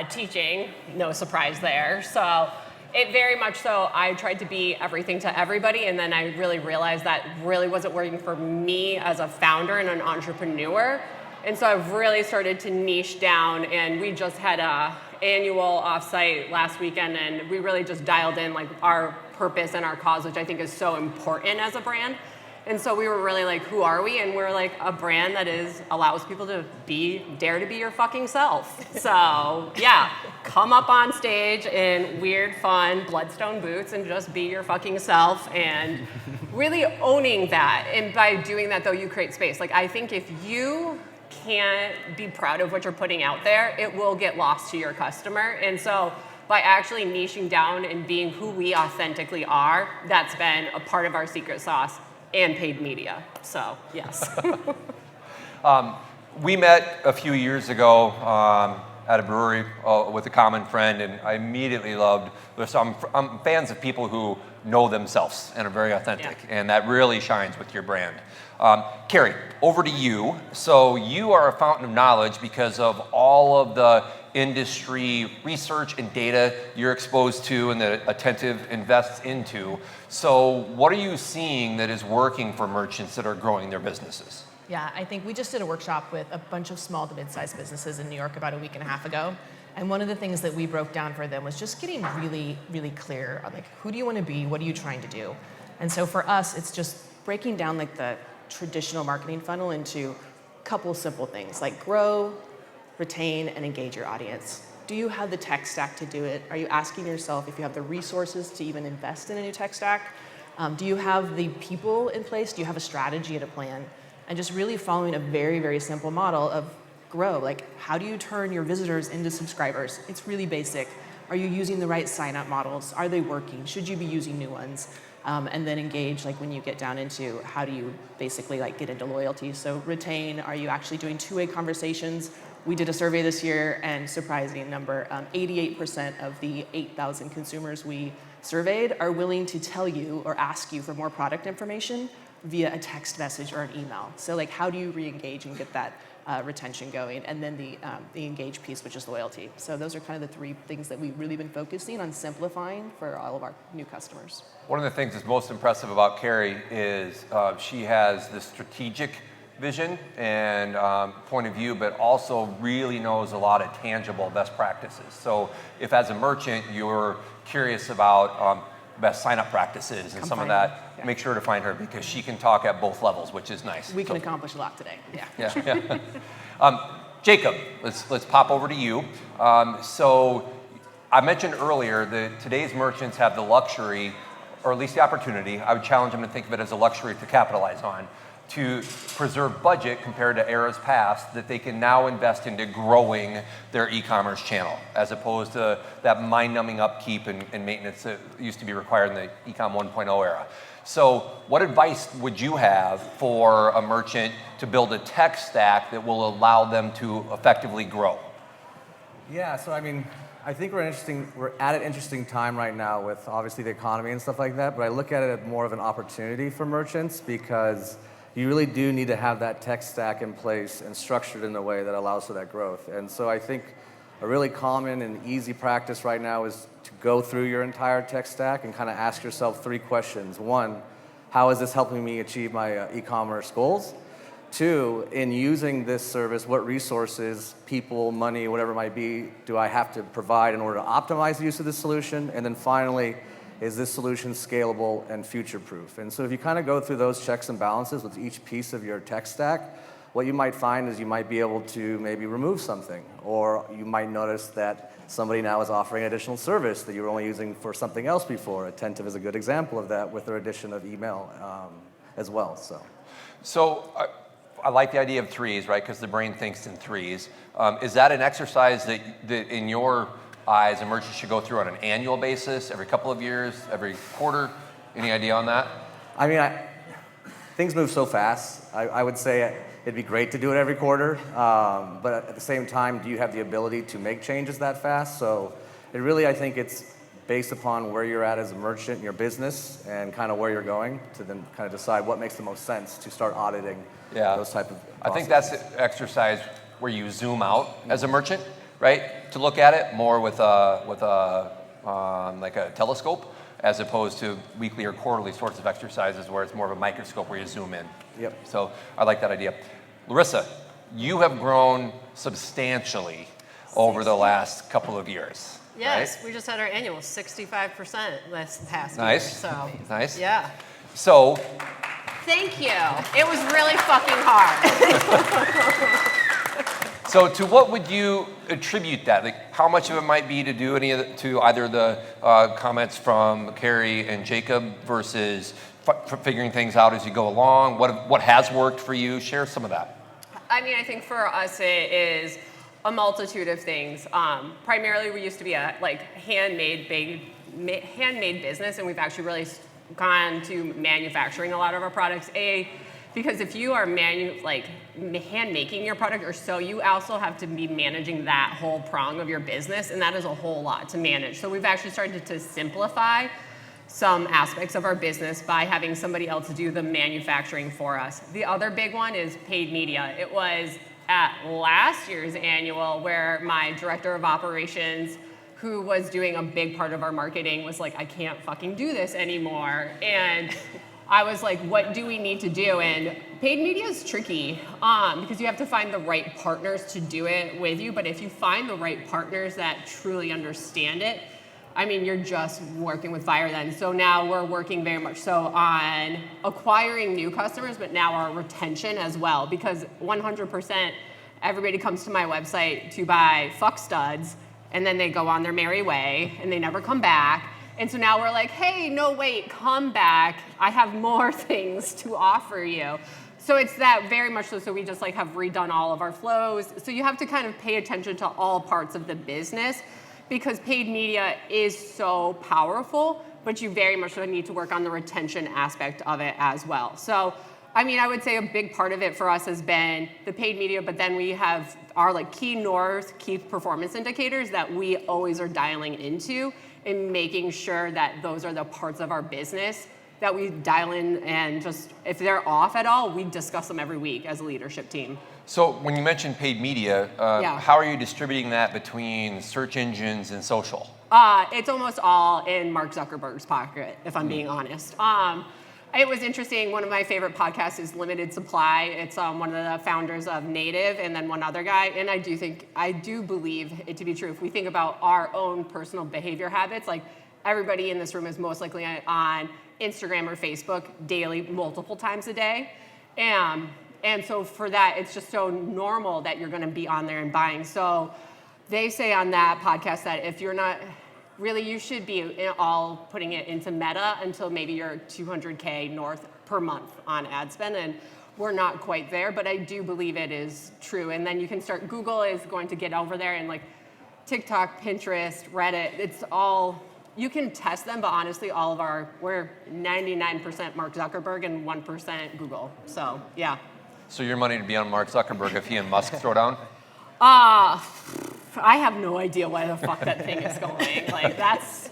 teaching. No surprise there. So it very much so, I tried to be everything to everybody, and then I really realized that really wasn't working for me as a founder and an entrepreneur. And so I've really started to niche down, and we just had a annual offsite last weekend, and we really just dialed in like our purpose and our cause, which I think is so important as a brand. And so we were really like, who are we? And we're like a brand that allows people to dare to be your fucking self. So yeah, come up on stage in weird, fun Bloodstone boots and just be your fucking self, and really owning that. And by doing that though, you create space. Like I think if you can't be proud of what you're putting out there, it will get lost to your customer. And so by actually niching down and being who we authentically are, that's been a part of our secret sauce and paid media. So yes. We met a few years ago at a brewery with a common friend, and I immediately loved this. I'm fans of people who know themselves and are very authentic, and that really shines with your brand. Carrie, over to you. So you are a fountain of knowledge because of all of the industry research and data you're exposed to and that Attentive invests into. So what are you seeing that is working for merchants that are growing their businesses? Yeah, I think we just did a workshop with a bunch of small to mid-sized businesses in New York about a week and a half ago. And one of the things that we broke down for them was just getting really, really clear on like, who do you want to be? What are you trying to do? And so for us, it's just breaking down like the traditional marketing funnel into a couple simple things like grow, retain, and engage your audience. Do you have the tech stack to do it? Are you asking yourself if you have the resources to even invest in a new tech stack? Do you have the people in place? Do you have a strategy and a plan? And just really following a very, very simple model of grow. Like, how do you turn your visitors into subscribers? It's really basic. Are you using the right sign-up models? Are they working? Should you be using new ones? And then engage, like when you get down into how do you basically like get into loyalty. So retain, are you actually doing two-way conversations? We did a survey this year, and surprising number, 88% of the 8,000 consumers we surveyed are willing to tell you or ask you for more product information via a text message or an email. So like, how do you re-engage and get that retention going? And then the engage piece, which is loyalty. So those are kind of the three things that we've really been focusing on simplifying for all of our new customers. One of the things that's most impressive about Carrie is she has this strategic vision and point of view, but also really knows a lot of tangible best practices. So if as a merchant you're curious about best sign-up practices and some of that, make sure to find her because she can talk at both levels, which is nice. We can accomplish a lot today. Yeah. Yeah. Jacob, let's pop over to you. So I mentioned earlier that today's merchants have the luxury, or at least the opportunity, I would challenge them to think of it as a luxury to capitalize on, to preserve budget compared to eras past that they can now invest into growing their e-commerce channel, as opposed to that mind-numbing upkeep and maintenance that used to be required in the Ecom 1.0 era. So what advice would you have for a merchant to build a tech stack that will allow them to effectively grow? Yeah, so I mean, I think we're at an interesting time right now with obviously the economy and stuff like that, but I look at it as more of an opportunity for merchants because you really do need to have that tech stack in place and structured in a way that allows for that growth. And so I think a really common and easy practice right now is to go through your entire tech stack and kind of ask yourself 3 questions. 1, how is this helping me achieve my e-commerce goals? 2, in using this service, what resources, people, money, whatever it might be, do I have to provide in order to optimize the use of this solution? And then finally, is this solution scalable and future-proof? And so if you kind of go through those checks and balances with each piece of your tech stack, what you might find is you might be able to maybe remove something, or you might notice that somebody now is offering additional service that you were only using for something else before. Attentive is a good example of that with their addition of email as well. So I like the idea of 3s, right? Because the brain thinks in 3s. Is that an exercise that in your eyes a merchant should go through on an annual basis, every couple of years, every quarter? Any idea on that? I mean, things move so fast. I would say it'd be great to do it every quarter, but at the same time, do you have the ability to make changes that fast? So it really, I think it's based upon where you're at as a merchant in your business and kind of where you're going to then kind of decide what makes the most sense to start auditing those type of processes. I think that's an exercise where you zoom out as a merchant, right? To look at it more with like a telescope, as opposed to weekly or quarterly sorts of exercises where it's more of a microscope where you zoom in. Yep. So I like that idea. Larissa, you have grown substantially over the last couple of years. Yes, right? we just had our annual 65% this past year. Nice. So nice. Yeah. So thank you. It was really fucking hard. So to what would you attribute that? Like how much of it might be to either the comments from Carrie and Jacob versus figuring things out as you go along? What has worked for you? Share some of that. I mean, I think for us it is a multitude of things. Primarily, we used to be a handmade business, and we've actually really gone to manufacturing a lot of our products. Because if you are hand making your product, or so, you also have to be managing that whole prong of your business, and that is a whole lot to manage. So we've actually started to simplify some aspects of our business by having somebody else do the manufacturing for us. The other big one is paid media. It was at last year's annual where my director of operations, who was doing a big part of our marketing, was like, I can't fucking do this anymore. And I was like, what do we need to do? And paid media is tricky because you have to find the right partners to do it with you. But if you find the right partners that truly understand it, I mean, you're just working with fire then. So now we're working very much so on acquiring new customers, but now our retention as well. Because 100% everybody comes to my website to buy fuck studs, and then they go on their merry way, and they never come back. And so now we're like, hey, no, wait, come back. I have more things to offer you. So it's that very much so we just have redone all of our flows. So you have to kind of pay attention to all parts of the business because paid media is so powerful, but you very much so need to work on the retention aspect of it as well. So, I mean, I would say a big part of it for us has been the paid media, but then we have our key performance indicators that we always are dialing into and making sure that those are the parts of our business that we dial in, and just if they're off at all, we discuss them every week as a leadership team. So when you mentioned paid media, how are you distributing that between search engines and social? It's almost all in Mark Zuckerberg's pocket, if I'm being honest. It was interesting. One of my favorite podcasts is Limited Supply. It's one of the founders of Native and then one other guy. And I do believe it to be true. If we think about our own personal behavior habits, everybody in this room is most likely on Instagram or Facebook daily, multiple times a day. And so for that, it's just so normal that you're gonna be on there and buying. So they say on that podcast that if you're not, really you should be all putting it into Meta until maybe you're 200K north per month on ad spend. And we're not quite there, but I do believe it is true. And then you can start, Google is going to get over there, and like TikTok, Pinterest, Reddit, it's all, you can test them, but honestly, we're 99% Mark Zuckerberg and 1% Google. So, yeah. So your money to be on Mark Zuckerberg if he and Musk throw down? I have no idea why the fuck that thing is going. Like, that's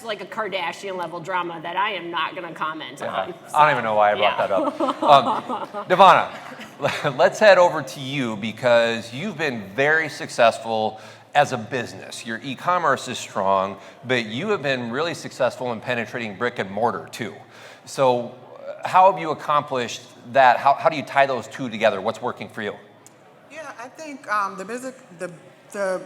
like a Kardashian level drama that I am not going to comment on. So, I don't even know why I brought that up. Devana, let's head over to you because you've been very successful as a business. Your e-commerce is strong, but you have been really successful in penetrating brick and mortar too. So how have you accomplished that? How do you tie those two together? What's working for you? Yeah, I think the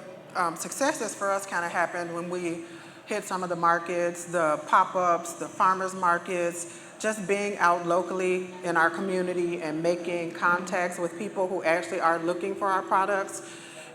successes for us kind of happened when we hit some of the markets, the pop-ups, the farmers markets, just being out locally in our community and making contacts with people who actually are looking for our products.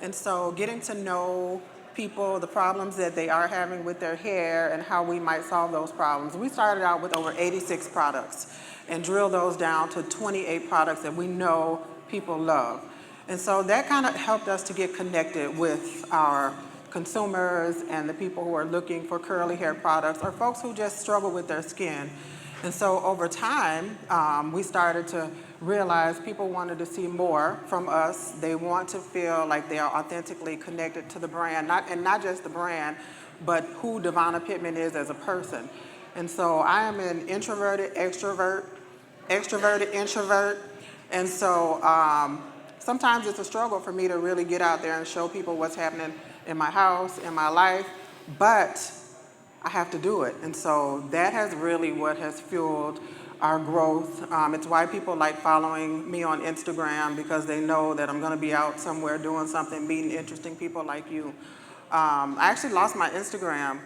And so getting to know people, the problems that they are having with their hair and how we might solve those problems. We started out with over 86 products and drilled those down to 28 products that we know people love. And so that kind of helped us to get connected with our consumers and the people who are looking for curly hair products or folks who just struggle with their skin. And so over time, we started to realize people wanted to see more from us. They want to feel like they are authentically connected to the brand, not just the brand, but who Devana Pittman is as a person. And so I am an introverted extrovert, extroverted introvert. And so sometimes it's a struggle for me to really get out there and show people what's happening in my house, in my life, but I have to do it. And so that has really what has fueled our growth. It's why people like following me on Instagram, because they know that I'm gonna be out somewhere doing something, meeting interesting people like you. I actually lost my Instagram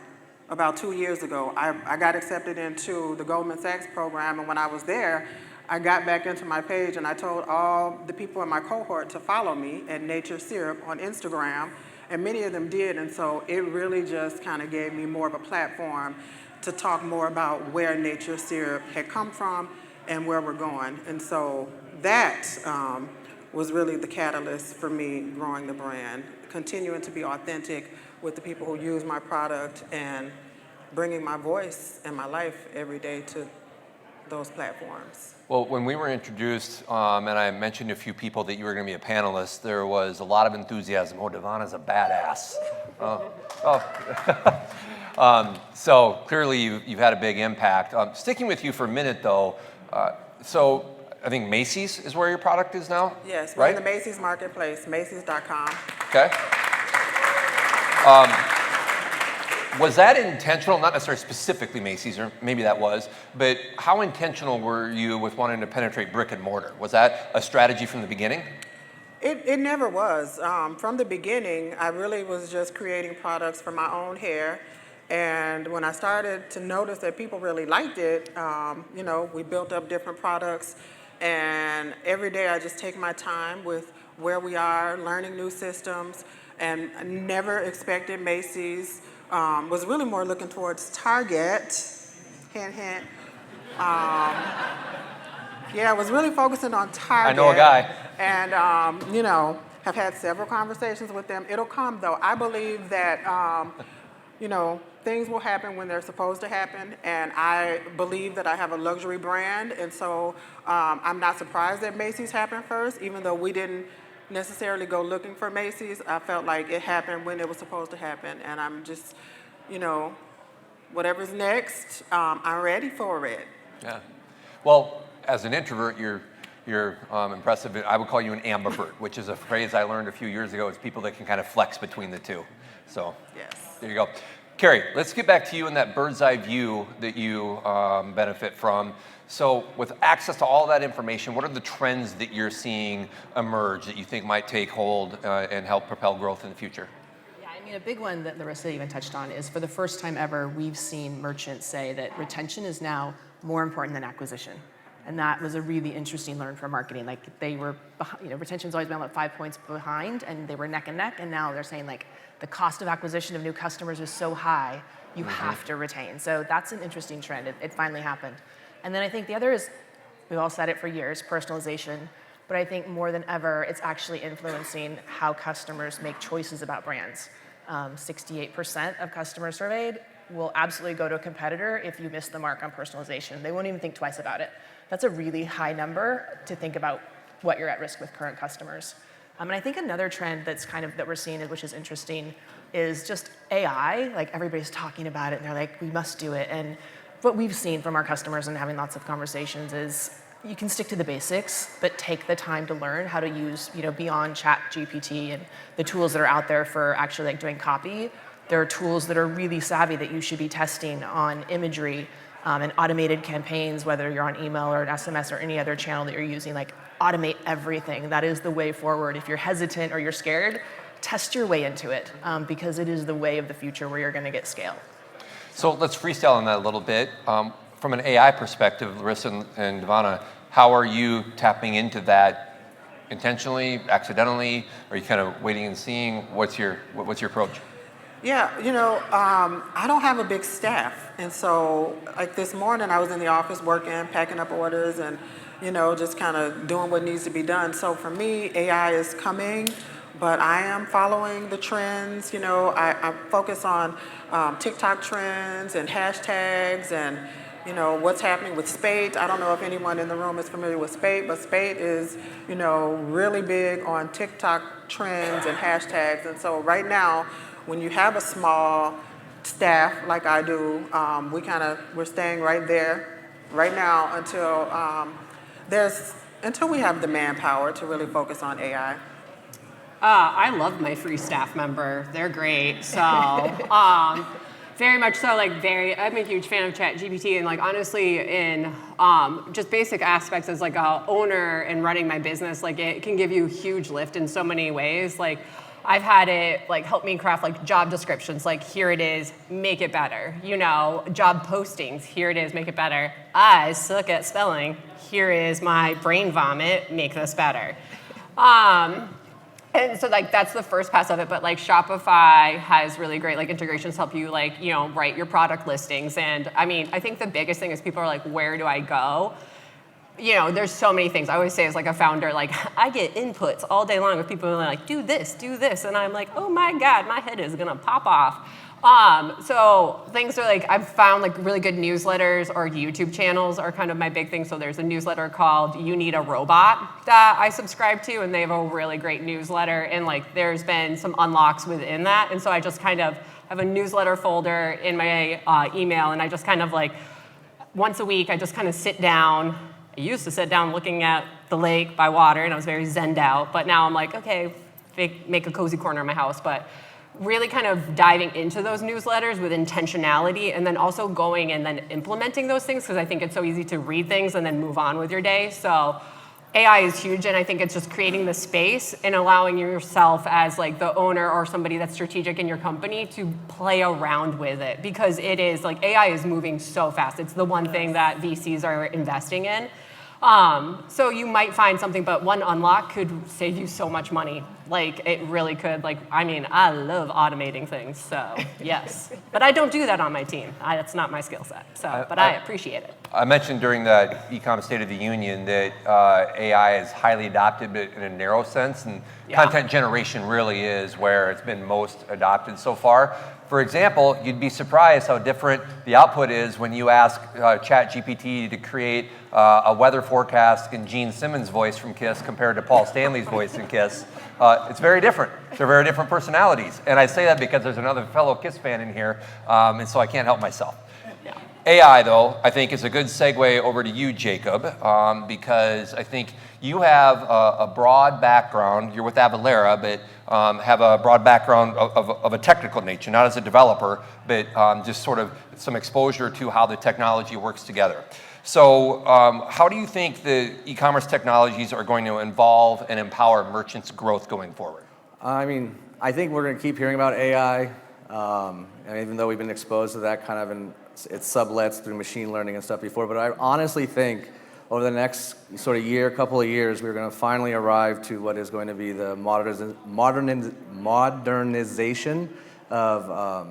about 2 years ago. I got accepted into the Goldman Sachs program, and when I was there, I got back into my page and I told all the people in my cohort to follow me at Nature Syrup on Instagram, and many of them did, and so it really just kind of gave me more of a platform to talk more about where Nature Syrup had come from and where we're going. And so that was really the catalyst for me growing the brand, continuing to be authentic with the people who use my product and bringing my voice and my life every day to those platforms. Well, when we were introduced, and I mentioned to a few people that you were going to be a panelist, there was a lot of enthusiasm. Oh, Devana's a badass. So clearly you've had a big impact. Sticking with you for a minute, though, so I think Macy's is where your product is now? Yes, we're in the Macy's marketplace, Macy's.com. Okay. Was that intentional, not necessarily specifically Macy's, or maybe that was, but how intentional were you with wanting to penetrate brick and mortar? Was that a strategy from the beginning? It never was. From the beginning, I really was just creating products for my own hair. And when I started to notice that people really liked it, you know, we built up different products. And every day I just take my time with where we are, learning new systems, and I never expected Macy's. Was really more looking towards Target, hint, hint. Yeah, I was really focusing on Target. I know a guy. And, you know, have had several conversations with them. It'll come, though. I believe that, you know, things will happen when they're supposed to happen. And I believe that I have a luxury brand. And so I'm not surprised that Macy's happened first, even though we didn't necessarily go looking for Macy's. I felt like it happened when it was supposed to happen, and I'm just, you know, whatever's next, I'm ready for it. Yeah. Well, as an introvert, you're impressive. I would call you an ambivert, which is a phrase I learned a few years ago. It's people that can kind of flex between the two. So yes. There you go. Carrie, let's get back to you in that bird's eye view that you benefit from. So with access to all that information, what are the trends that you're seeing emerge that you think might take hold and help propel growth in the future? Yeah, I A big one that Larissa even touched on is for the first time ever, we've seen merchants say that retention is now more important than acquisition. And that was a really interesting learn for marketing. Like they were, retention's always been about 5 points behind, and they were neck and neck, and now they're saying like the cost of acquisition of new customers is so high, you have to retain. So that's an interesting trend. It finally happened. And then I think the other is, we've all said it for years, personalization. But I think more than ever, it's actually influencing how customers make choices about brands. 68% of customers surveyed will absolutely go to a competitor if you miss the mark on personalization. They won't even think twice about it. That's a really high number to think about what you're at risk with current customers. And I think another trend that's that we're seeing, which is interesting, is just AI. Like everybody's talking about it, and they're like, we must do it. And what we've seen from our customers and having lots of conversations is you can stick to the basics, but take the time to learn how to use, beyond ChatGPT and the tools that are out there for actually doing copy. There are tools that are really savvy that you should be testing on imagery and automated campaigns, whether you're on email or an SMS or any other channel that you're using. Like automate everything. That is the way forward. If you're hesitant or you're scared, test your way into it because it is the way of the future where you're going to get scale. So let's freestyle on that a little bit. From an AI perspective, Larissa and Devana, how are you tapping into that intentionally, accidentally? Are you kind of waiting and seeing? What's your approach? Yeah, I don't have a big staff. And so like this morning I was in the office working, packing up orders and, just kind of doing what needs to be done. So for me, AI is coming, but I am following the trends. I focus on TikTok trends and hashtags and, what's happening with Spate. I don't know if anyone in the room is familiar with Spate, but Spate is, really big on TikTok trends and hashtags. And so right now, when you have a small staff like I do, we're staying right there right now until we have the manpower to really focus on AI. I love my free staff member. They're great. So very much so, I'm a huge fan of ChatGPT, and honestly, in just basic aspects as a owner and running my business, it can give you a huge lift in so many ways. I've had it help me craft job descriptions. Here it is, make it better. Job postings, here it is, make it better. I suck at spelling. Here is my brain vomit, make this better. And so that's the first pass of it, but Shopify has really great integrations to help you write your product listings. And I think the biggest thing is people are where do I go? There's so many things. I always say as a founder, I get inputs all day long with people who are do this. And I'm like, oh my God, my head is gonna pop off. So things are I've found really good newsletters or YouTube channels are kind of my big thing. So there's a newsletter called You Need a Robot that I subscribe to, and they have a really great newsletter. And there's been some unlocks within that. And so I just kind of have a newsletter folder in my email, and I just kind of once a week, I just kind of sit down. I used to sit down looking at the lake by water, and I was very zenned out. But now I'm okay, make a cozy corner in my house. But really kind of diving into those newsletters with intentionality, and then also going and then implementing those things, because I think it's so easy to read things and then move on with your day. So AI is huge, and I think it's just creating the space and allowing yourself as the owner or somebody that's strategic in your company to play around with it, because it is AI is moving so fast. It's the one thing that VCs are investing in. So you might find something, but one unlock could save you so much money. It really could. I love automating things, so yes. But I don't do that on my team. That's not my skill set. So, but I appreciate it. I mentioned during the Ecom State of the Union that AI is highly adopted, but in a narrow sense, and content generation really is where it's been most adopted so far. For example, you'd be surprised how different the output is when you ask ChatGPT to create a weather forecast in Gene Simmons' voice from KISS compared to Paul Stanley's voice in KISS. It's very different. They're very different personalities. And I say that because there's another fellow KISS fan in here, and so I can't help myself. AI, though, I think is a good segue over to you, Jacob, because I think you have a broad background. You're with Avalara, but have a broad background of a technical nature, not as a developer, but just sort of some exposure to how the technology works together. So how do you think the e-commerce technologies are going to involve and empower merchants' growth going forward? I mean, I think we're going to keep hearing about AI, and even though we've been exposed to that kind of in its sublets through machine learning and stuff before, but I honestly think over the next sort of couple of years, we're going to finally arrive to what is going to be the modernization of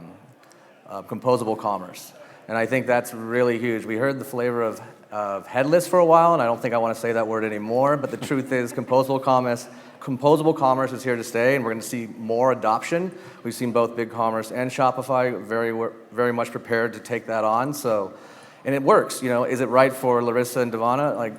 composable commerce. And I think that's really huge. We heard the flavor of headless for a while, and I don't think I want to say that word anymore, but the truth is composable commerce is here to stay, and we're going to see more adoption. We've seen both BigCommerce and Shopify very much prepared to take that on. So, and it works. You know, is it right for Larissa and Devana? Like,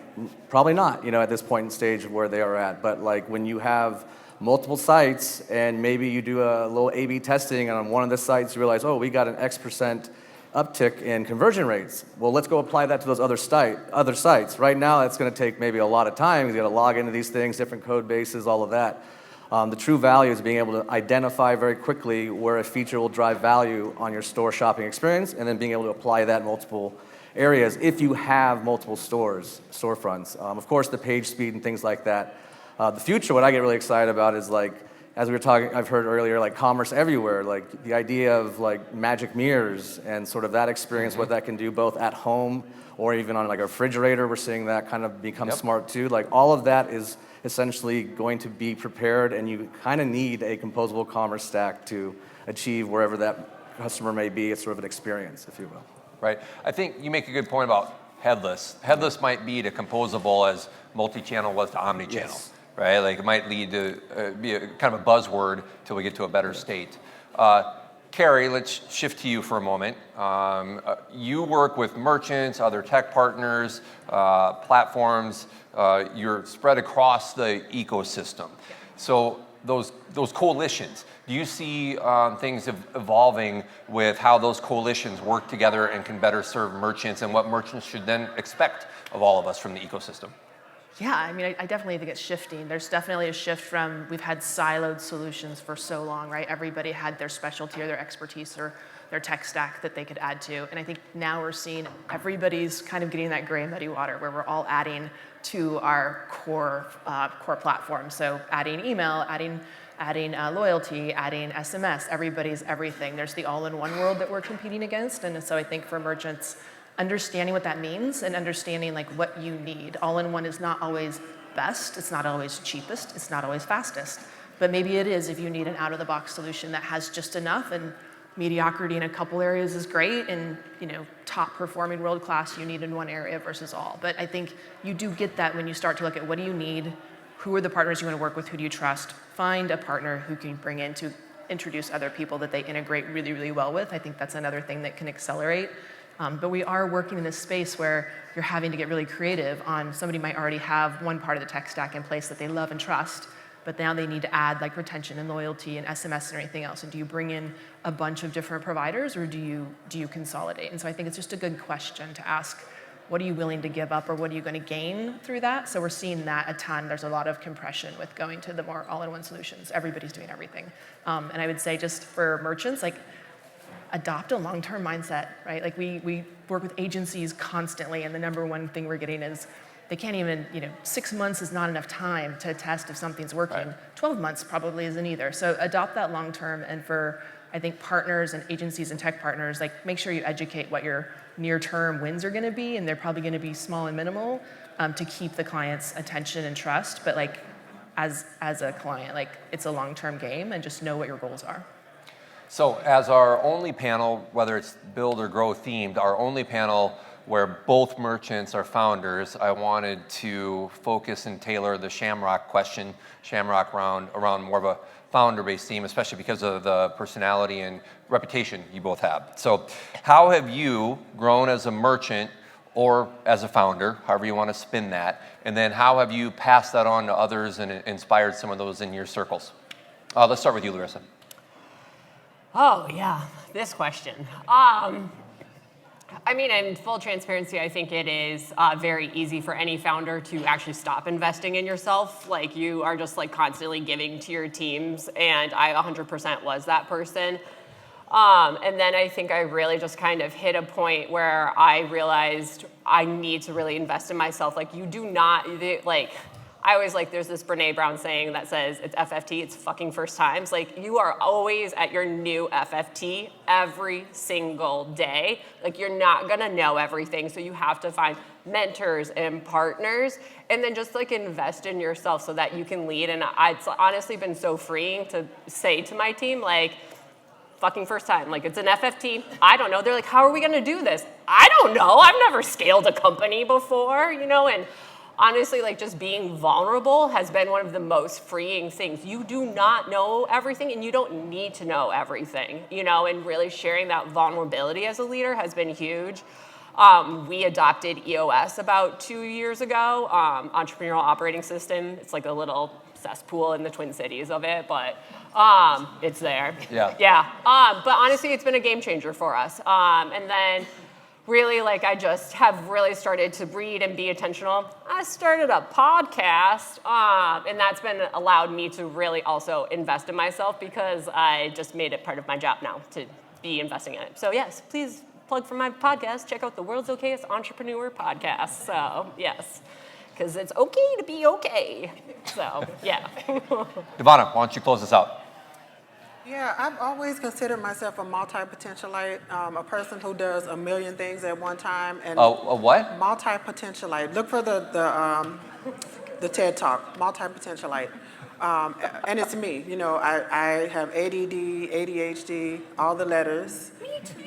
probably not. You know, at this point in stage of where they are at. But like when you have multiple sites and maybe you do a little A/B testing, and on one of the sites you realize, oh, we got an X% uptick in conversion rates. Well, let's go apply that to those other sites. Right now, it's going to take maybe a lot of time. You got to log into these things, different code bases, all of that. The true value is being able to identify very quickly where a feature will drive value on your store shopping experience, and then being able to apply that in multiple areas if you have multiple storefronts. Of course, the page speed and things like that. The future, what I get really excited about is like, as we were talking, I've heard earlier, like commerce everywhere, like the idea of like magic mirrors and sort of that experience, what that can do both at home or even on like a refrigerator. We're seeing that kind of become smart too. Like all of that is essentially going to be prepared, and you kind of need a composable commerce stack to achieve wherever that customer may be. It's sort of an experience, if you will. Right. I think you make a good point about headless. Headless might be to composable as multi-channel was to omnichannel. Yes. Right? Like it might lead to be a kind of a buzzword till we get to a better state. Carrie, let's shift to you for a moment. You work with merchants, other tech partners, platforms. You're spread across the ecosystem. So those coalitions, do you see things evolving with how those coalitions work together and can better serve merchants, and what merchants should then expect of all of us from the ecosystem? Yeah, I mean, I definitely think it's shifting. There's definitely a shift from, we've had siloed solutions for so long, right? Everybody had their specialty or their expertise or their tech stack that they could add to. And I think now we're seeing everybody's kind of getting that gray muddy water where we're all adding to our core platform. So adding email, adding loyalty, adding SMS, everybody's everything. There's the all-in-one world that we're competing against. And so I think for merchants, understanding what that means and understanding like what you need. All-in-one is not always best, it's not always cheapest, it's not always fastest. But maybe it is if you need an out-of-the-box solution that has just enough, and mediocrity in a couple areas is great, and top performing world class you need in one area versus all. But I think you do get that when you start to look at what do you need, who are the partners you want to work with, who do you trust, find a partner who can bring in to introduce other people that they integrate really, really well with. I think that's another thing that can accelerate. But we are working in this space where you're having to get really creative on, somebody might already have one part of the tech stack in place that they love and trust, but now they need to add like retention and loyalty and SMS and anything else. And do you bring in a bunch of different providers, or do you consolidate? And so I think it's just a good question to ask, what are you willing to give up, or what are you going to gain through that? So we're seeing that a ton. There's a lot of compression with going to the more all-in-one solutions. Everybody's doing everything. And I would say just for merchants, like, adopt a long-term mindset, right? Like we work with agencies constantly, and the number one thing we're getting is they can't even, 6 months is not enough time to test if something's working. Right. 12 months probably isn't either. So adopt that long-term, and for, I think, partners and agencies and tech partners, like make sure you educate what your near-term wins are gonna be, and they're probably gonna be small and minimal to keep the client's attention and trust. But like, as a client, like it's a long-term game, and just know what your goals are. So as our only panel, whether it's build or grow themed, our only panel where both merchants are founders, I wanted to focus and tailor the Shamrock round around more of a founder-based theme, especially because of the personality and reputation you both have. So how have you grown as a merchant or as a founder, however you want to spin that, and then how have you passed that on to others and inspired some of those in your circles? Let's start with you, Larissa. Oh, yeah, this question. I mean, in full transparency, I think it is very easy for any founder to actually stop investing in yourself. Like, you are just like constantly giving to your teams, and I 100% was that person. And then I think I really just kind of hit a point where I realized I need to really invest in myself. Like, you do not, like, I always like, there's this Brene Brown saying that says, it's FFT, it's fucking first times. Like, you are always at your new FFT every single day. Like, you're not gonna know everything, so you have to find mentors and partners, and then just like invest in yourself so that you can lead. And it's honestly been so freeing to say to my team, like, fucking first time, like, it's an FFT, I don't know. They're like, how are we gonna do this? I don't know, I've never scaled a company before, you know, and honestly, like, just being vulnerable has been one of the most freeing things. You do not know everything, and you don't need to know everything, you know, and really sharing that vulnerability as a leader has been huge. We adopted EOS about 2 years ago, Entrepreneurial Operating System. It's like a little cesspool in the Twin Cities of it, but it's there. Yeah. Yeah, but honestly, it's been a game changer for us. And then really, like, I just have really started to read and be intentional. I started a podcast, and that's been allowed me to really also invest in myself because I just made it part of my job now to be investing in it. So yes, please plug for my podcast. Check out the World's Okayest Entrepreneur Podcast. So yes, because it's okay to be okay. So yeah. Ivana, why don't you close this out? Yeah, I've always considered myself a multi-potentialite, a person who does a million things at one time. And A what? Multi-potentialite. Look for the TED Talk, multi-potentialite. And it's me, you know, I have ADD, ADHD, all the letters. Me too.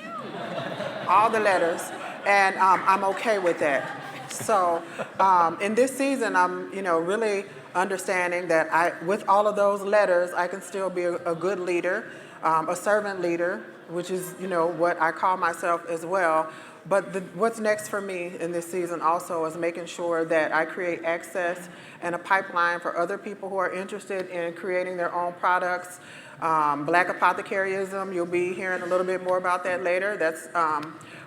All the letters, and I'm okay with that. So in this season, I'm, you know, really understanding that with all of those letters, I can still be a good leader, a servant leader, which is, you know, what I call myself as well. But what's next for me in this season also is making sure that I create access and a pipeline for other people who are interested in creating their own products. Black Apothecaryism, you'll be hearing a little bit more about that later. That's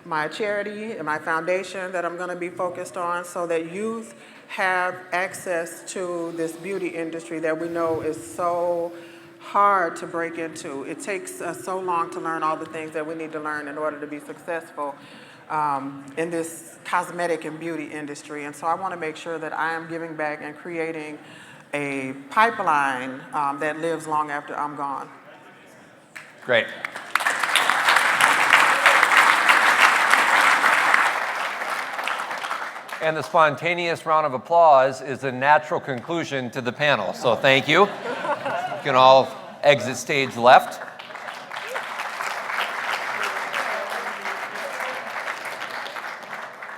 my charity and my foundation that I'm going to be focused on so that youth have access to this beauty industry that we know is so hard to break into. It takes us so long to learn all the things that we need to learn in order to be successful in this cosmetic and beauty industry. And so I want to make sure that I am giving back and creating a pipeline that lives long after I'm gone. Great. And the spontaneous round of applause is a natural conclusion to the panel. So thank you. You can all exit stage left.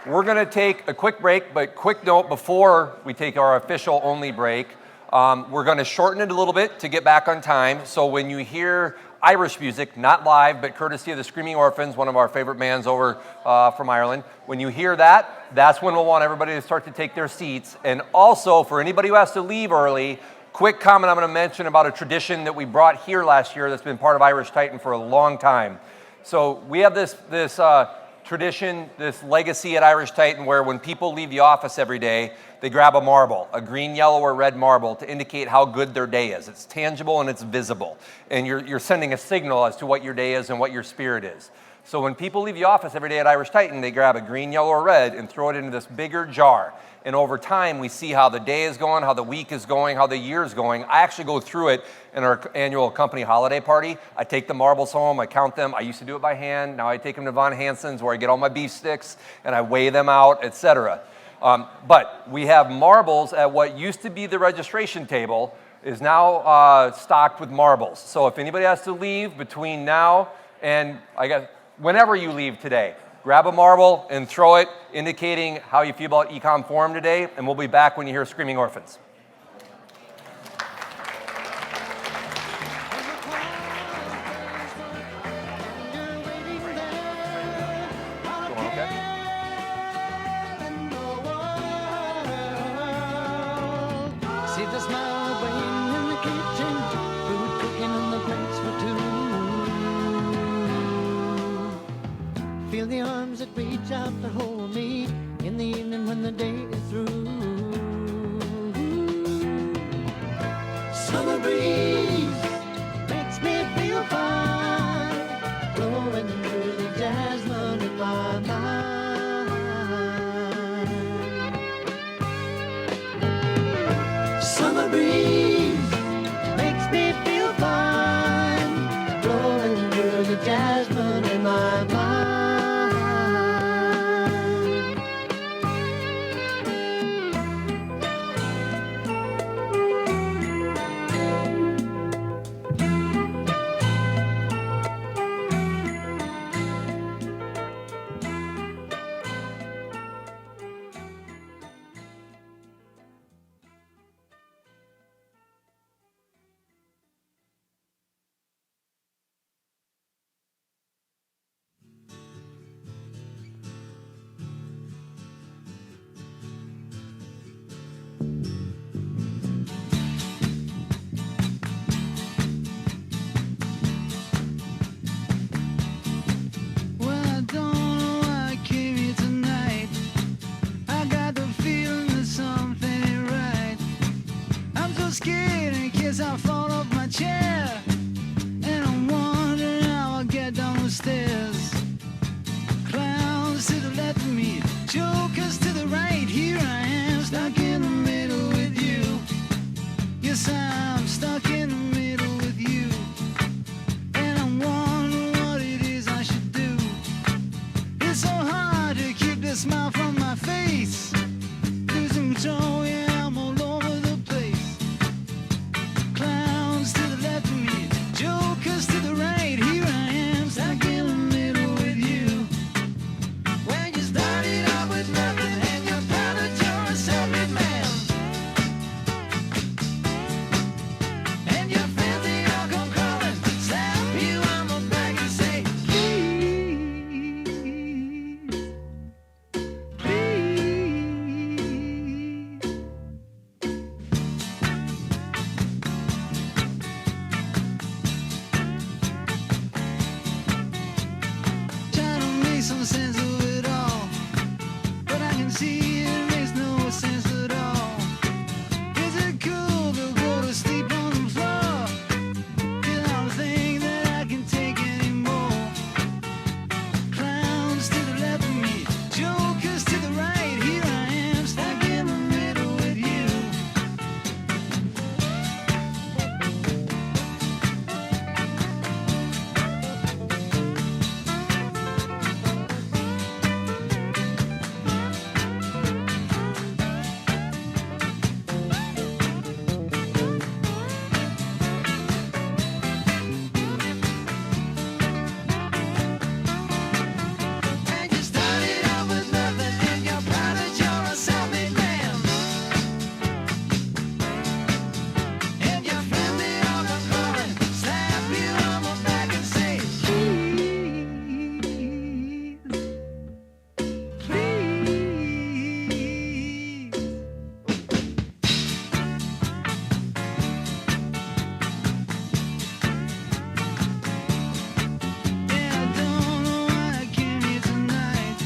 We're going to take a quick break, but quick note before we take our official only break, we're going to shorten it a little bit to get back on time. So when you hear Irish music, not live, but courtesy of the Screaming Orphans, one of our favorite bands over from Ireland, when you hear that, that's when we'll want everybody to start to take their seats. And also, for anybody who has to leave early, quick comment I'm going to mention about a tradition that we brought here last year that's been part of Irish Titan for a long time. So we have this tradition, this legacy at Irish Titan where when people leave the office every day, they grab a marble, a green, yellow, or red marble to indicate how good their day is. It's tangible and it's visible. And you're sending a signal as to what your day is and what your spirit is. So when people leave the office every day at Irish Titan, they grab a green, yellow, or red and throw it into this bigger jar. And over time, we see how the day is going, how the week is going, how the year is going. I actually go through it in our annual company holiday party. I take the marbles home, I count them. I used to do it by hand. Now I take them to Von Hansen's where I get all my beef sticks and I weigh them out, etc. But we have marbles at what used to be the registration table is now stocked with marbles. So if anybody has to leave between now and whenever you leave today, grab a marble and throw it, indicating how you feel about Ecom Forum today, and we'll be back when you hear Screaming Orphans. See the smile waiting in the kitchen, food cooking on the plates for two. Feel the arms that reach out to hold me in the evening when the day is through. Summer breeze makes me feel fine, blowing through the jasmine in my mind. case I fall off my chair. And I'm wondering how I'll get down the stairs. Clowns to the left of me, jokers to the right. Here I am, stuck in the middle with you. Yes, I'm stuck in the middle with you. And I'm wondering what it is I should do. It's so hard to keep the smile from my face. Losing control, yeah, I'm all over the place. Clowns to the left of me, jokers to the right. Here I am, stuck in the middle with you. When you started out with nothing and you're proud that you're a self-made man. And your friends, they all come crawling, slap you on the back and say, please, please. Trying to make some sense of it all, but I can see it makes no sense at all. Is it cool to go to sleep on the floor? 'Cause I don't think that I can take anymore. Clowns to the left of me, jokers to the right. Here I am, stuck in the middle with you. And you started out with nothing and you're proud that you're a self-made man. And your friends, they all come crawling, slap you on the back and say, please, please. Yeah, I don't know why I came here tonight.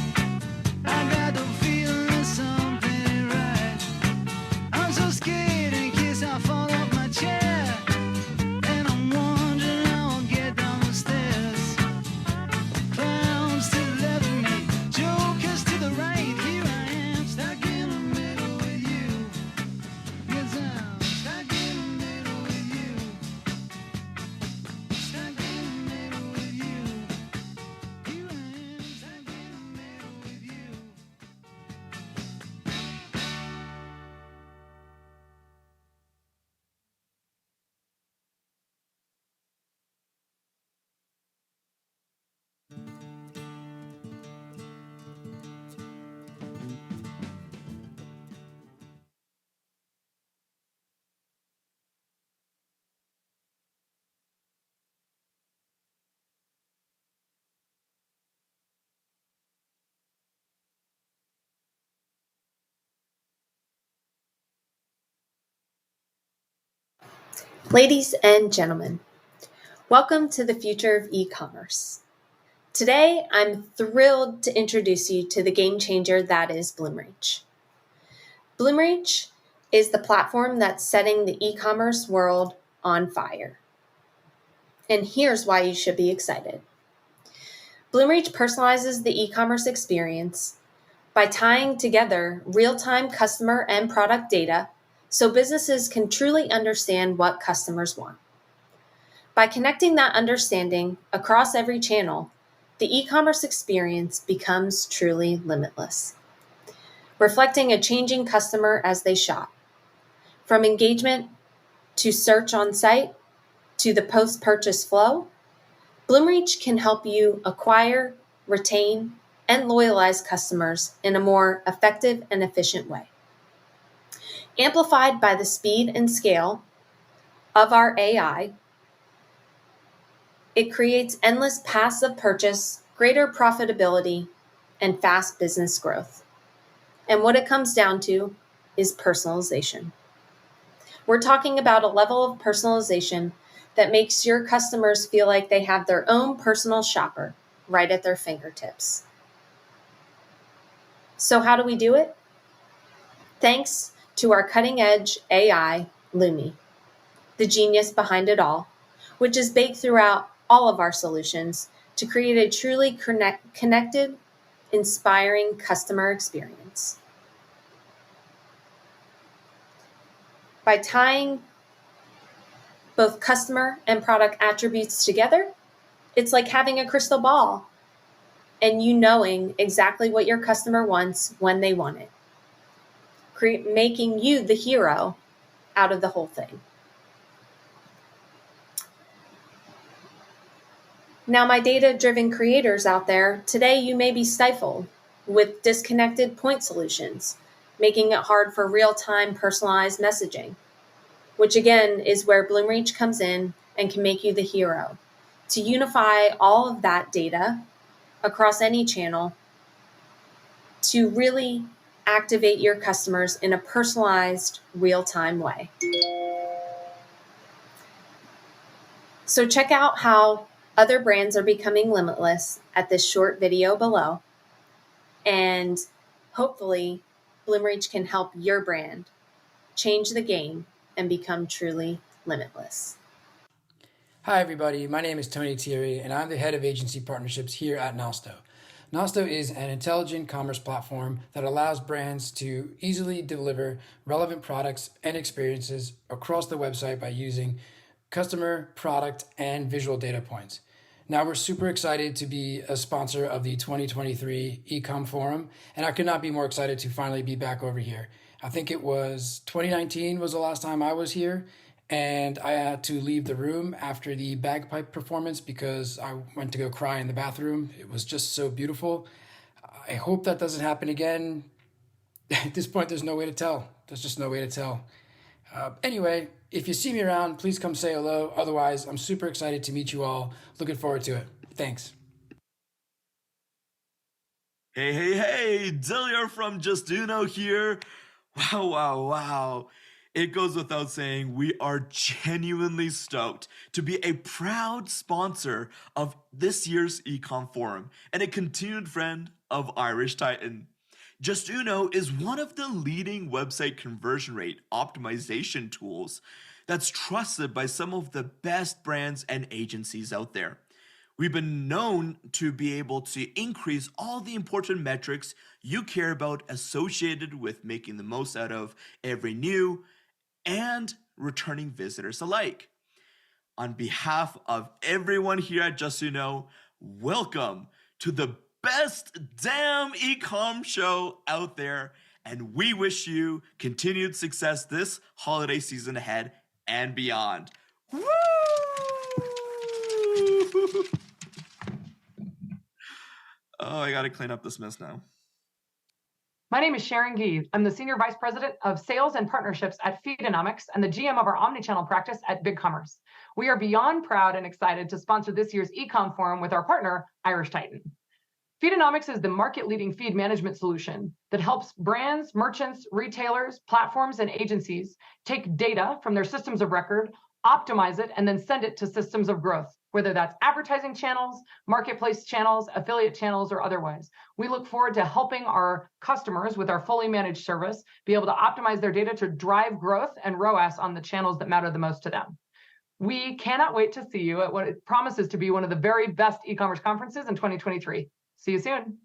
I got the feeling that something ain't right. I'm so scared in case I fall off my chair. And I'm wondering how I'll get down the stairs. Clowns to the left of me, jokers to the right. Here I am, stuck in the middle with you. Yes, I'm stuck in the middle with you. Stuck in the middle with you. Here I am, stuck in the middle with you. Ladies and gentlemen, welcome to the future of e-commerce. Today, I'm thrilled to introduce you to the game changer that is Bloomreach. Bloomreach is the platform that's setting the e-commerce world on fire. And here's why you should be excited. Bloomreach personalizes the e-commerce experience by tying together real-time customer and product data so businesses can truly understand what customers want. By connecting that understanding across every channel, the e-commerce experience becomes truly limitless, reflecting a changing customer as they shop. From engagement to search on site to the post-purchase flow, Bloomreach can help you acquire, retain, and loyalize customers in a more effective and efficient way. Amplified by the speed and scale of our AI, it creates endless paths of purchase, greater profitability, and fast business growth. And what it comes down to is personalization. We're talking about a level of personalization that makes your customers feel like they have their own personal shopper right at their fingertips. So how do we do it? Thanks to our cutting-edge AI, Lumi. the genius behind it all, which is baked throughout all of our solutions to create a truly connected, inspiring customer experience. By tying both customer and product attributes together, it's like having a crystal ball and you knowing exactly what your customer wants when they want it, making you the hero out of the whole thing. Now, my data-driven creators out there, today you may be stifled with disconnected point solutions, making it hard for real-time personalized messaging, which again is where Bloomreach comes in and can make you the hero, to unify all of that data across any channel to really activate your customers in a personalized, real-time way. So check out how other brands are becoming limitless at this short video below. And hopefully, Bloomreach can help your brand change the game and become truly limitless. Hi, everybody. My name is Tony Thierry, and I'm the head of agency partnerships here at Nosto. Nosto is an intelligent commerce platform that allows brands to easily deliver relevant products and experiences across the website by using customer, product, and visual data points. Now, we're super excited to be a sponsor of the 2023 Ecom Forum, and I could not be more excited to finally be back over here. I think it was 2019 was the last time I was here, and I had to leave the room after the bagpipe performance because I went to go cry in the bathroom. It was just so beautiful. I hope that doesn't happen again. At this point, there's no way to tell. There's just no way to tell. Anyway, if you see me around, please come say hello. Otherwise, I'm super excited to meet you all. Looking forward to it. Thanks. Hey, Delia from Just Uno here. Wow. It goes without saying, we are genuinely stoked to be a proud sponsor of this year's Ecom Forum and a continued friend of Irish Titan. Just Uno is one of the leading website conversion rate optimization tools that's trusted by some of the best brands and agencies out there. We've been known to be able to increase all the important metrics you care about associated with making the most out of every new and returning visitors alike. On behalf of everyone here at Just Uno, welcome to the best damn ecom show out there, and we wish you continued success this holiday season ahead and beyond. Woo! Oh, I gotta clean up this mess now. My name is Sharon Geeve. I'm the Senior Vice President of Sales and Partnerships at Feedonomics and the GM of our Omnichannel practice at BigCommerce. We are beyond proud and excited to sponsor this year's Ecom Forum with our partner, Irish Titan. Feedonomics is the market-leading feed management solution that helps brands, merchants, retailers, platforms, and agencies take data from their systems of record, optimize it, and then send it to systems of growth, whether that's advertising channels, marketplace channels, affiliate channels, or otherwise. We look forward to helping our customers with our fully managed service be able to optimize their data to drive growth and ROAS on the channels that matter the most to them. We cannot wait to see you at what it promises to be one of the very best e-commerce conferences in 2023. See you soon.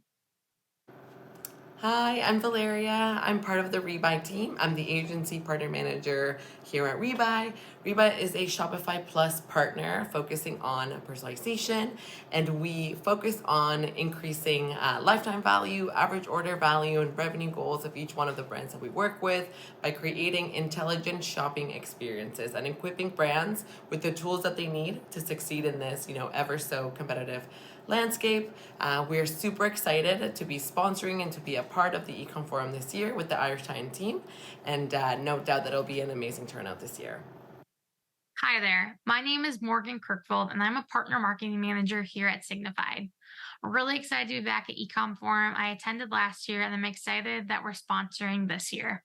Hi, I'm Valeria. I'm part of the Rebuy team. I'm the agency partner manager here at Rebuy. Rebuy is a Shopify Plus partner focusing on personalization, and we focus on increasing lifetime value, average order value, and revenue goals of each one of the brands that we work with by creating intelligent shopping experiences and equipping brands with the tools that they need to succeed in this, ever so competitive landscape. We're super excited to be sponsoring and to be a part of the Ecom Forum this year with the Irish Titan team, and no doubt that it'll be an amazing turnout this year. Hi there, my name is Morgan Kirkvold, and I'm a partner marketing manager here at Signified. We're really excited to be back at Ecom Forum. I attended last year, and I'm excited that we're sponsoring this year.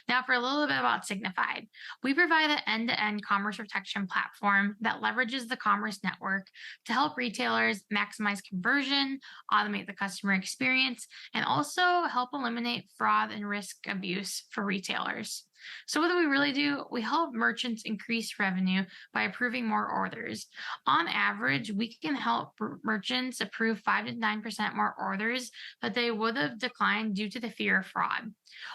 Now, for a little bit about Signified, we provide an end-to-end commerce protection platform that leverages the commerce network to help retailers maximize conversion, automate the customer experience, and also help eliminate fraud and risk abuse for retailers. So what do we really do? We help merchants increase revenue by approving more orders. On average, we can help merchants approve 5 to 9% more orders that they would have declined due to the fear of fraud.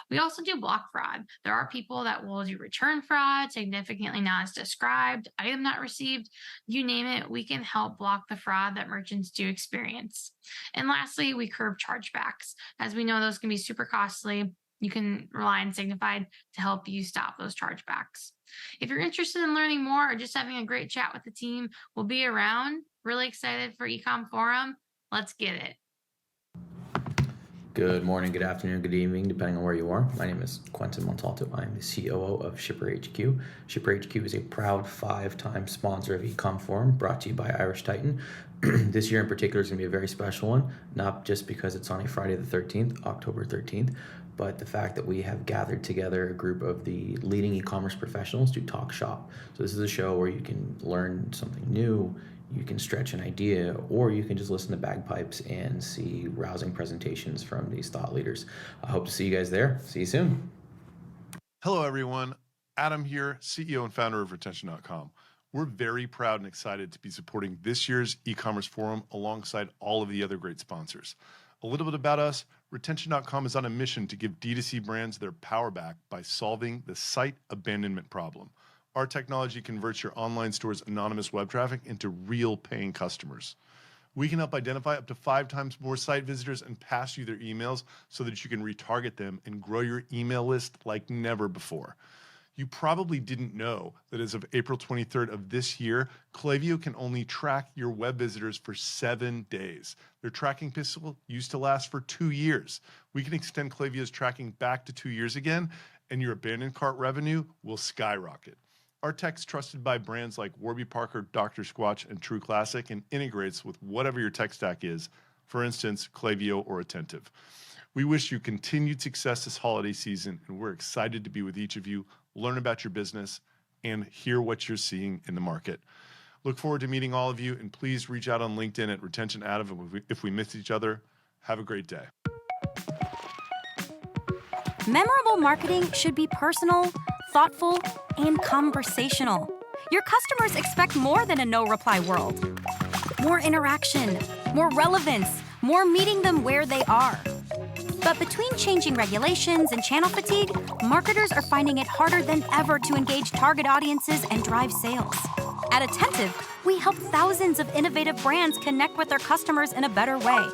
We also do block fraud. There are people that will do return fraud, significantly not as described, item not received, you name it, we can help block the fraud that merchants do experience. And lastly, we curb chargebacks. As we know, those can be super costly. You can rely on Signified to help you stop those chargebacks. If you're interested in learning more or just having a great chat with the team, we'll be around. Really excited for Ecom Forum. Let's get it. Good morning, good afternoon, good evening, depending on where you are. My name is Quentin Montalto. I am the COO of Shipper HQ. Shipper HQ is a proud 5-time sponsor of Ecom Forum, brought to you by Irish Titan. This year in particular is going to be a very special one, not just because it's on a Friday the 13th, October 13th, but the fact that we have gathered together a group of the leading e-commerce professionals to talk shop. So this is a show where you can learn something new, you can stretch an idea, or you can just listen to Bagpipes and see rousing presentations from these thought leaders. I hope to see you guys there. See you soon. Hello, everyone. Adam here, CEO and founder of Retention.com. We're very proud and excited to be supporting this year's e-commerce forum alongside all of the other great sponsors. A little bit about us. Retention.com is on a mission to give D2C brands their power back by solving the site abandonment problem. Our technology converts your online store's anonymous web traffic into real paying customers. We can help identify up to 5 times more site visitors and pass you their emails so that you can retarget them and grow your email list like never before. You probably didn't know that as of April 23rd of this year, Klaviyo can only track your web visitors for 7 days. Their tracking pistol used to last for 2 years. We can extend Klaviyo's tracking back to 2 years again, and your abandoned cart revenue will skyrocket. Our tech's trusted by brands like Warby Parker, Dr. Squatch, and True Classic, and integrates with whatever your tech stack is, for instance, Klaviyo or Attentive. We wish you continued success this holiday season, and we're excited to be with each of you, learn about your business, and hear what you're seeing in the market. Look forward to meeting all of you, and please reach out on LinkedIn at Retention Adam if we miss each other. Have a great day. Memorable marketing should be personal, thoughtful, and conversational. Your customers expect more than a no-reply world. More interaction, more relevance, more meeting them where they are. But between changing regulations and channel fatigue, marketers are finding it harder than ever to engage target audiences and drive sales. At Attentive, we help thousands of innovative brands connect with their customers in a better way.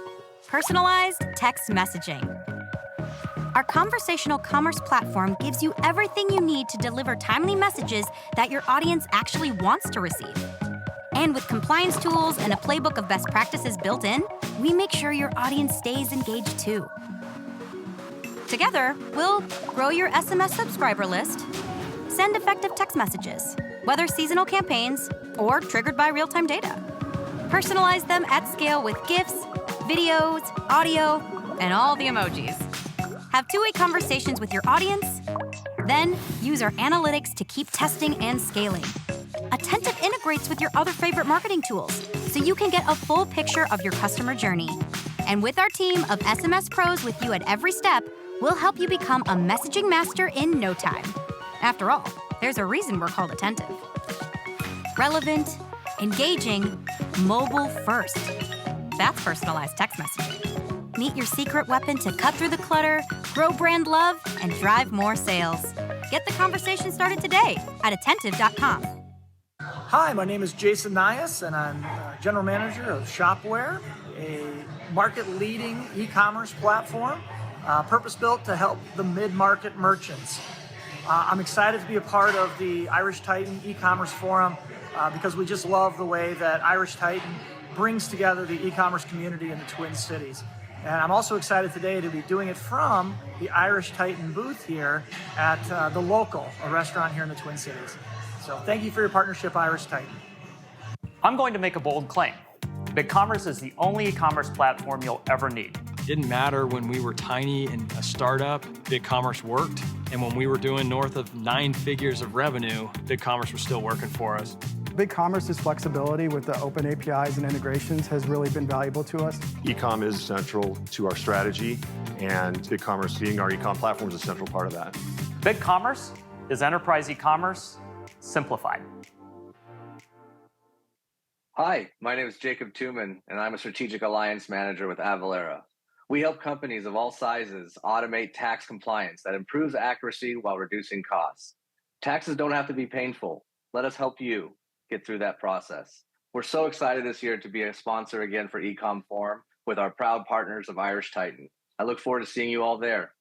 Personalized text messaging. Our conversational commerce platform gives you everything you need to deliver timely messages that your audience actually wants to receive. And with compliance tools and a playbook of best practices built in, we make sure your audience stays engaged too. Together, we'll grow your SMS subscriber list, send effective text messages, whether seasonal campaigns or triggered by real-time data. Personalize them at scale with GIFs, videos, audio, and all the emojis. Have two-way conversations with your audience, then use our analytics to keep testing and scaling. Attentive integrates with your other favorite marketing tools, so you can get a full picture of your customer journey. And with our team of SMS pros with you at every step, we'll help you become a messaging master in no time. After all, there's a reason we're called Attentive. Relevant, engaging, mobile first. That's personalized text messaging. Meet your secret weapon to cut through the clutter, grow brand love, and drive more sales. Get the conversation started today at Attentive.com. Hi, my name is Jason Nias, and I'm General Manager of Shopware, a market-leading e-commerce platform purpose-built to help the mid-market merchants. I'm excited to be a part of the Irish Titan e-commerce forum because we just love the way that Irish Titan brings together the e-commerce community in the Twin Cities. And I'm also excited today to be doing it from the Irish Titan booth here at The Local, a restaurant here in the Twin Cities. So thank you for your partnership, Irish Titan. I'm going to make a bold claim. BigCommerce is the only e-commerce platform you'll ever need. It didn't matter when we were tiny and a startup, BigCommerce worked. And when we were doing north of 9 figures of revenue, BigCommerce was still working for us. BigCommerce's flexibility with the open APIs and integrations has really been valuable to us. Ecom is central to our strategy, and BigCommerce being our ecom platform is a central part of that. BigCommerce is enterprise e-commerce simplified. Hi, my name is Jacob Tuman, and I'm a strategic alliance manager with Avalara. We help companies of all sizes automate tax compliance that improves accuracy while reducing costs. Taxes don't have to be painful. Let us help you get through that process. We're so excited this year to be a sponsor again for Ecomm Forum with our proud partners of Irish Titan. I look forward to seeing you all there.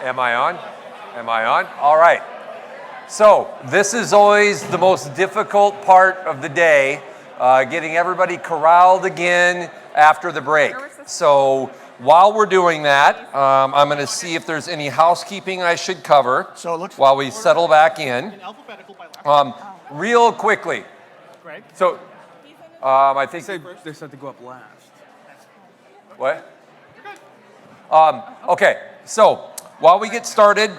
Am I on? Am I on? All right. So this is always the most difficult part of the day, getting everybody corralled again after the break. So while we're doing that, I'm going to see if there's any housekeeping I should cover while we settle back in. Real quickly. So I think they said to go up last. What? Okay, so while we get started,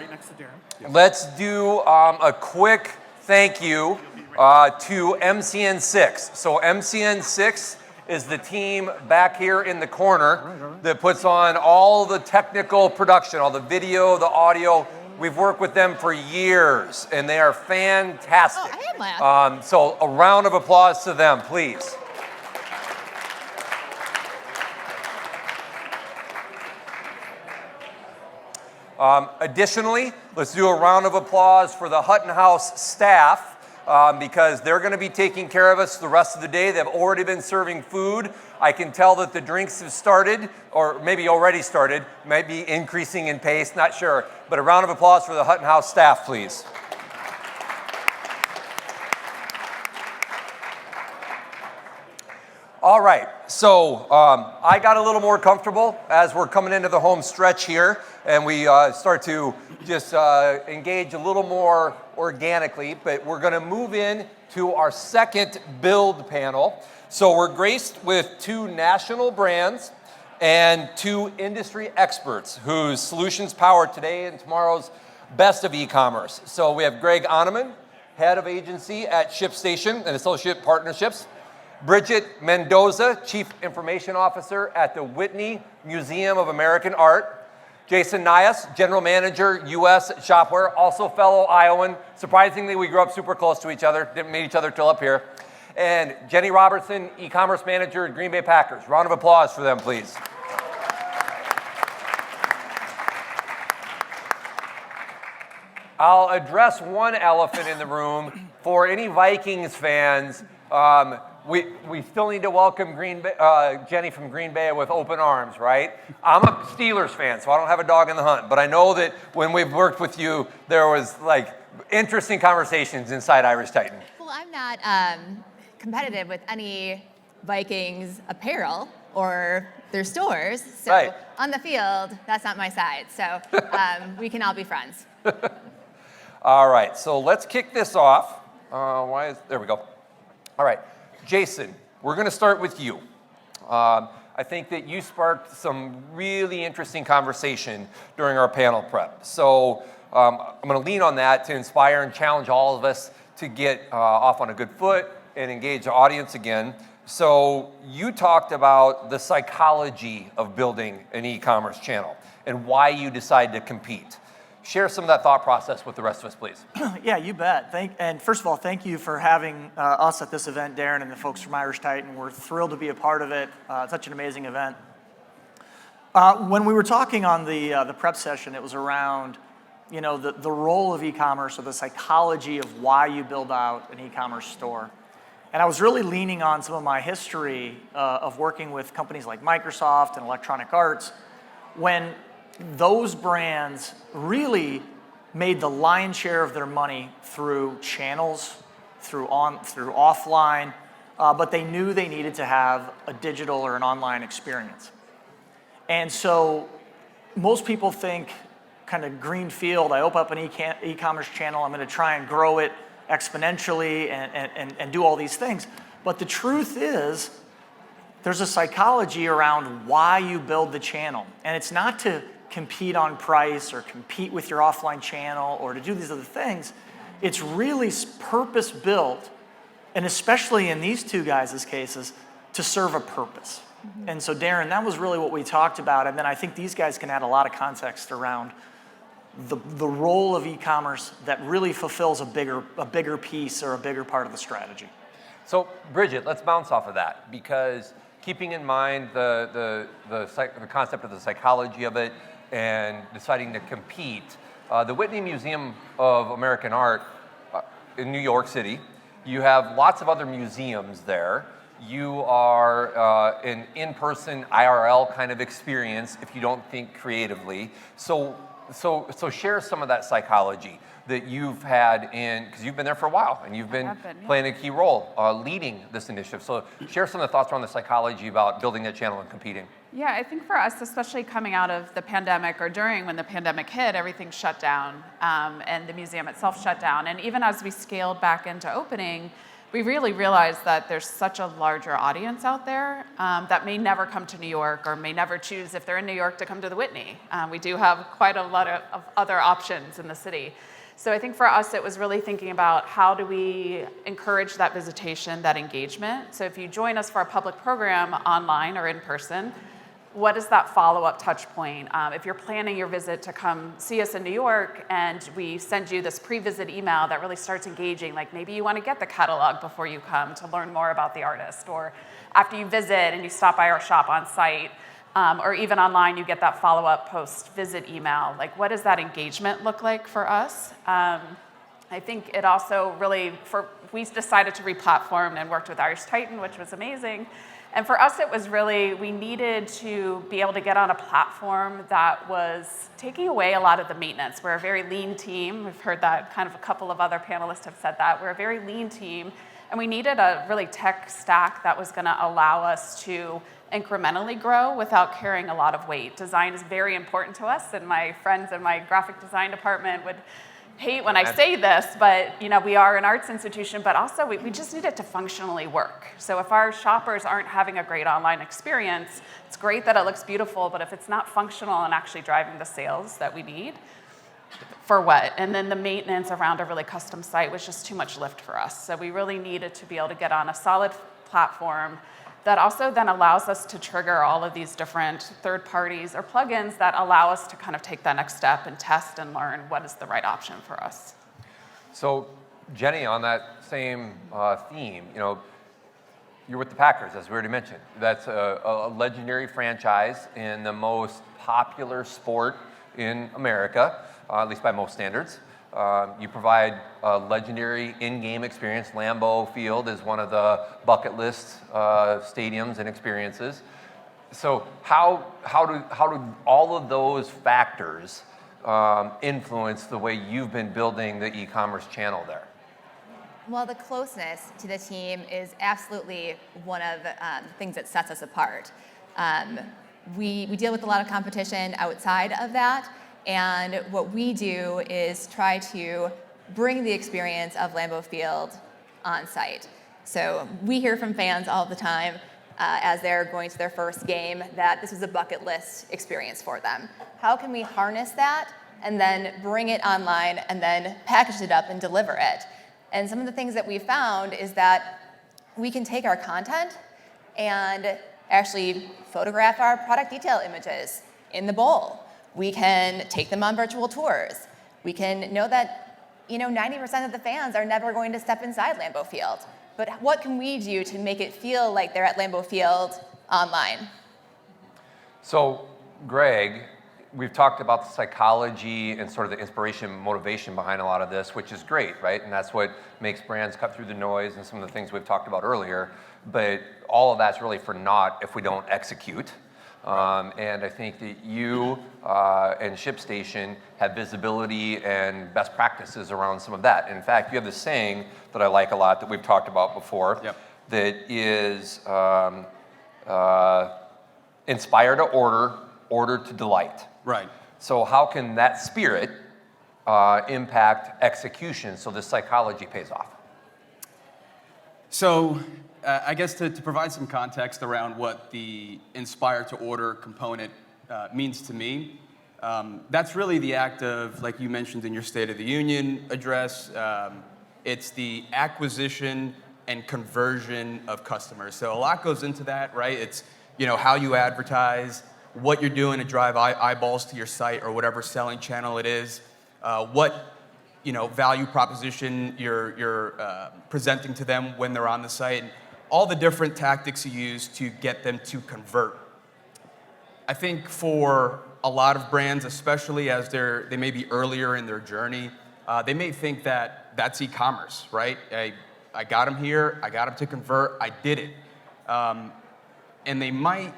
let's do a quick thank you to MCN6. So MCN6 is the team back here in the corner that puts on all the technical production, all the video, the audio. We've worked with them for years, and they are fantastic. So a round of applause to them, please. Additionally, let's do a round of applause for the Hutton House staff because they're going to be taking care of us the rest of the day. They've already been serving food. I can tell that the drinks have started, or maybe already started, might be increasing in pace, not sure. But a round of applause for the Hutton House staff, please. All right, so I got a little more comfortable as we're coming into the home stretch here, and we start to just engage a little more organically, but we're gonna move in to our second build panel. So we're graced with 2 national brands and 2 industry experts whose solutions power today and tomorrow's best of e-commerce. So we have Greg Oneman, head of agency at ShipStation and Associate Partnerships. Bridget Mendoza, Chief Information Officer at the Whitney Museum of American Art. Jason Nias, General Manager, U.S. Shopware, also fellow Iowan. Surprisingly, we grew up super close to each other, didn't meet each other till up here. And Jenny Robertson, E-commerce Manager at Green Bay Packers. Round of applause for them, please. I'll address one elephant in the room. For any Vikings fans, we still need to welcome Jenny from Green Bay with open arms, right? I'm a Steelers fan, so I don't have a dog in the hunt. But I know that when we've worked with you, there was like interesting conversations inside Irish Titan. Well, I'm not competitive with any Vikings apparel or their stores. So right. On the field, that's not my side. So we can all be friends. All right, so let's kick this off. There we go. All right. Jason, we're going to start with you. I think that you sparked some really interesting conversation during our panel prep. So I'm going to lean on that to inspire and challenge all of us to get off on a good foot and engage the audience again. So you talked about the psychology of building an e-commerce channel and why you decided to compete. Share some of that thought process with the rest of us, please. Yeah, you bet. And first of all, thank you for having us at this event, Darin and the folks from Irish Titan. We're thrilled to be a part of it. Such an amazing event. When we were talking on the prep session, it was around, the role of e-commerce or the psychology of why you build out an e-commerce store. And I was really leaning on some of my history of working with companies like Microsoft and Electronic Arts when those brands really made the lion's share of their money through channels, through offline, but they knew they needed to have a digital or an online experience. And so most people think kind of greenfield, I open up an e-commerce channel, I'm going to try and grow it exponentially and do all these things. But the truth is, there's a psychology around why you build the channel. And it's not to compete on price or compete with your offline channel or to do these other things. It's really purpose-built, and especially in these 2 guys' cases, to serve a purpose. Mm-hmm. And so, Darin, that was really what we talked about. And then I think these guys can add a lot of context around the role of e-commerce that really fulfills a bigger piece or a bigger part of the strategy. So, Bridget, let's bounce off of that, because keeping in mind the concept of the psychology of it and deciding to compete, the Whitney Museum of American Art in New York City, you have lots of other museums there. You are an in-person IRL kind of experience if you don't think creatively. So share some of that psychology that you've had because you've been there for a while and you've been playing a key role leading this initiative. So share some of the thoughts around the psychology about building a channel and competing. Yeah, I think for us, especially coming out of the pandemic or during when the pandemic hit, everything shut down and the museum itself shut down. And even as we scaled back into opening, we really realized that there's such a larger audience out there that may never come to New York or may never choose, if they're in New York, to come to the Whitney. We do have quite a lot of other options in the city. So I think for us, it was really thinking about how do we encourage that visitation, that engagement. So if you join us for a public program online or in person, what is that follow-up touch point? If you're planning your visit to come see us in New York and we send you this pre-visit email that really starts engaging, like maybe you want to get the catalog before you come to learn more about the artist, or after you visit and you stop by our shop on site, or even online you get that follow-up post-visit email. Like what does that engagement look like for us? I think it also really, we decided to re-platform and worked with Irish Titan, which was amazing. And for us, it was really, we needed to be able to get on a platform that was taking away a lot of the maintenance. We're a very lean team. We've heard that kind of a couple of other panelists have said that. We're a very lean team, and we needed a really tech stack that was gonna allow us to incrementally grow without carrying a lot of weight. Design is very important to us, and my friends in my graphic design department would hate when I say this, but we are an arts institution, but also we just need it to functionally work. So if our shoppers aren't having a great online experience, it's great that it looks beautiful, but if it's not functional and actually driving the sales that we need, for what? And then the maintenance around a really custom site was just too much lift for us. So we really needed to be able to get on a solid platform that also then allows us to trigger all of these different third parties or plugins that allow us to kind of take that next step and test and learn what is the right option for us. So Jenny, on that same theme, you're with the Packers, as we already mentioned. That's a legendary franchise in the most popular sport in America, at least by most standards. You provide a legendary in-game experience. Lambeau Field is one of the bucket list stadiums and experiences. So how do all of those factors influence the way you've been building the e-commerce channel there? Well, the closeness to the team is absolutely one of the things that sets us apart. We deal with a lot of competition outside of that. And what we do is try to bring the experience of Lambeau Field on site. So we hear from fans all the time as they're going to their first game that this is a bucket list experience for them. How can we harness that and then bring it online and then package it up and deliver it? And some of the things that we found is that we can take our content and actually photograph our product detail images in the bowl. We can take them on virtual tours. We can know that 90% of the fans are never going to step inside Lambeau Field. But what can we do to make it feel like they're at Lambeau Field online? So, Greg, we've talked about the psychology and sort of the inspiration, motivation behind a lot of this, which is great, right? And that's what makes brands cut through the noise and some of the things we've talked about earlier. But all of that's really for naught if we don't execute. And I think that you and ShipStation have visibility and best practices around some of that. In fact, you have this saying that I like a lot that we've talked about before, that is inspire to order, order to delight. Right. So how can that spirit impact execution so the psychology pays off? So I guess to provide some context around what the inspire to order component means to me, that's really the act of, like you mentioned in your State of the Union address, it's the acquisition and conversion of customers. So a lot goes into that, right? It's how you advertise, what you're doing to drive eyeballs to your site or whatever selling channel it is, what value proposition you're presenting to them when they're on the site. All the different tactics you use to get them to convert. I think for a lot of brands, especially as they may be earlier in their journey, they may think that that's e-commerce, right? I got them here, I got them to convert, I did it. And they might,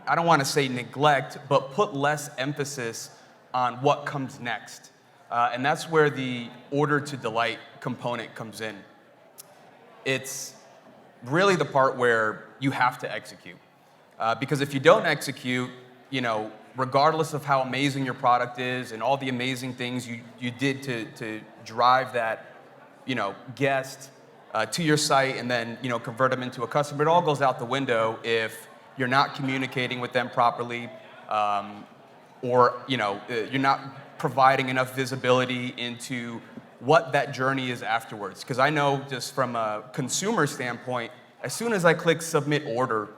I don't want to say neglect, but put less emphasis on what comes next. And that's where the order to delight component comes in. It's really the part where you have to execute. Because if you don't execute, regardless of how amazing your product is and all the amazing things you did to drive that, guest to your site and then, convert them into a customer, it all goes out the window if you're not communicating with them properly, or, you're not providing enough visibility into what that journey is afterwards. Because I know just from a consumer standpoint, as soon as I click submit order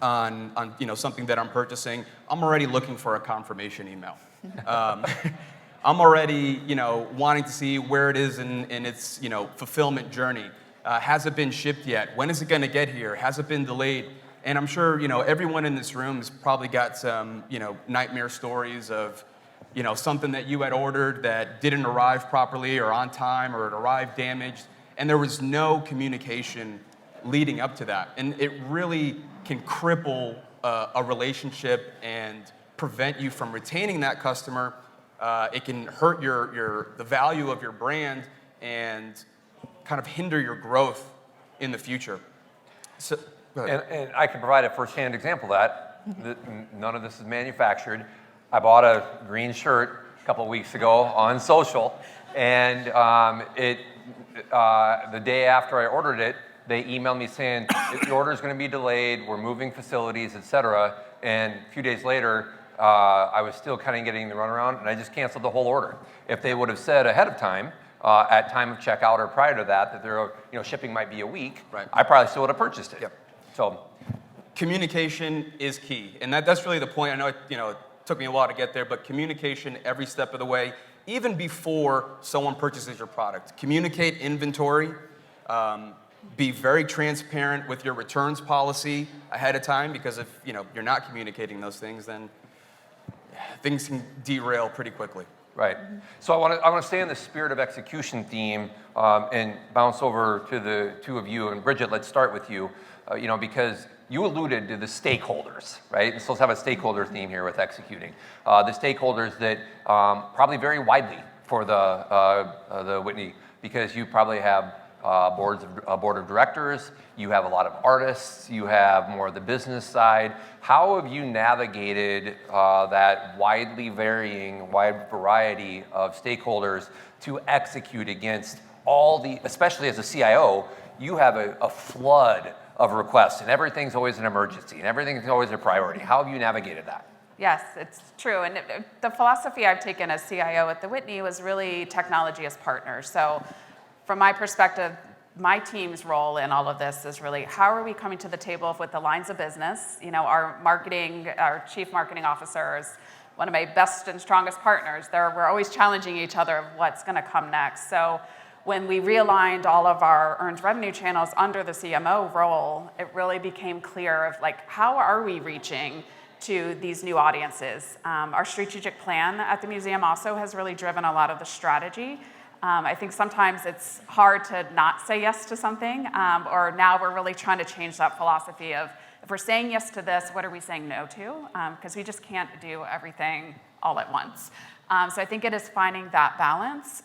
on something that I'm purchasing, I'm already looking for a confirmation email. I'm already wanting to see where it is in its fulfillment journey. Has it been shipped yet? When is it going to get here? Has it been delayed? And I'm sure everyone in this room has probably got some nightmare stories of something that you had ordered that didn't arrive properly or on time, or it arrived damaged, and there was no communication leading up to that. And it really can cripple a relationship and prevent you from retaining that customer. It can hurt the value of your brand and kind of hinder your growth in the future. So, and I can provide a first-hand example of that. None of this is manufactured. I bought a green shirt a couple of weeks ago on social, and the day after I ordered it, they emailed me saying, the order is going to be delayed, we're moving facilities, etc. And a few days later, I was still kind of getting the runaround, and I just canceled the whole order. If they would have said ahead of time, at time of checkout or prior to that their shipping might be a week, right, I probably still would have purchased it. Yep. So, communication is key, and that's really the point. I know it took me a while to get there, but communication every step of the way, even before someone purchases your product. Communicate inventory. Be very transparent with your returns policy ahead of time, because if you're not communicating those things, then things can derail pretty quickly. Right. So I want to stay in the spirit of execution theme and bounce over to the two of you. And Bridget, let's start with you. Because you alluded to the stakeholders, right? And so let's have a stakeholder theme here with executing. The stakeholders that probably vary widely for the Whitney, because you probably have a board of directors, you have a lot of artists, you have more of the business side. How have you navigated that wide variety of stakeholders to execute against especially as a CIO, you have a flood of requests, and everything's always an emergency, and everything's always a priority. How have you navigated that? Yes, it's true. And the philosophy I've taken as CIO at the Whitney was really technology as partners. So from my perspective, my team's role in all of this is really, how are we coming to the table with the lines of business? Our chief marketing officer is one of my best and strongest partners. We're always challenging each other of what's going to come next. So when we realigned all of our earned revenue channels under the CMO role, it really became clear of how are we reaching to these new audiences? Our strategic plan at the museum also has really driven a lot of the strategy. I think sometimes it's hard to not say yes to something, or now we're really trying to change that philosophy of, if we're saying yes to this, what are we saying no to? Because we just can't do everything all at once. So I think it is finding that balance.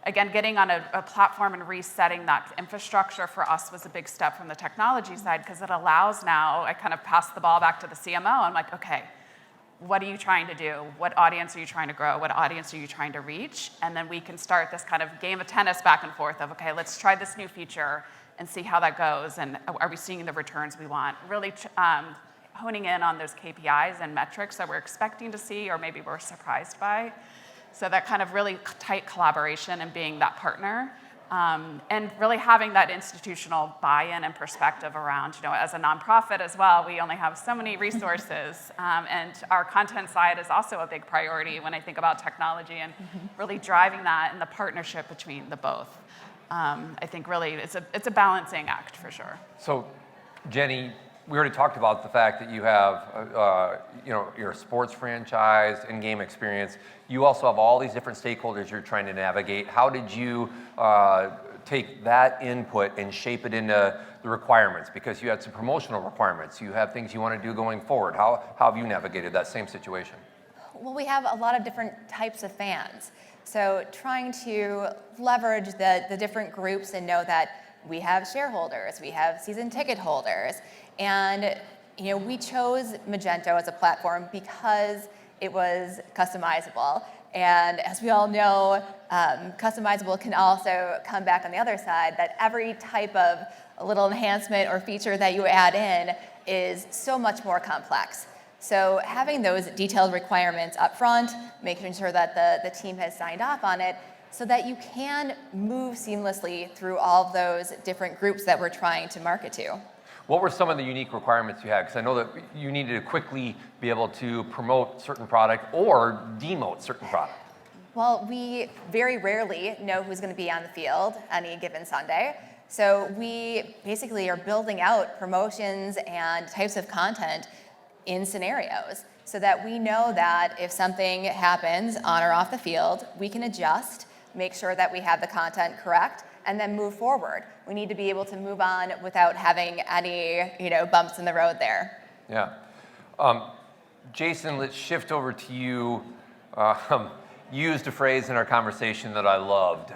Again, getting on a platform and resetting that infrastructure for us was a big step from the technology side, because it allows now, I kind of pass the ball back to the CMO. I'm like, okay, what are you trying to do? What audience are you trying to grow? What audience are you trying to reach? And then we can start this kind of game of tennis back and forth of, okay, let's try this new feature and see how that goes. And are we seeing the returns we want? Really honing in on those KPIs and metrics that we're expecting to see, or maybe we're surprised by. So that kind of really tight collaboration and being that partner. And really having that institutional buy-in and perspective around, as a nonprofit as well, we only have so many resources. And our content side is also a big priority when I think about technology and really driving that and the partnership between the both. I think really it's a balancing act for sure. So, Jenny, we already talked about the fact that you have, your sports franchise and game experience. You also have all these different stakeholders you're trying to navigate. How did you take that input and shape it into the requirements? Because you had some promotional requirements. You have things you want to do going forward. How have you navigated that same situation? Well, we have a lot of different types of fans. So trying to leverage the different groups and know that we have shareholders, we have season ticket holders, and we chose Magento as a platform because it was customizable. And as we all know, customizable can also come back on the other side, that every type of a little enhancement or feature that you add in is so much more complex. So having those detailed requirements up front, making sure that the team has signed off on it, so that you can move seamlessly through all of those different groups that we're trying to market to. What were some of the unique requirements you had? Because I know that you needed to quickly be able to promote certain product or demote certain product. Well, we very rarely know who's going to be on the field any given Sunday. So we basically are building out promotions and types of content in scenarios. so that we know that if something happens on or off the field, we can adjust, make sure that we have the content correct, and then move forward. We need to be able to move on without having any, bumps in the road there. Yeah. Jason, let's shift over to you. You used a phrase in our conversation that I loved,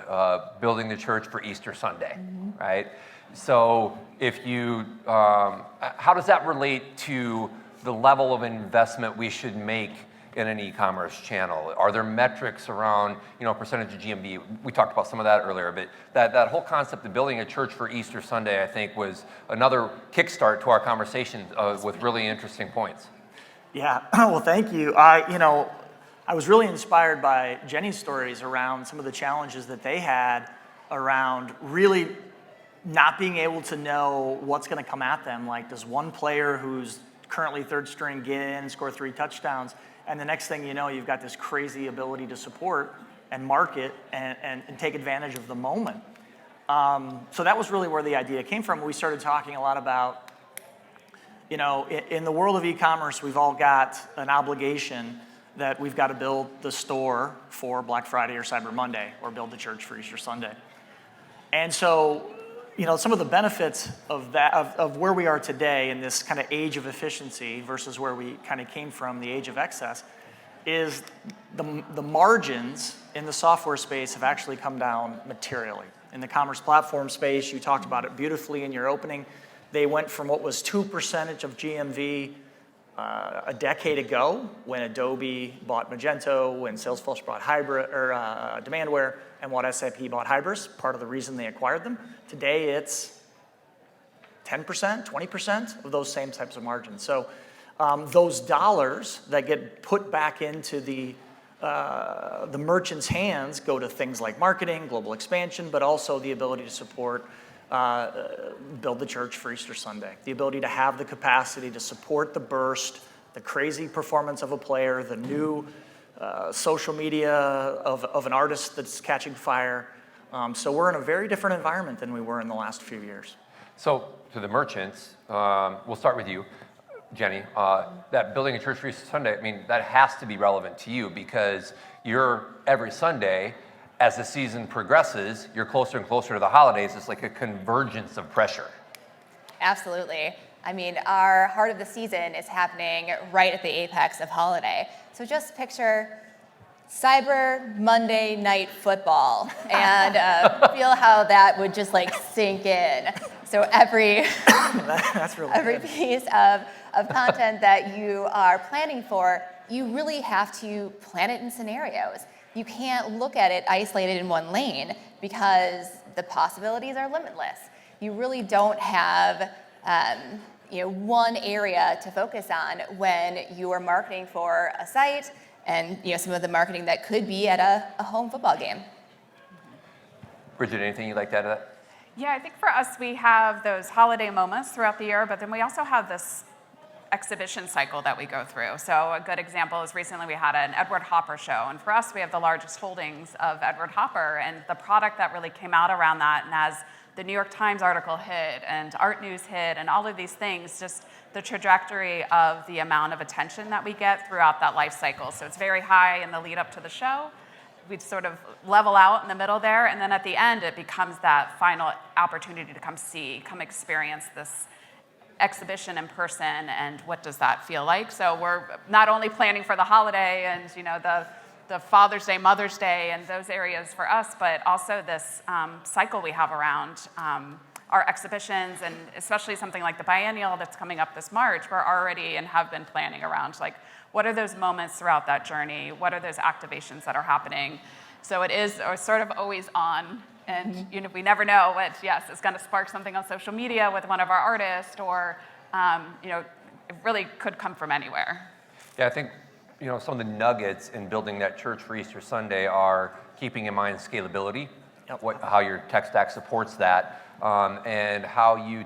building the church for Easter Sunday, right? So if you, how does that relate to the level of investment we should make in an e-commerce channel? Are there metrics around, percentage of GMV? We talked about some of that earlier, but that whole concept of building a church for Easter Sunday, I think, was another kickstart to our conversation with really interesting points. Yeah, well, thank you. I was really inspired by Jenny's stories around some of the challenges that they had around really not being able to know what's going to come at them. Like, does one player who's currently third string get in and score 3 touchdowns? And the next thing you know, you've got this crazy ability to support and market and take advantage of the moment. So that was really where the idea came from. We started talking a lot about, in the world of e-commerce, we've all got an obligation that we've got to build the store for Black Friday or Cyber Monday, or build the church for Easter Sunday. And so, some of the benefits of that, of where we are today in this kind of age of efficiency versus where we kind of came from, the age of excess, is the margins in the software space have actually come down materially. In the commerce platform space, you talked about it beautifully in your opening. They went from what was 2% of GMV a decade ago, when Adobe bought Magento, when Salesforce bought Demandware, and when SAP bought Hybris, part of the reason they acquired them. Today, it's 10%, 20% of those same types of margins. So those dollars that get put back into the merchant's hands go to things like marketing, global expansion, but also the ability to support build the church for Easter Sunday. The ability to have the capacity to support the burst, the crazy performance of a player, the new social media of an artist that's catching fire. So we're in a very different environment than we were in the last few years. So to the merchants, we'll start with you, Jenny. That building a church for Easter Sunday, that has to be relevant to you, because you're every Sunday, as the season progresses, you're closer and closer to the holidays. It's like a convergence of pressure. Absolutely. Our heart of the season is happening right at the apex of holiday. So just picture Cyber Monday Night Football and feel how that would just sink in. So every piece of content that you are planning for, you really have to plan it in scenarios. You can't look at it isolated in one lane, because the possibilities are limitless. You really don't have one area to focus on when you are marketing for a site and some of the marketing that could be at a home football game. Bridget, anything you'd like to add to that? Yeah, I think for us, we have those holiday moments throughout the year, but then we also have this exhibition cycle that we go through. So a good example is recently we had an Edward Hopper show, and for us, we have the largest holdings of Edward Hopper, and the product that really came out around that, and as the New York Times article hit and Art News hit and all of these things, just the trajectory of the amount of attention that we get throughout that life cycle. So it's very high in the lead up to the show. We'd sort of level out in the middle there, and then at the end, it becomes that final opportunity to come experience this exhibition in person, and what does that feel like? So we're not only planning for the holiday and the Father's Day, Mother's Day, and those areas for us, but also this cycle we have around our exhibitions, and especially something like the biennial that's coming up this March. We're already and have been planning around what are those moments throughout that journey? What are those activations that are happening? So it is sort of always on. And we never know what, it's going to spark something on social media with one of our artists, or it really could come from anywhere. Yeah, I think some of the nuggets in building that church for Easter Sunday are keeping in mind scalability. how your tech stack supports that, and how you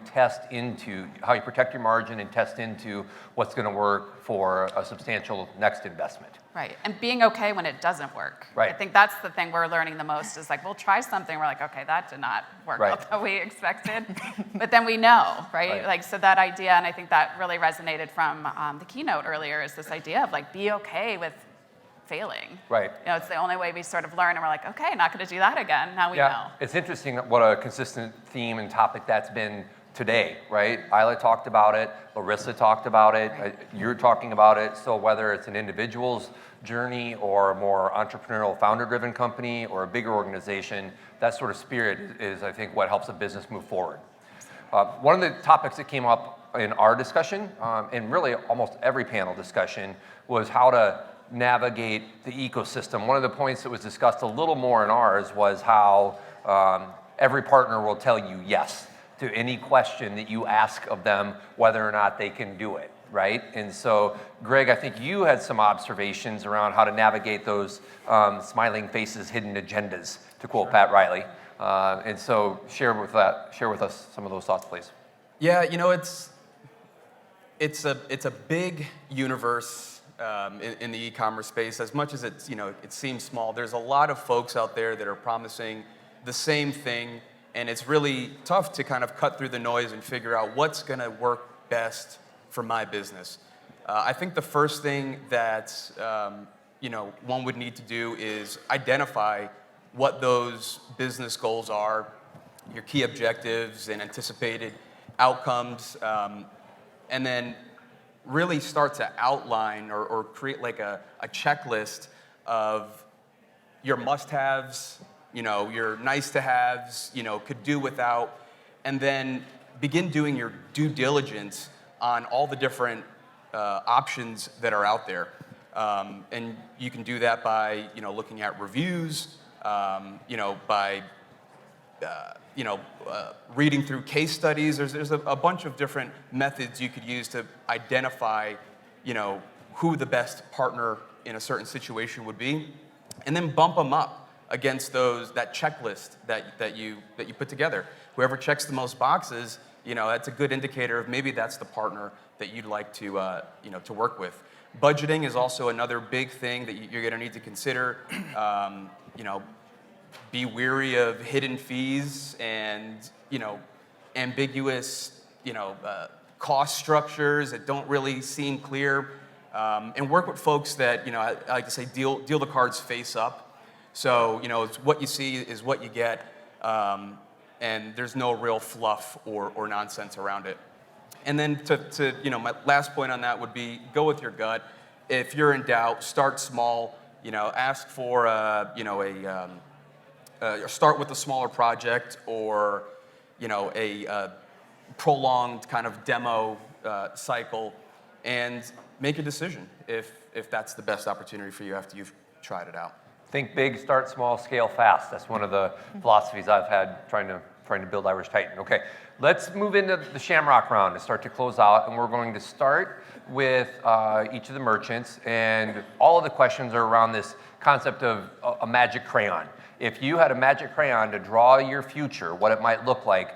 protect your margin and test into what's going to work for a substantial next investment. Right, and being okay when it doesn't work. Right. I think that's the thing we're learning the most is like, we'll try something, we're like, okay, that did not work out the way we expected. But then we know, right? Like, so that idea, and I think that really resonated from the keynote earlier, is this idea of like, be okay with failing. Right. You know, it's the only way we sort of learn, and we're like, okay, not gonna do that again, now we know. It's interesting what a consistent theme and topic that's been today, right? Ila talked about it, Larissa talked about it, you're talking about it. So whether it's an individual's journey or a more entrepreneurial founder-driven company or a bigger organization, that sort of spirit is, I think, what helps a business move forward. One of the topics that came up in our discussion, and really almost every panel discussion, was how to navigate the ecosystem. One of the points that was discussed a little more in ours was how every partner will tell you yes to any question that you ask of them, whether or not they can do it, right? And so, Greg, I think you had some observations around how to navigate those smiling faces, hidden agendas, to quote Pat Riley. And so share with us some of those thoughts, please. Yeah, you know, it's a big universe in the e-commerce space. As much as it's, you know, it seems small, there's a lot of folks out there that are promising the same thing, and it's really tough to kind of cut through the noise and figure out what's going to work best for my business. I think the first thing that you know, one would need to do is identify what those business goals are, your key objectives and anticipated outcomes, and then really start to outline or create like a checklist of your must-haves, you know, your nice-to-haves, you know, could do without, and then begin doing your due diligence on all the different options that are out there. And you can do that by, you know, looking at reviews, you know, by, you know, reading through case studies. There's a bunch of different methods you could use to identify, you know, who the best partner in a certain situation would be, and then bump them up against that checklist that you put together. Whoever checks the most boxes, you know, that's a good indicator of maybe that's the partner that you'd like to you know, to work with. Budgeting is also another big thing that you're going to need to consider. You know, be wary of hidden fees and, you know, ambiguous, you know, cost structures that don't really seem clear, and work with folks that, you know, I like to say deal the cards face up. So, you know, it's what you see is what you get, and there's no real fluff or nonsense around it. And then to you know, my last point on that would be go with your gut. If you're in doubt, start small. You know, ask for you know, start with a smaller project, or, you know, a prolonged kind of demo cycle, and make a decision if that's the best opportunity for you after you've tried it out. Think big, start small, scale fast. That's one of the philosophies I've had trying to build Irish Titan. Okay, let's move into the Shamrock round and start to close out. And we're going to start with each of the merchants, and all of the questions are around this concept of a magic crayon. If you had a magic crayon to draw your future, what it might look like.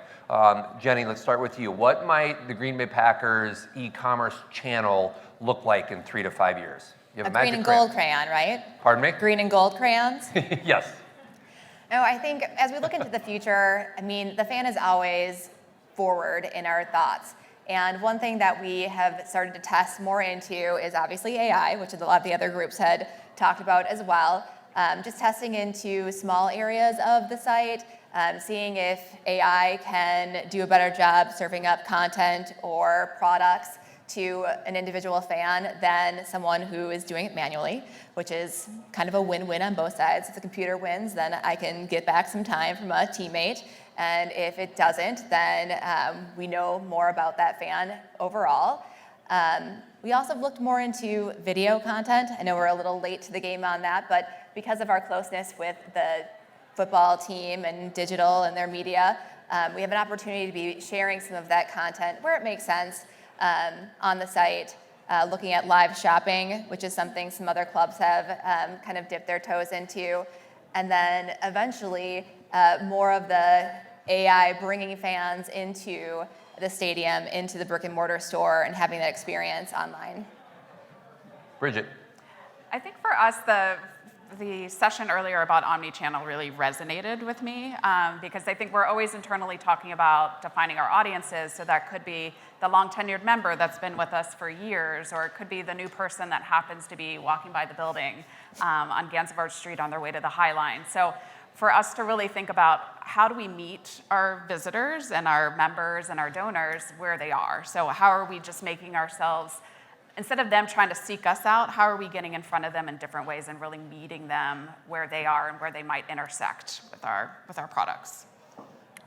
Jenny, let's start with you. What might the Green Bay Packers e-commerce channel look like in 3 to 5 years? You have a green and gold crayon, right? Pardon me? Green and gold crayons? Yes. No, I think as we look into the future, I mean, the fan is always forward in our thoughts. And one thing that we have started to test more into is obviously AI, which a lot of the other groups had talked about as well. Just testing into small areas of the site, seeing if AI can do a better job serving up content or products to an individual fan than someone who is doing it manually, which is kind of a win-win on both sides. If the computer wins, then I can get back some time from a teammate. And if it doesn't, then we know more about that fan overall. We also looked more into video content. I know we're a little late to the game on that, but because of our closeness with the football team and digital and their media, we have an opportunity to be sharing some of that content where it makes sense on the site, looking at live shopping, which is something some other clubs have kind of dipped their toes into, and then eventually more of the AI bringing fans into the stadium, into the brick and mortar store, and having that experience online. Bridget. I think for us, the session earlier about omnichannel really resonated with me because I think we're always internally talking about defining our audiences. So that could be the long tenured member that's been with us for years, or it could be the new person that happens to be walking by the building on Gansevoort Street on their way to the High Line. So for us to really think about how do we meet our visitors and our members and our donors where they are. So how are we just making ourselves, instead of them trying to seek us out, how are we getting in front of them in different ways and really meeting them where they are and where they might intersect with our products?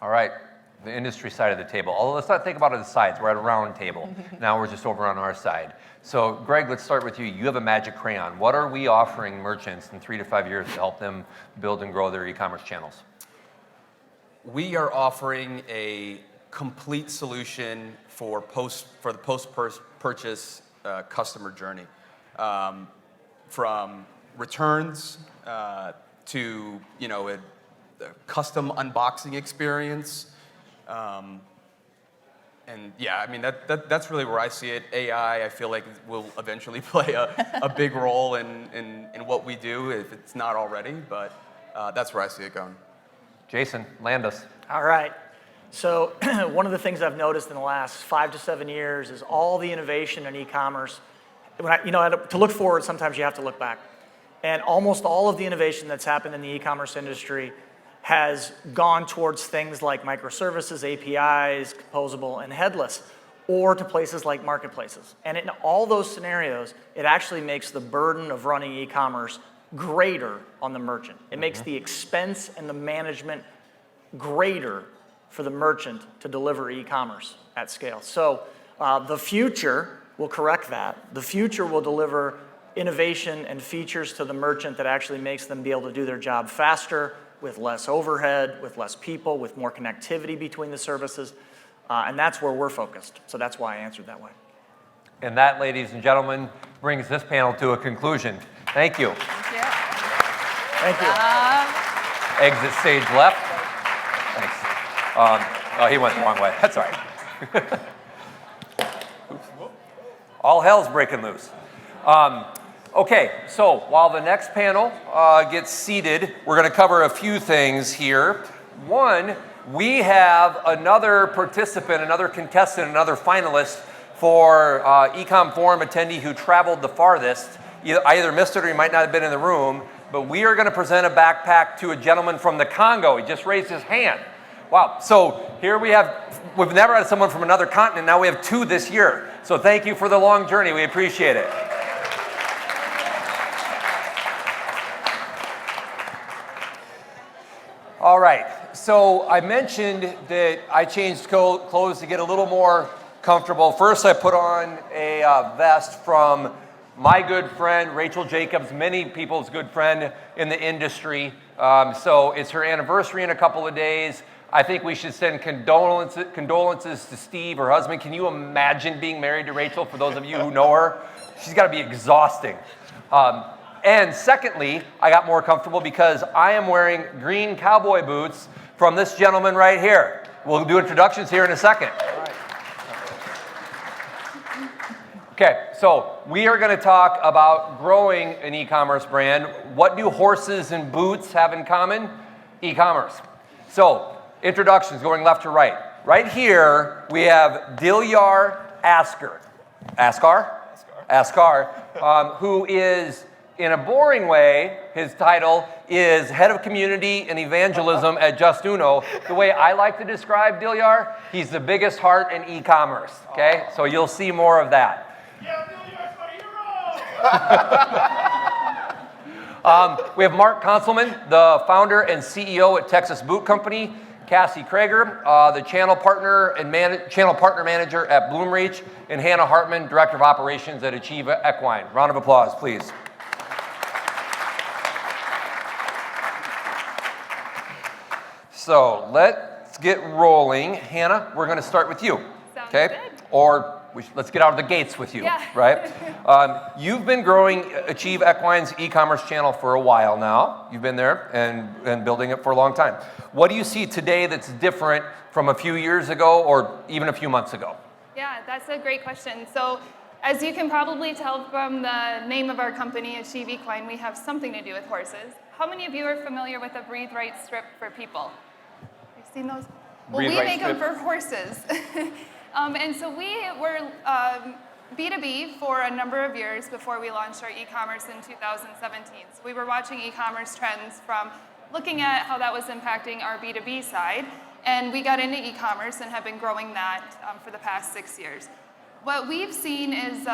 All right, the industry side of the table. Although let's not think about it as sides. We're at a round table. Now we're just over on our side. So Greg, let's start with you. You have a magic crayon. What are we offering merchants in 3 to 5 years to help them build and grow their e-commerce channels? We are offering a complete solution for the post-purchase customer journey, from returns to a custom unboxing experience, and yeah, I mean that's really where I see it. AI, I feel like will eventually play a big role in what we do if it's not already, but that's where I see it going. Jason, land us. All right. So one of the things I've noticed in the last 5 to 7 years is all the innovation in e-commerce. To look forward, sometimes you have to look back. And almost all of the innovation that's happened in the e-commerce industry has gone towards things like microservices, APIs, composable, and headless, or to places like marketplaces. And in all those scenarios, it actually makes the burden of running e-commerce greater on the merchant. It makes the expense and the management greater for the merchant to deliver e-commerce at scale. So the future will correct that. The future will deliver innovation and features to the merchant that actually makes them be able to do their job faster, with less overhead, with less people, with more connectivity between the services. And that's where we're focused. So that's why I answered that way. And that, ladies and gentlemen, brings this panel to a conclusion. Thank you. Thank you. Thank you. Exit stage left. Thanks. Oh, he went the wrong way. That's all right. All hell's breaking loose. Okay, so while the next panel gets seated, we're going to cover a few things here. One, we have another participant, another contestant, another finalist for Ecomm Forum attendee who traveled the farthest. I either missed it or he might not have been in the room, but we are going to present a backpack to a gentleman from the Congo. He just raised his hand. Wow, so here we've never had someone from another continent, now we have 2 this year. So thank you for the long journey, we appreciate it. All right, so I mentioned that I changed clothes to get a little more comfortable. First, I put on a vest from my good friend, Rachel Jacobs, many people's good friend in the industry. So it's her anniversary in a couple of days. I think we should send condolences to Steve, her husband. Can you imagine being married to Rachel, for those of you who know her? She's got to be exhausting. And secondly, I got more comfortable because I am wearing green cowboy boots from this gentleman right here. We'll do introductions here in a second. Okay, so we are going to talk about growing an e-commerce brand. What do horses and boots have in common? E-commerce. So, introductions going left to right. Right here, we have Dilyar Askar, who is, in a boring way, his title is Head of Community and Evangelism at Just Uno. The way I like to describe Dilyar, he's the biggest heart in e-commerce, okay? So you'll see more of that. We have Mark Conselman, the founder and CEO at Texas Boot Company. Cassie Krager, the channel partner manager at Bloomreach, and Hannah Hartman, director of operations at Achieve Equine. Round of applause, please. So let's get rolling. Hannah, we're going to start with you. Sounds okay? Good. Or let's get out of the gates with you, Yeah. right? You've been growing Achieve Equine's e-commerce channel for a while now. You've been there and building it for a long time. What do you see today that's different from a few years ago or even a few months ago? Yeah, that's a great question. So, as you can probably tell from the name of our company, Achieve Equine, we have something to do with horses. How many of you are familiar with a Breathe Right strip for people? You've seen those? Well, Breathe we Right make them strip. for horses. And so we were B2B for a number of years before we launched our e-commerce in 2017. So we were watching e-commerce trends from looking at how that was impacting our B2B side. And we got into e-commerce and have been growing that for the past 6 years. What we've seen is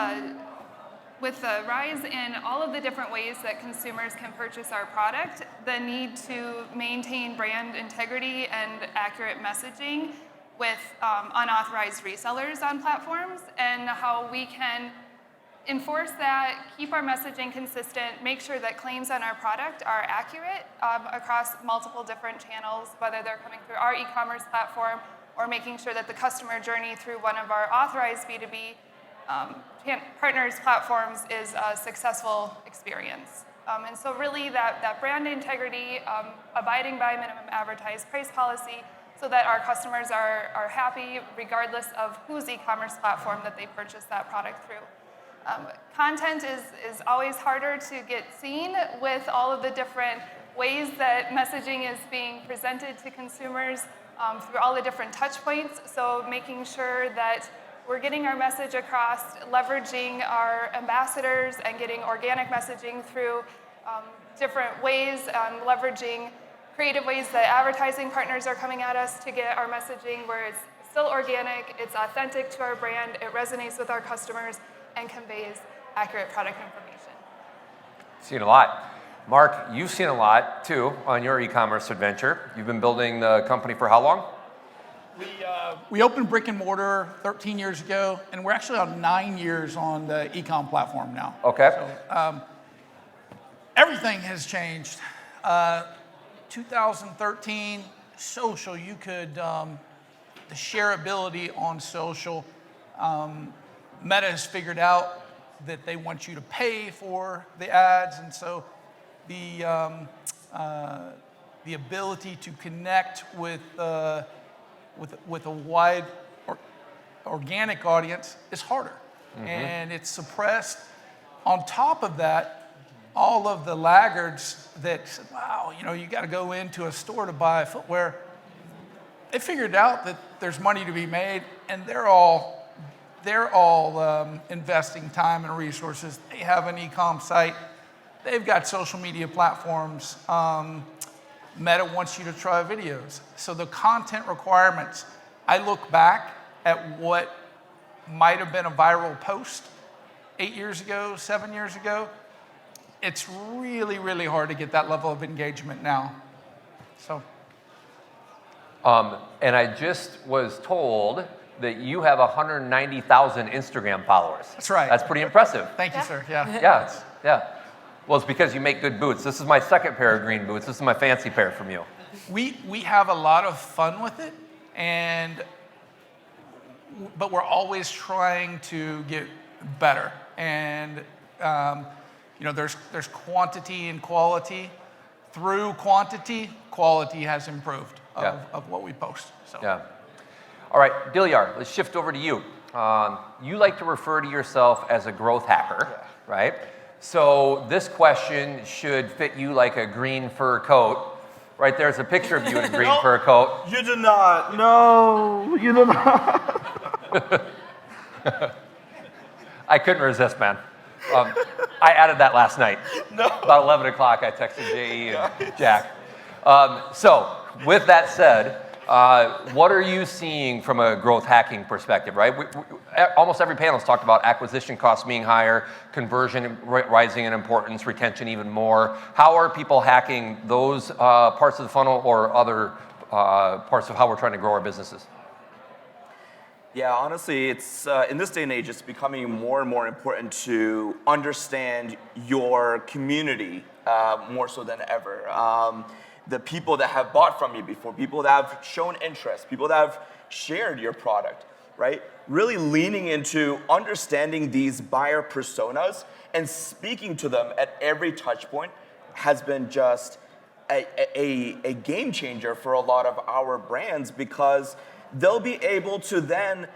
with the rise in all of the different ways that consumers can purchase our product, the need to maintain brand integrity and accurate messaging with unauthorized resellers on platforms, and how we can enforce that, keep our messaging consistent, make sure that claims on our product are accurate across multiple different channels, whether they're coming through our e-commerce platform or making sure that the customer journey through one of our authorized B2B partners platforms is a successful experience. And so really that brand integrity, abiding by minimum advertised price policy, so that our customers are happy regardless of whose e-commerce platform that they purchase that product through. Content is always harder to get seen with all of the different ways that messaging is being presented to consumers through all the different touch points. So making sure that we're getting our message across, leveraging our ambassadors and getting organic messaging through different ways, leveraging creative ways that advertising partners are coming at us to get our messaging where it's still organic, it's authentic to our brand, it resonates with our customers, and conveys accurate product information. Seen a lot. Mark, you've seen a lot too on your e-commerce adventure. You've been building the company for how long? We opened brick and mortar 13 years ago, and we're actually on 9 years on the Ecomm platform now. Okay. So, everything has changed. 2013, social, you could, the shareability on social, Meta has figured out that they want you to pay for the ads, and so the ability to connect with a wide organic audience is harder, and it's suppressed. On top of that, all of the laggards that said, wow, you got to go into a store to buy footwear, they figured out that there's money to be made, and they're all investing time and resources. They have an e-com site. They've got social media platforms. Meta wants you to try videos. So the content requirements, I look back at what might have been a viral post 8 years ago, 7 years ago. It's really, really hard to get that level of engagement now. So. And I just was told that you have 190,000 Instagram followers. That's right. That's pretty impressive. Thank you, sir. Yeah. Yeah. Well, it's because you make good boots. This is my second pair of green boots. This is my fancy pair from you. We have a lot of fun with it, but we're always trying to get better. And there's quantity and quality. Through quantity, quality has improved of what we post. So. Yeah. All right, Dilyar, let's shift over to you. You like to refer to yourself as a growth hacker, right? So this question should fit you like a green fur coat. Right there's a picture of you in a green fur coat. You do not. No, you do not. I couldn't resist, man. I added that last night. No. About 11 o'clock, I texted J.E. and Jack. So with that said, what are you seeing from a growth hacking perspective, right? Almost every panel's talked about acquisition costs being higher, conversion rising in importance, retention even more. How are people hacking those parts of the funnel or other parts of how we're trying to grow our businesses? Yeah, honestly, it's in this day and age, it's becoming more and more important to understand your community more so than ever. The people that have bought from you before, people that have shown interest, people that have shared your product. right? Really leaning into understanding these buyer personas and speaking to them at every touch point has been just a game changer for a lot of our brands, because they'll be able to then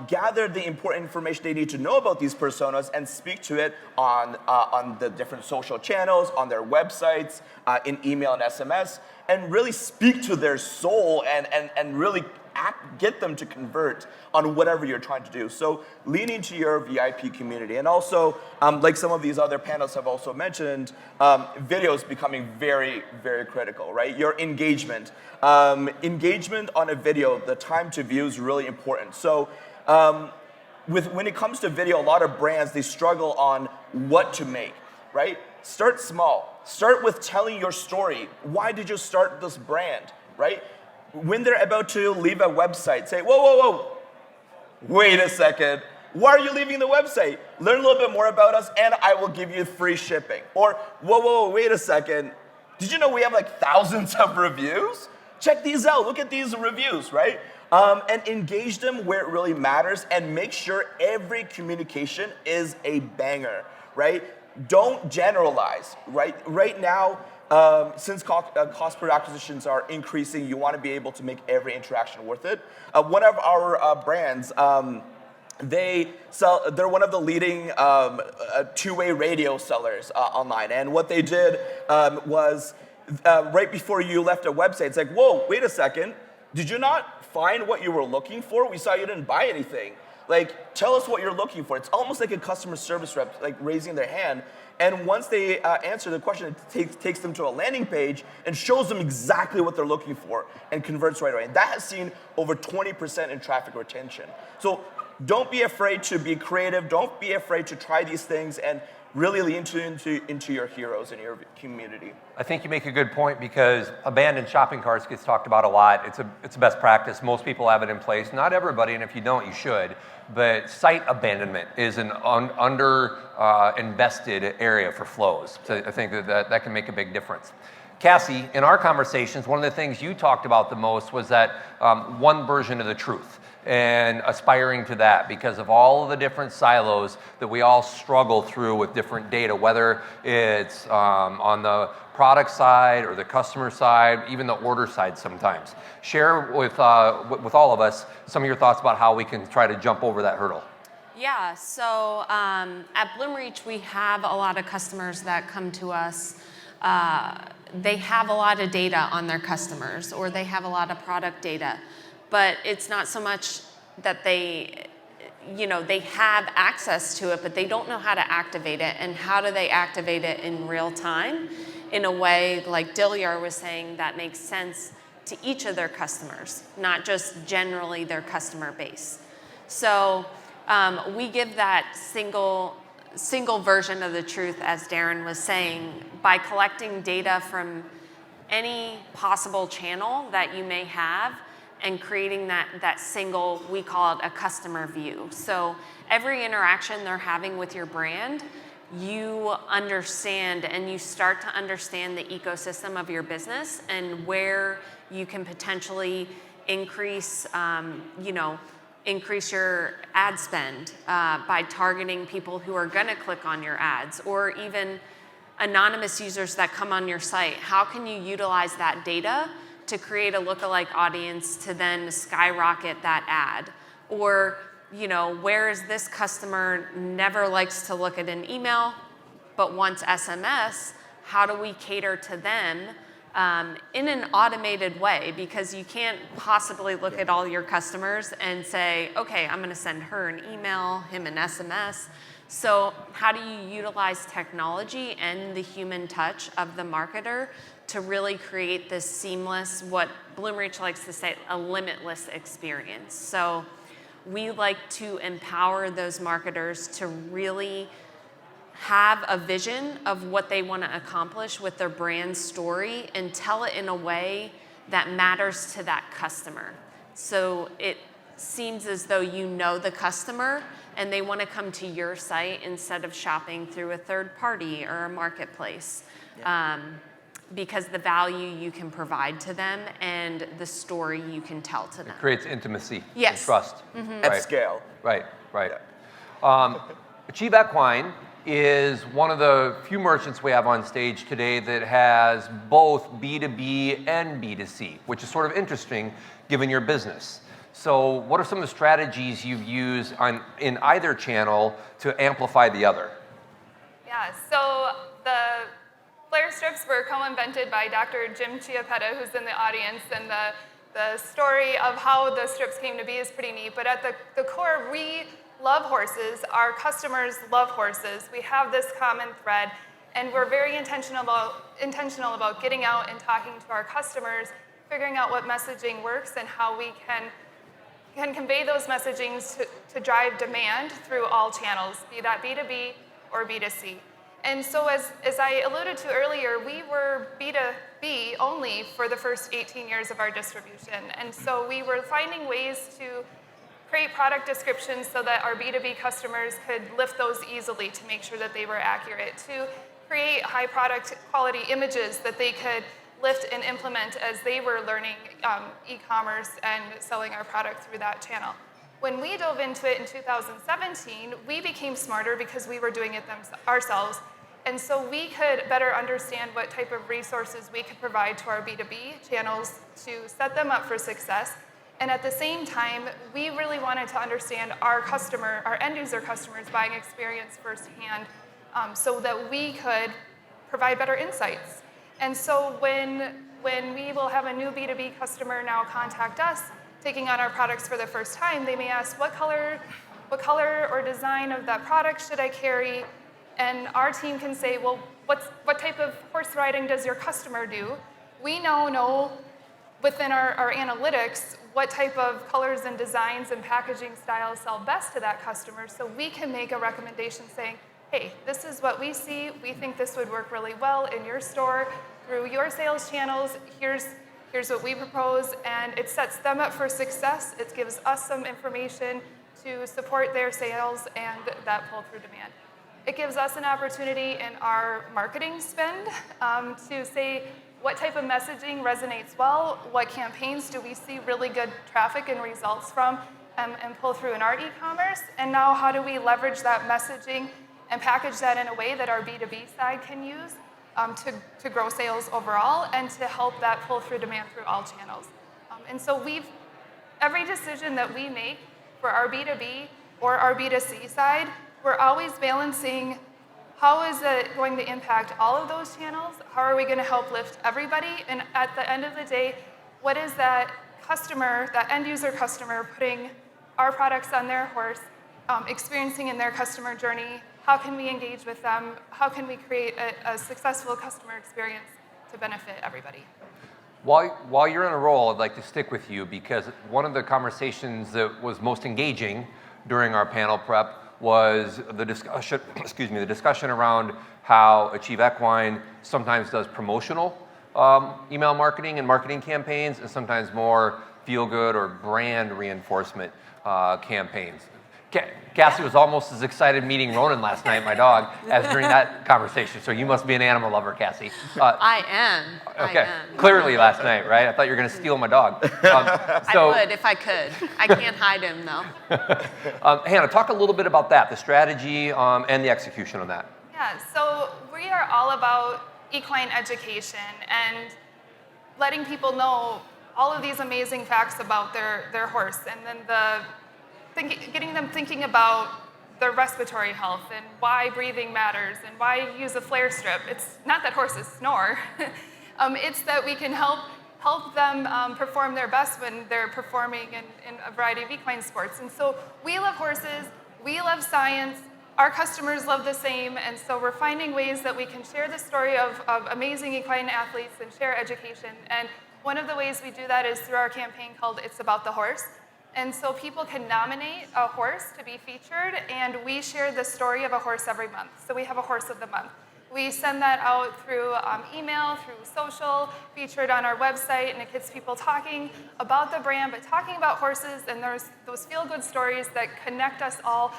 gather the important information they need to know about these personas and speak to it on the different social channels, on their websites, in email and SMS, and really speak to their soul and really get them to convert on whatever you're trying to do. So leaning to your VIP community. And also, like some of these other panels have also mentioned, video is becoming very, very critical, right? Your engagement. Engagement on a video, the time to view is really important. So when it comes to video, a lot of brands, they struggle on what to make, right? Start small. Start with telling your story. Why did you start this brand, right? When they're about to leave a website, say, whoa, whoa, whoa, wait a second. Why are you leaving the website? Learn a little bit more about us and I will give you free shipping. Or, whoa, whoa, wait a second. Did you know we have like thousands of reviews? Check these out, look at these reviews, right? And engage them where it really matters and make sure every communication is a banger, right? Don't generalize, right? Right now, since cost per acquisitions are increasing, you want to be able to make every interaction worth it. One of our brands, they're one of the leading two-way radio sellers online. And what they did was right before you left a website, it's like, whoa, wait a second. Did you not find what you were looking for? We saw you didn't buy anything. Like, tell us what you're looking for. It's almost like a customer service rep, like raising their hand. And once they answer the question, it takes them to a landing page and shows them exactly what they're looking for and converts right away. And that has seen over 20% in traffic retention. So don't be afraid to be creative. Don't be afraid to try these things and really lean into your heroes in your community. I think you make a good point, because abandoned shopping carts gets talked about a lot. It's a best practice. Most people have it in place. Not everybody, and if you don't, you should. But site abandonment is an invested area for flows. So I think that can make a big difference. Cassie, in our conversations, one of the things you talked about the most was that one version of the truth, and aspiring to that because of all of the different silos that we all struggle through with different data, whether it's on the product side or the customer side, even the order side sometimes. Share with all of us some of your thoughts about how we can try to jump over that hurdle. Yeah, so at Bloomreach, we have a lot of customers that come to us. They have a lot of data on their customers, or they have a lot of product data. But it's not so much that they have access to it, but they don't know how to activate it. And how do they activate it in real time in a way, like Dilyar was saying, that makes sense to each of their customers, not just generally their customer base. So we give that single version of the truth, as Darin was saying, by collecting data from any possible channel that you may have, and creating that single, we call it a customer view. So every interaction they're having with your brand, you understand, and you start to understand the ecosystem of your business and where you can potentially increase your ad spend by targeting people who are gonna click on your ads, or even anonymous users that come on your site. How can you utilize that data to create a lookalike audience to then skyrocket that ad? Or, where is this customer never likes to look at an email, but wants SMS? How do we cater to them in an automated way? Because you can't possibly look at all your customers and say, okay, I'm gonna send her an email, him an SMS. So how do you utilize technology and the human touch of the marketer to really create this seamless, what Bloomreach likes to say, a limitless experience? So we like to empower those marketers to really have a vision of what they want to accomplish with their brand story and tell it in a way that matters to that customer. So it seems as though you know the customer and they want to come to your site instead of shopping through a third party or a marketplace. because the value you can provide to them and the story you can tell to them. It creates intimacy Yes. and trust. At scale. Right. Achieve Equine is one of the few merchants we have on stage today that has both B2B and B2C, which is sort of interesting given your business. So what are some of the strategies you've used in either channel to amplify the other? Yeah, so the flare strips were co-invented by Dr. Jim Chiappetta, who's in the audience, and the story of how the strips came to be is pretty neat. But at the core, we love horses. Our customers love horses. We have this common thread, and we're very intentional about getting out and talking to our customers, figuring out what messaging works and how we can convey those messagings to drive demand through all channels, be that B2B or B2C. And so as I alluded to earlier, we were B2B only for the first 18 years of our distribution. And so we were finding ways to create product descriptions so that our B2B customers could lift those easily to make sure that they were accurate, to create high product quality images that they could lift and implement as they were learning e-commerce and selling our product through that channel. When we dove into it in 2017, we became smarter because we were doing it ourselves. And so we could better understand what type of resources we could provide to our B2B channels to set them up for success. And at the same time, we really wanted to understand our end user customers' buying experience firsthand so that we could provide better insights. And so when we will have a new B2B customer now contact us, taking on our products for the first time, they may ask, what color or design of that product should I carry? And our team can say, well, what type of horse riding does your customer do? We now know within our analytics what type of colors and designs and packaging styles sell best to that customer, so we can make a recommendation saying, hey, this is what we see. We think this would work really well in your store through your sales channels. Here's what we propose, and it sets them up for success. It gives us some information to support their sales and that pull-through demand. It gives us an opportunity in our marketing spend to say what type of messaging resonates well, what campaigns do we see really good traffic and results from and pull through in our e-commerce, and now how do we leverage that messaging and package that in a way that our B2B side can use to grow sales overall and to help that pull through demand through all channels. And so every decision that we make for our B2B or our B2C side, we're always balancing how is it going to impact all of those channels? How are we going to help lift everybody? And at the end of the day, what is that customer, that end user customer, putting our products on their horse, experiencing in their customer journey? How can we engage with them? How can we create a successful customer experience to benefit everybody? While you're in a role, I'd like to stick with you because one of the conversations that was most engaging during our panel prep was the discussion around how Achieve Equine sometimes does promotional email marketing and marketing campaigns, and sometimes more feel-good or brand reinforcement campaigns. Cassie was almost as excited meeting Ronan last night, my dog, as during that conversation. So you must be an animal lover, Cassie. I am. Okay, I am. Clearly last night, right? I thought you were going to steal my dog. I would if I could. I can't hide him, though. Hannah, talk a little bit about that, the strategy and the execution on that. Yeah, so we are all about equine education and letting people know all of these amazing facts about their horse, and then getting them thinking about their respiratory health and why breathing matters and why use a flare strip. It's not that horses snore. It's that we can help them perform their best when they're performing in a variety of equine sports. And so we love horses, we love science, our customers love the same, and so we're finding ways that we can share the story of amazing equine athletes and share education. And one of the ways we do that is through our campaign called It's About the Horse. And so people can nominate a horse to be featured, and we share the story of a horse every month. So we have a horse of the month. We send that out through email, through social, featured on our website, and it gets people talking about the brand, but talking about horses, and there's those feel-good stories that connect us all,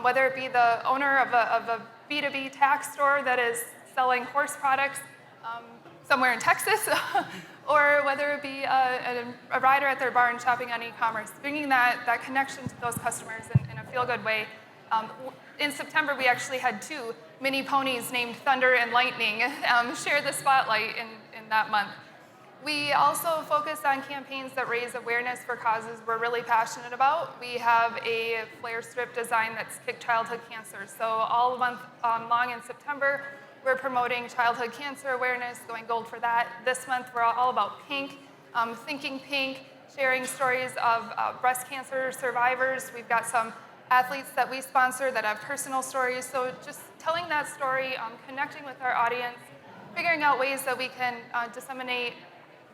whether it be the owner of a B2B tax store that is selling horse products, somewhere in Texas, or whether it be a rider at their barn shopping on e-commerce, bringing that connection to those customers in a feel-good way. In September, we actually had 2 mini ponies named Thunder and Lightning share the spotlight in that month. We also focus on campaigns that raise awareness for causes we're really passionate about. We have a flare strip design that's Kick Childhood Cancer. So all month long in September, we're promoting childhood cancer awareness, going gold for that. This month, we're all about pink, thinking pink, sharing stories of breast cancer survivors. We've got some athletes that we sponsor that have personal stories. So just telling that story, connecting with our audience, figuring out ways that we can disseminate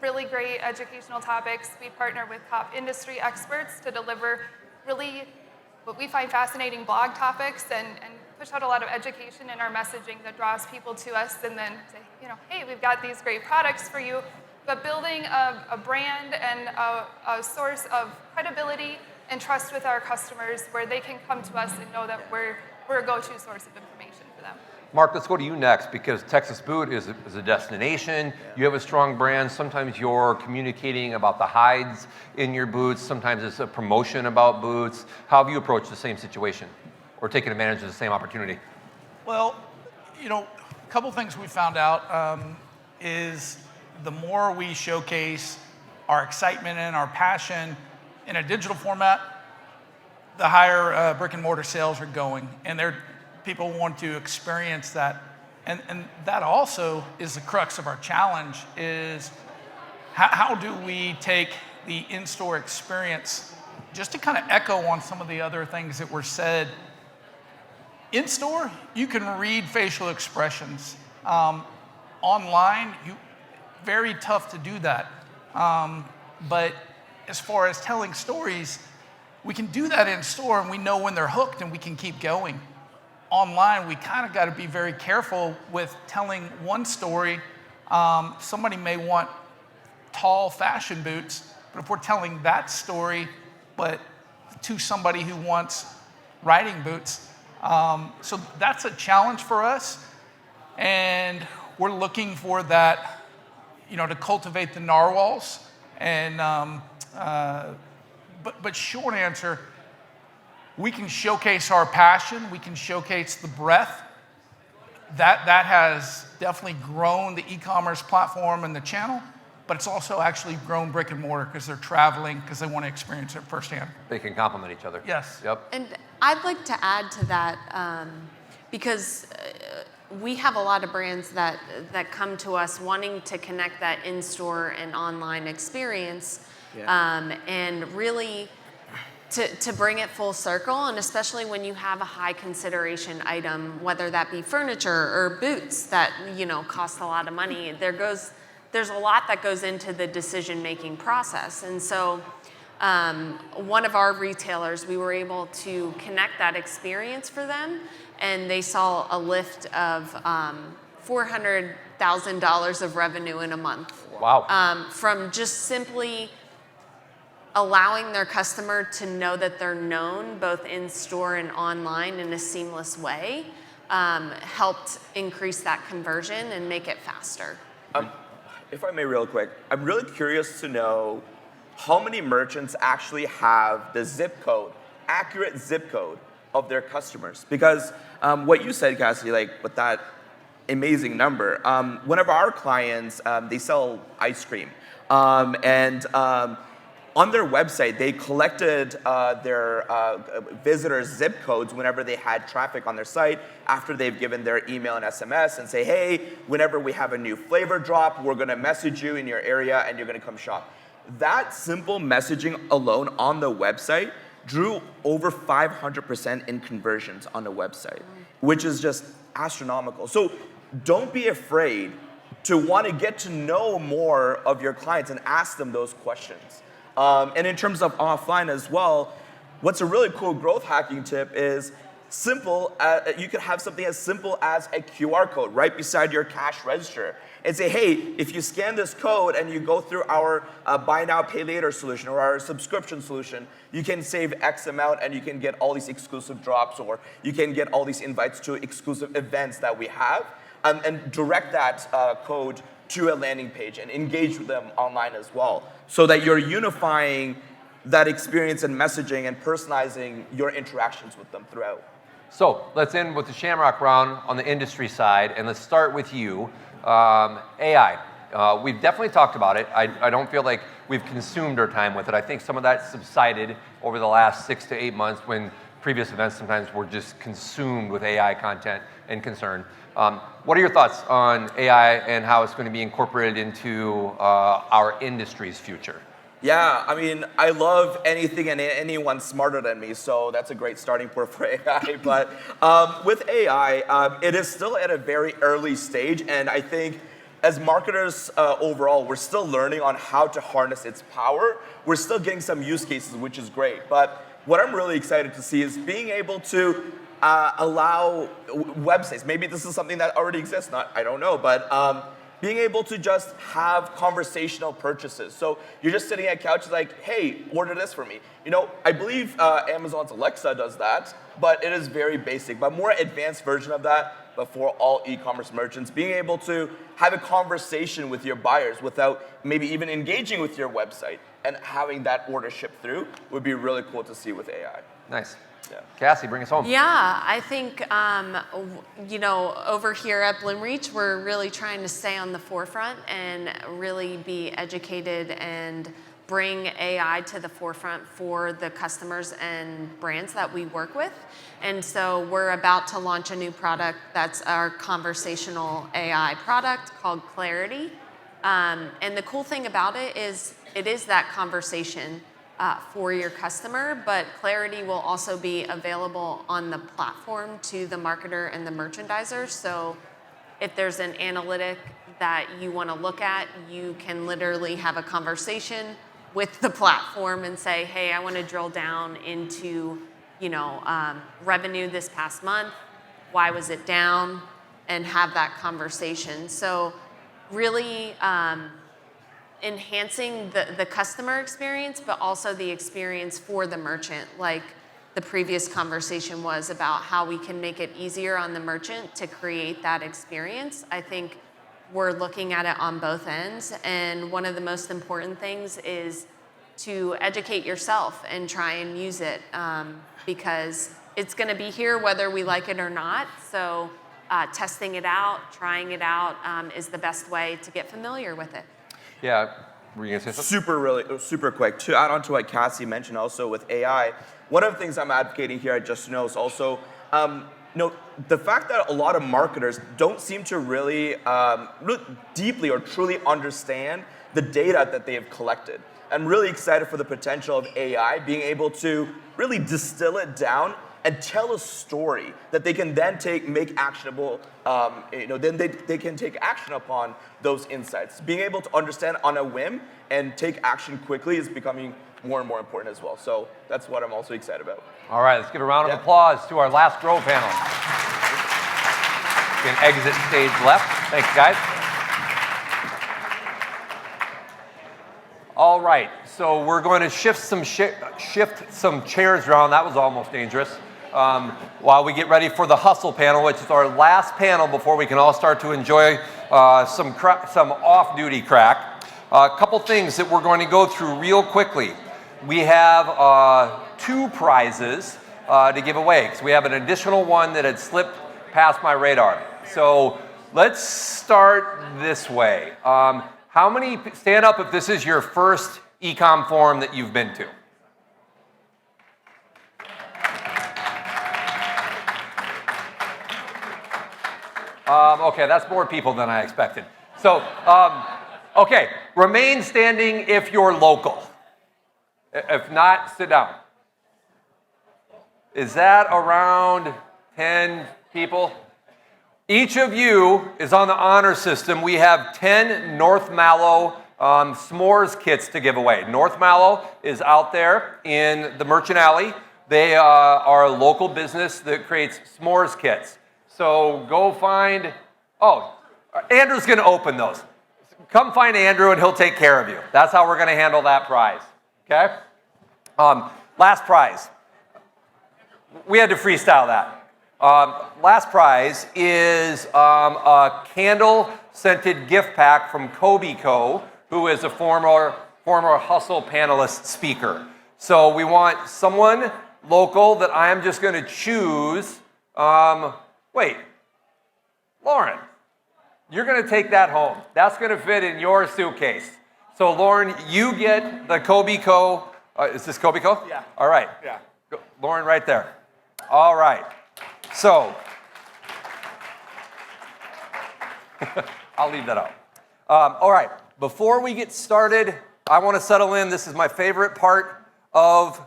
really great educational topics. We partner with top industry experts to deliver really what we find fascinating blog topics and push out a lot of education in our messaging that draws people to us, and then say, hey, we've got these great products for you. But building a brand and a source of credibility and trust with our customers where they can come to us and know that we're a go-to source of information for them. Mark, let's go to you next, because Texas Boot is a destination. You have a strong brand. Sometimes you're communicating about the hides in your boots. Sometimes it's a promotion about boots. How have you approached the same situation or taken advantage of the same opportunity? Well, a couple things we found out is the more we showcase our excitement and our passion in a digital format, the higher brick and mortar sales are going, and people want to experience that. And that also is the crux of our challenge, is how do we take the in-store experience, just to kind of echo on some of the other things that were said. In-store, you can read facial expressions. Online, very tough to do that. But as far as telling stories, we can do that in store, and we know when they're hooked and we can keep going. Online, we kind of got to be very careful with telling one story. Somebody may want tall fashion boots, but if we're telling that story, but to somebody who wants riding boots, so that's a challenge for us, and we're looking for that, to cultivate the narwhals. And but short answer, we can showcase our passion. We can showcase the breadth. That has definitely grown the e-commerce platform and the channel, but it's also actually grown brick and mortar because they're traveling, because they want to experience it firsthand. They can complement each other. Yes. Yep. And I'd like to add to that, because we have a lot of brands that come to us wanting to connect that in-store and online experience, and really to bring it full circle, and especially when you have a high consideration item, whether that be furniture or boots that cost a lot of money. There's a lot that goes into the decision-making process. And so one of our retailers, we were able to connect that experience for them, and they saw a lift of $400,000 of revenue in a month. Wow. From just simply allowing their customer to know that they're known both in store and online in a seamless way, helped increase that conversion and make it faster. If I may real quick, I'm really curious to know how many merchants actually have the zip code, accurate zip code of their customers. Because what you said, Cassidy, with that amazing number, one of our clients, they sell ice cream. On their website, they collected their visitors' zip codes whenever they had traffic on their site, after they've given their email and SMS, and say, hey, whenever we have a new flavor drop, we're going to message you in your area and you're going to come shop. That simple messaging alone on the website drew over 500% in conversions on the website, which is just astronomical. So don't be afraid to want to get to know more of your clients and ask them those questions. And in terms of offline as well, what's a really cool growth hacking tip is simple. You could have something as simple as a QR code right beside your cash register and say, hey, if you scan this code and you go through our buy now, pay later solution or our subscription solution, you can save X amount and you can get all these exclusive drops, or you can get all these invites to exclusive events that we have. and direct that code to a landing page and engage with them online as well, so that you're unifying that experience and messaging and personalizing your interactions with them throughout. So let's end with the Shamrock round on the industry side, and let's start with you. AI. We've definitely talked about it. I don't feel like we've consumed our time with it. I think some of that subsided over the last 6 to 8 months when previous events sometimes were just consumed with AI content and concern. What are your thoughts on AI and how it's going to be incorporated into our industry's future? Yeah, I mean, I love anything and anyone smarter than me, so that's a great starting point for AI. But with AI, it is still at a very early stage, and I think as marketers overall, we're still learning on how to harness its power. We're still getting some use cases, which is great. But what I'm really excited to see is being able to allow websites, maybe this is something that already exists, I don't know, but being able to just have conversational purchases. So you're just sitting at couch like, hey, order this for me. You know, I believe Amazon's Alexa does that, but it is very basic. But more advanced version of that, but for all e-commerce merchants, being able to have a conversation with your buyers without maybe even engaging with your website and having that order shipped through would be really cool to see with AI. Nice. Yeah. Cassie, bring us home. Yeah, I think, you know, over here at Bloomreach, we're really trying to stay on the forefront and really be educated and bring AI to the forefront for the customers and brands that we work with. And so we're about to launch a new product that's our conversational AI product called Clarity. And the cool thing about it is that conversation for your customer, but Clarity will also be available on the platform to the marketer and the merchandiser. So if there's an analytic that you want to look at, you can literally have a conversation with the platform and say, hey, I want to drill down into, you know, revenue this past month. Why was it down? And have that conversation. So really enhancing the customer experience, but also the experience for the merchant. Like the previous conversation was about how we can make it easier on the merchant to create that experience. I think we're looking at it on both ends. And one of the most important things is to educate yourself and try and use it because it's going to be here whether we like it or not. So testing it out, trying it out is the best way to get familiar with it. Yeah, were you going to say something? Super quick. To add on to what Cassie mentioned also with AI, one of the things I'm advocating here at Just Know is also, the fact that a lot of marketers don't seem to really look deeply or truly understand the data that they have collected. I'm really excited for the potential of AI being able to really distill it down and tell a story that they can then make actionable, then they can take action upon those insights. Being able to understand on a whim and take action quickly is becoming more and more important as well. So that's what I'm also excited about. All right, let's give a round of applause to our last Grow panel. You can exit stage left. Thanks, guys. All right, so we're going to shift some chairs around. That was almost dangerous. While we get ready for the Hustle panel, which is our last panel before we can all start to enjoy some off-duty crack. A couple things that we're going to go through real quickly. We have 2 prizes to give away, because we have an additional one that had slipped past my radar. So let's start this way. How many, stand up if this is your first Ecom Forum that you've been to? Okay, that's more people than I expected. So, okay, remain standing if you're local. If not, sit down. Is that around 10 people? Each of you is on the honor system. We have 10 North Mallow s'mores kits to give away. North Mallow is out there in the Merchant Alley. They are a local business that creates s'mores kits. So go find, Andrew's going to open those. Come find Andrew and he'll take care of you. That's how we're going to handle that prize. Okay? Last prize. We had to freestyle that. Last prize is a candle-scented gift pack from Kobe.co, who is a former Hustle panelist speaker. So we want someone local that I am just going to choose. Wait, Lauren, you're going to take that home. That's going to fit in your suitcase. So Lauren, you get the Kobe.co. Is this Kobe.co? Yeah. All right. Yeah. Lauren, right there. All right. So, I'll leave that out. All right. Before we get started, I want to settle in. This is my favorite part of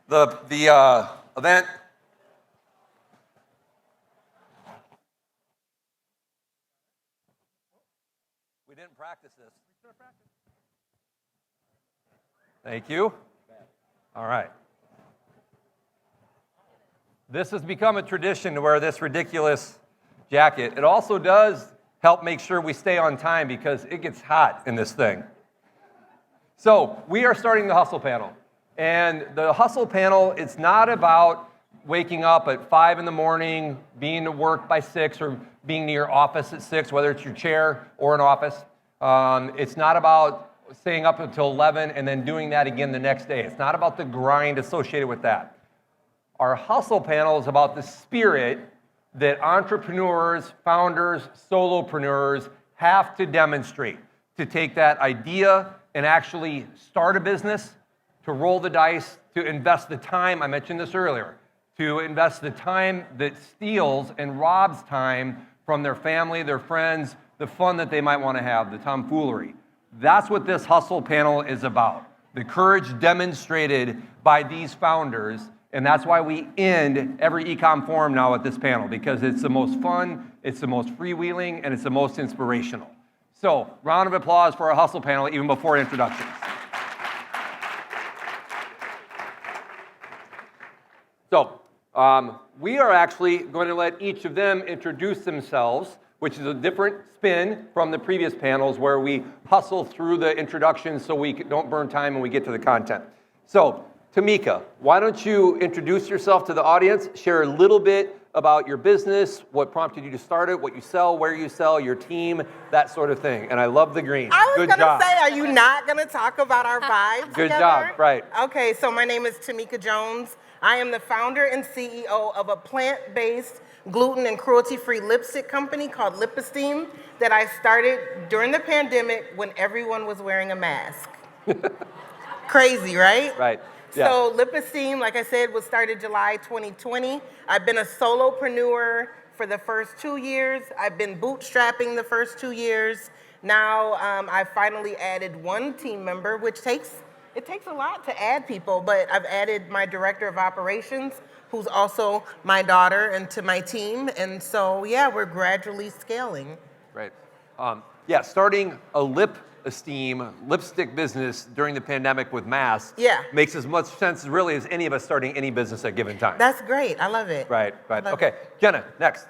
the event. We didn't practice this. Thank you. All right. This has become a tradition to wear this ridiculous jacket. It also does help make sure we stay on time because it gets hot in this thing. So we are starting the Hustle panel. And the Hustle panel, it's not about waking up at 5 in the morning, being to work by 6, or being near your office at 6, whether it's your chair or an office. It's not about staying up until 11 and then doing that again the next day. It's not about the grind associated with that. Our Hustle panel is about the spirit that entrepreneurs, founders, solopreneurs have to demonstrate to take that idea and actually start a business, to roll the dice, to invest the time, I mentioned this earlier, to invest the time that steals and robs time from their family, their friends, the fun that they might want to have, the tomfoolery. That's what this Hustle panel is about. The courage demonstrated by these founders, and that's why we end every Ecom Forum now at this panel, because it's the most fun, it's the most freewheeling, and it's the most inspirational. So, round of applause for our Hustle panel, even before introductions. So, we are actually going to let each of them introduce themselves, which is a different spin from the previous panels where we hustle through the introductions so we don't burn time when we get to the content. So, Tamika, why don't you introduce yourself to the audience, share a little bit about your business, what prompted you to start it, what you sell, where you sell, your team, that sort of thing. And I love the green. I was Good job. gonna say, are you not gonna talk about our vibe Good together? job, right. Okay, so my name is Tamika Jones. I am the founder and CEO of a plant-based, gluten and cruelty-free lipstick company called Lip Esteem that I started during the pandemic when everyone was wearing a mask. Crazy, right? Right. Yeah. So Lip Esteem, like I said, was started July 2020. I've been a solopreneur for the first 2 years. I've been bootstrapping the first 2 years. Now I've finally added one team member, which takes a lot to add people, but I've added my director of operations, who's also my daughter, and to my team. And so, yeah, we're gradually scaling. Right. Yeah, starting a Lip Esteem lipstick business during the pandemic with masks makes as much sense really as any of us starting any business at a given time. That's great. I love it. Right. Okay, Jenna, next.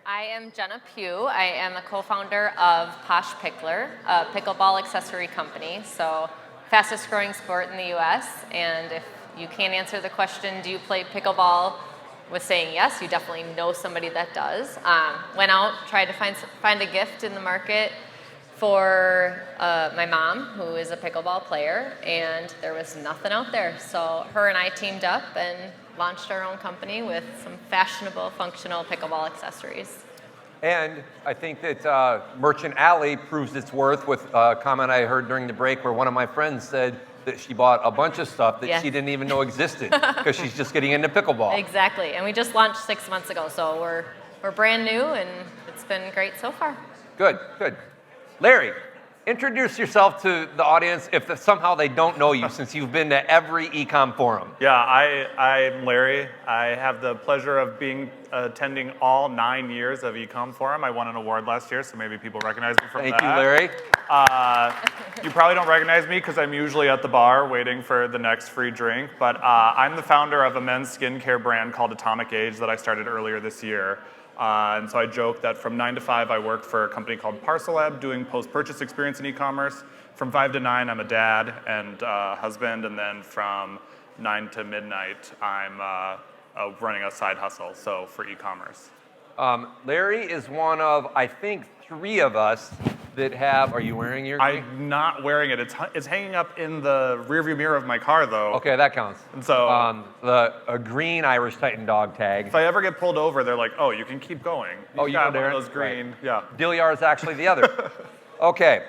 I am Jenna Pugh. I am a co-founder of Posh Pickler, a pickleball accessory company. So, fastest growing sport in the US. And if you can't answer the question, do you play pickleball, with saying yes, you definitely know somebody that does. Went out, tried to find a gift in the market for my mom, who is a pickleball player, and there was nothing out there. So her and I teamed up and launched our own company with some fashionable, functional pickleball accessories. And I think that Merchant Alley proves its worth with a comment I heard during the break where one of my friends said that she bought a bunch of stuff that she didn't even know existed because she's just getting into pickleball. Exactly, and we just launched 6 months ago, so we're brand new, and it's been great so far. Good. Larry, introduce yourself to the audience if somehow they don't know you since you've been to every Ecom Forum. Yeah, I'm Larry. I have the pleasure of attending all 9 years of Ecom Forum. I won an award last year, so maybe people recognize me from that. Thank you, Larry. You probably don't recognize me because I'm usually at the bar waiting for the next free drink, but I'm the founder of a men's skincare brand called Atomic Age that I started earlier this year. And so I joke that from 9 to 5, I worked for a company called BrandLab doing post-purchase experience in e-commerce. From 5 to 9, I'm a dad and husband. And then from 9 to midnight, I'm running a side hustle, so for e-commerce. Larry is one of, I think, 3 of us that have, are you wearing your green? I'm not wearing it. It's hanging up in the rearview mirror of my car, though. Okay, that counts. And so a green Irish Titan dog tag. if I ever get pulled over, they're like, oh, you can keep going. Oh, you got know one Darin? of those green, Right. yeah. Dilyar is actually the other. Okay,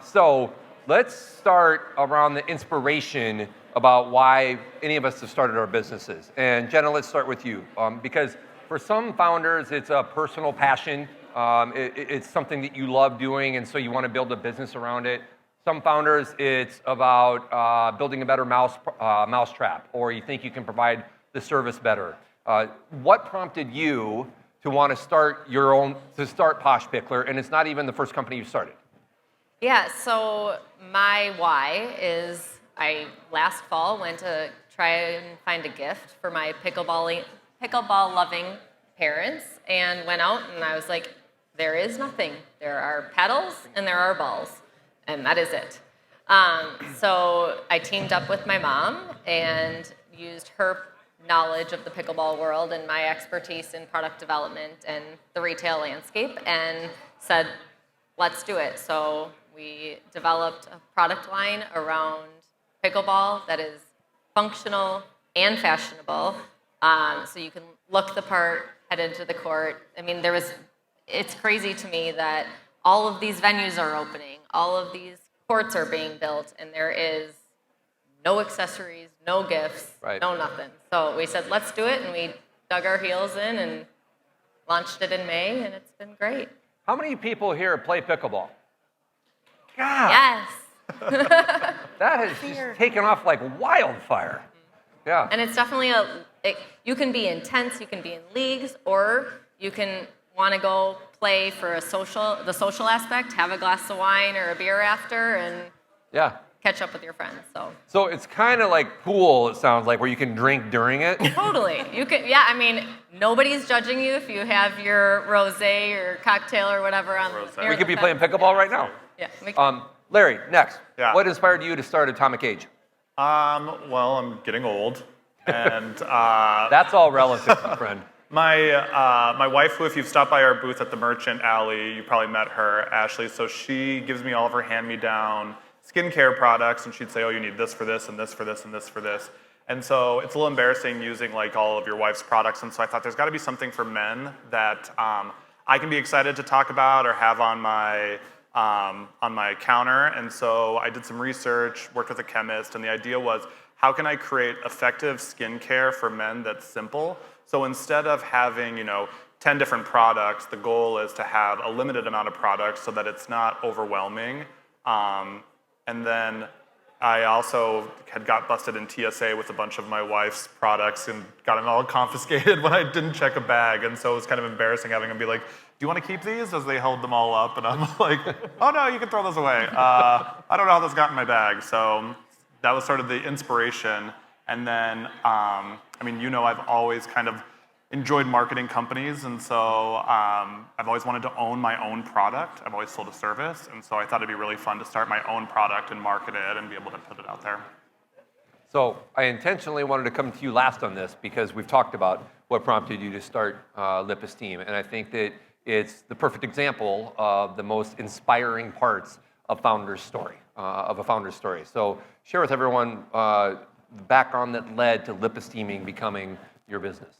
so let's start around the inspiration about why any of us have started our businesses. And Jenna, let's start with you. Because for some founders, it's a personal passion. It's something that you love doing, and so you want to build a business around it. Some founders, it's about building a better mousetrap, or you think you can provide the service better. What prompted you to want to start Posh Pickler, and it's not even the first company you started? Yeah, so my why is I last fall went to try and find a gift for my pickleball loving parents, and went out and I was like, there is nothing. There are paddles and there are balls, and that is it. So I teamed up with my mom and used her knowledge of the pickleball world and my expertise in product development and the retail landscape, and said, let's do it. So we developed a product line around pickleball that is functional and fashionable. So you can look the part, head into the court. I mean, it's crazy to me that all of these venues are opening, all of these courts are being built, and there is no accessories, no gifts, no nothing. So we said, let's do it, and we dug our heels in and launched it in May, and it's been great. How many people here play pickleball? God. Yes. That has just taken off like wildfire. Yeah. And it's definitely you can be intense, you can be in leagues, or you can want to go play for the social aspect, have a glass of wine or a beer after, and catch up with your friends. So it's kind of like pool, it sounds like, where you can drink during it. Totally. You can, I mean, nobody's judging you if you have your rosé or cocktail or whatever on. We could be playing pickleball right now. Yeah. Larry, next. Yeah. What inspired you to start Atomic Age? Well, I'm getting old, and that's all relative, my friend. My wife, who, if you've stopped by our booth at the Merchant Alley, you probably met her, Ashley. So she gives me all of her hand-me-down skincare products, and she'd say, oh, you need this for this, and this for this, and this for this. And so it's a little embarrassing using like all of your wife's products, and so I thought there's got to be something for men that I can be excited to talk about or have on my counter. And so I did some research, worked with a chemist, and the idea was, how can I create effective skincare for men that's simple? So instead of having, 10 different products, the goal is to have a limited amount of products so that it's not overwhelming. And then I also got busted in TSA with a bunch of my wife's products and got them all confiscated when I didn't check a bag. And so it was kind of embarrassing having them be like, do you want to keep these? As they held them all up. And I'm like, oh no, you can throw those away. I don't know how those got in my bag. So that was sort of the inspiration. And then, I've always kind of enjoyed marketing companies. And so I've always wanted to own my own product. I've always sold a service. And so I thought it'd be really fun to start my own product and market it and be able to put it out there. So I intentionally wanted to come to you last on this because we've talked about what prompted you to start Lip Esteem. And I think that it's the perfect example of the most inspiring parts of a founder's story. So share with everyone the background that led to Lip Esteeming becoming your business.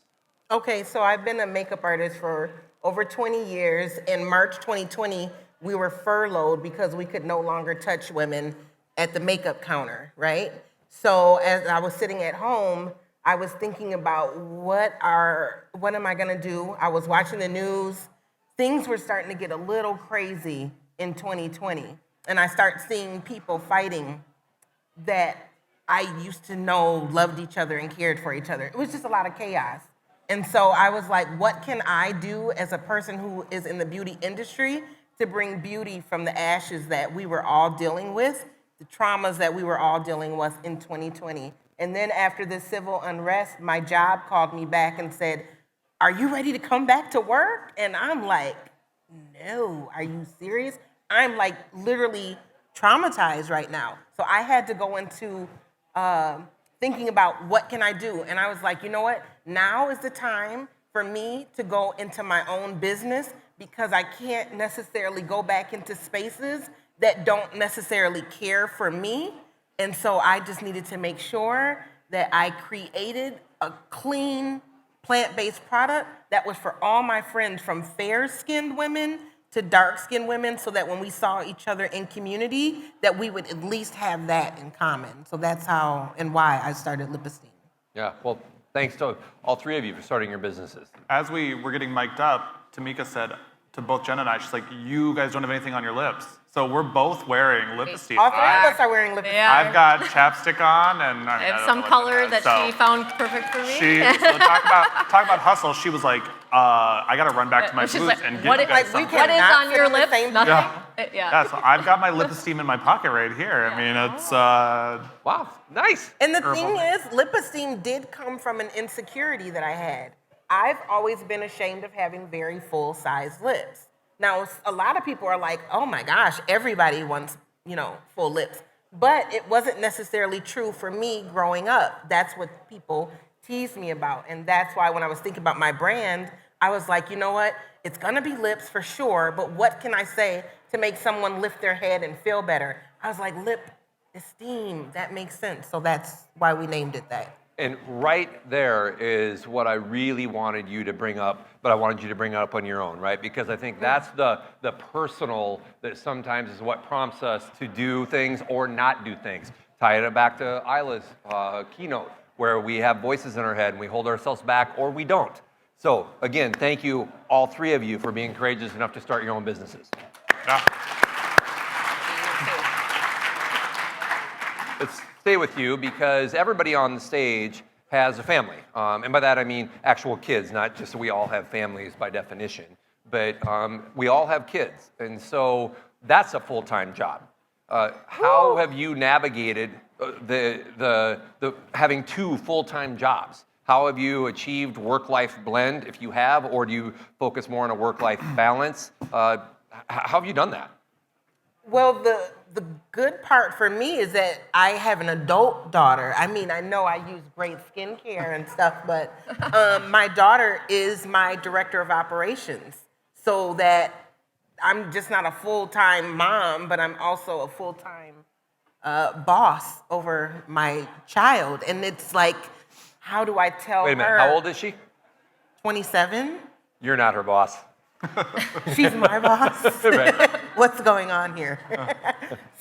Okay, so I've been a makeup artist for over 20 years. In March 2020, we were furloughed because we could no longer touch women at the makeup counter, right? So as I was sitting at home, I was thinking about what am I gonna do? I was watching the news. Things were starting to get a little crazy in 2020. And I start seeing people fighting that I used to know loved each other and cared for each other. It was just a lot of chaos. And so I was like, what can I do as a person who is in the beauty industry to bring beauty from the ashes that we were all dealing with, the traumas that we were all dealing with in 2020. And then after the civil unrest, my job called me back and said, are you ready to come back to work? And I'm like, no, are you serious? I'm like literally traumatized right now. So I had to go into thinking about what can I do? And I was like, you know what? now is the time for me to go into my own business because I can't necessarily go back into spaces that don't necessarily care for me. And so I just needed to make sure that I created a clean, plant-based product that was for all my friends, from fair-skinned women to dark-skinned women, so that when we saw each other in community, that we would at least have that in common. So that's how and why I started Lip Esteem. Yeah, well, thanks to all three of you for starting your businesses. As we were getting mic'd up, Tamika said to both Jen and I, she's like, you guys don't have anything on your lips. So we're both wearing lip esteem. All three of us are wearing lip esteem. I've got chapstick on, and I have some color that she found perfect for me. So talk about hustle. She was like, I got to run back to my She's booth like, and get what you guys is, something. what is on your lips? Nothing? Yeah. Yeah. So I've got my lip esteem in my pocket right here. I mean, it's wow, nice. And the thing is, lip esteem did come from an insecurity that I had. I've always been ashamed of having very full-size lips. Now, a lot of people are like, oh my gosh, everybody wants, full lips. But it wasn't necessarily true for me growing up. That's what people teased me about. And that's why when I was thinking about my brand, I was like, you know what? It's gonna be lips for sure, but what can I say to make someone lift their head and feel better? I was like, lip esteem, that makes sense. So that's why we named it that. And right there is what I really wanted you to bring up, but I wanted you to bring it up on your own, right? Because I think that's the personal that sometimes is what prompts us to do things or not do things. Tie it back to Ila's keynote, where we have voices in our head and we hold ourselves back or we don't. So again, thank you, all three of you, for being courageous enough to start your own businesses. Yeah. Let's stay with you because everybody on the stage has a family. And by that I mean actual kids, not just we all have families by definition, but we all have kids. And so that's a full-time job. How have you navigated the having two full-time jobs? How have you achieved work-life blend, if you have, or do you focus more on a work-life balance? How have you done that? Well, the good part for me is that I have an adult daughter. I mean, I know I use great skincare and stuff, but my daughter is my director of operations. So that I'm just not a full-time mom, but I'm also a full-time boss over my child. And it's like, how do I tell her? Wait a minute, how old is she? 27. You're not her boss. She's my boss. Right. What's going on here?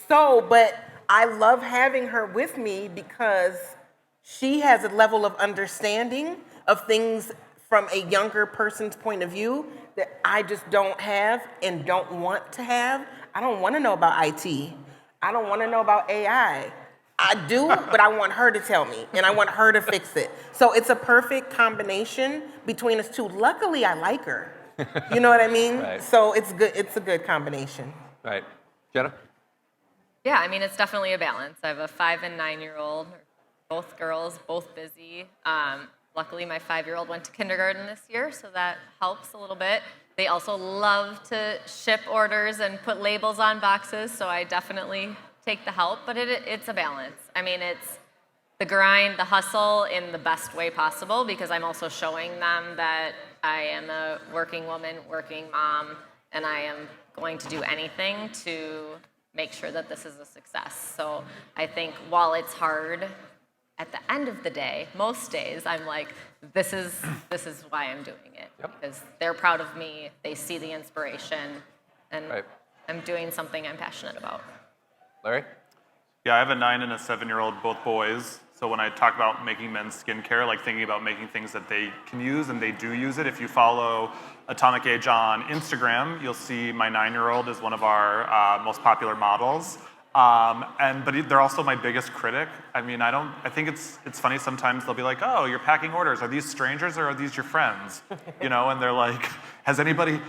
But I love having her with me because she has a level of understanding of things from a younger person's point of view that I just don't have and don't want to have. I don't want to know about IT. I don't want to know about AI. I do, but I want her to tell me, and I want her to fix it. So it's a perfect combination between us two. Luckily, I like her. You know what I mean? Right. So it's good. It's a good combination. Right. Jenna? Yeah, I mean, it's definitely a balance. I have a 5 and 9-year-old, both girls, both busy. Luckily, my 5-year-old went to kindergarten this year, so that helps a little bit. They also love to ship orders and put labels on boxes, so I definitely take the help, but it's a balance. I mean, it's the grind, the hustle in the best way possible, because I'm also showing them that I am a working woman, working mom, and I am going to do anything to make sure that this is a success. So I think while it's hard, at the end of the day, most days, I'm like, this is why I'm doing it. Yep. Because they're proud of me, they see the inspiration, and I'm doing something I'm passionate about. Larry? Yeah, I have a 9 and a 7-year-old, both boys. So when I talk about making men's skincare, like thinking about making things that they can use, and they do use it. If you follow Atomic Age on Instagram, you'll see my 9-year-old is one of our most popular models. But they're also my biggest critic. I mean, I think it's funny sometimes they'll be like, oh, you're packing orders. Are these strangers or are these your friends? And they're like, has anybody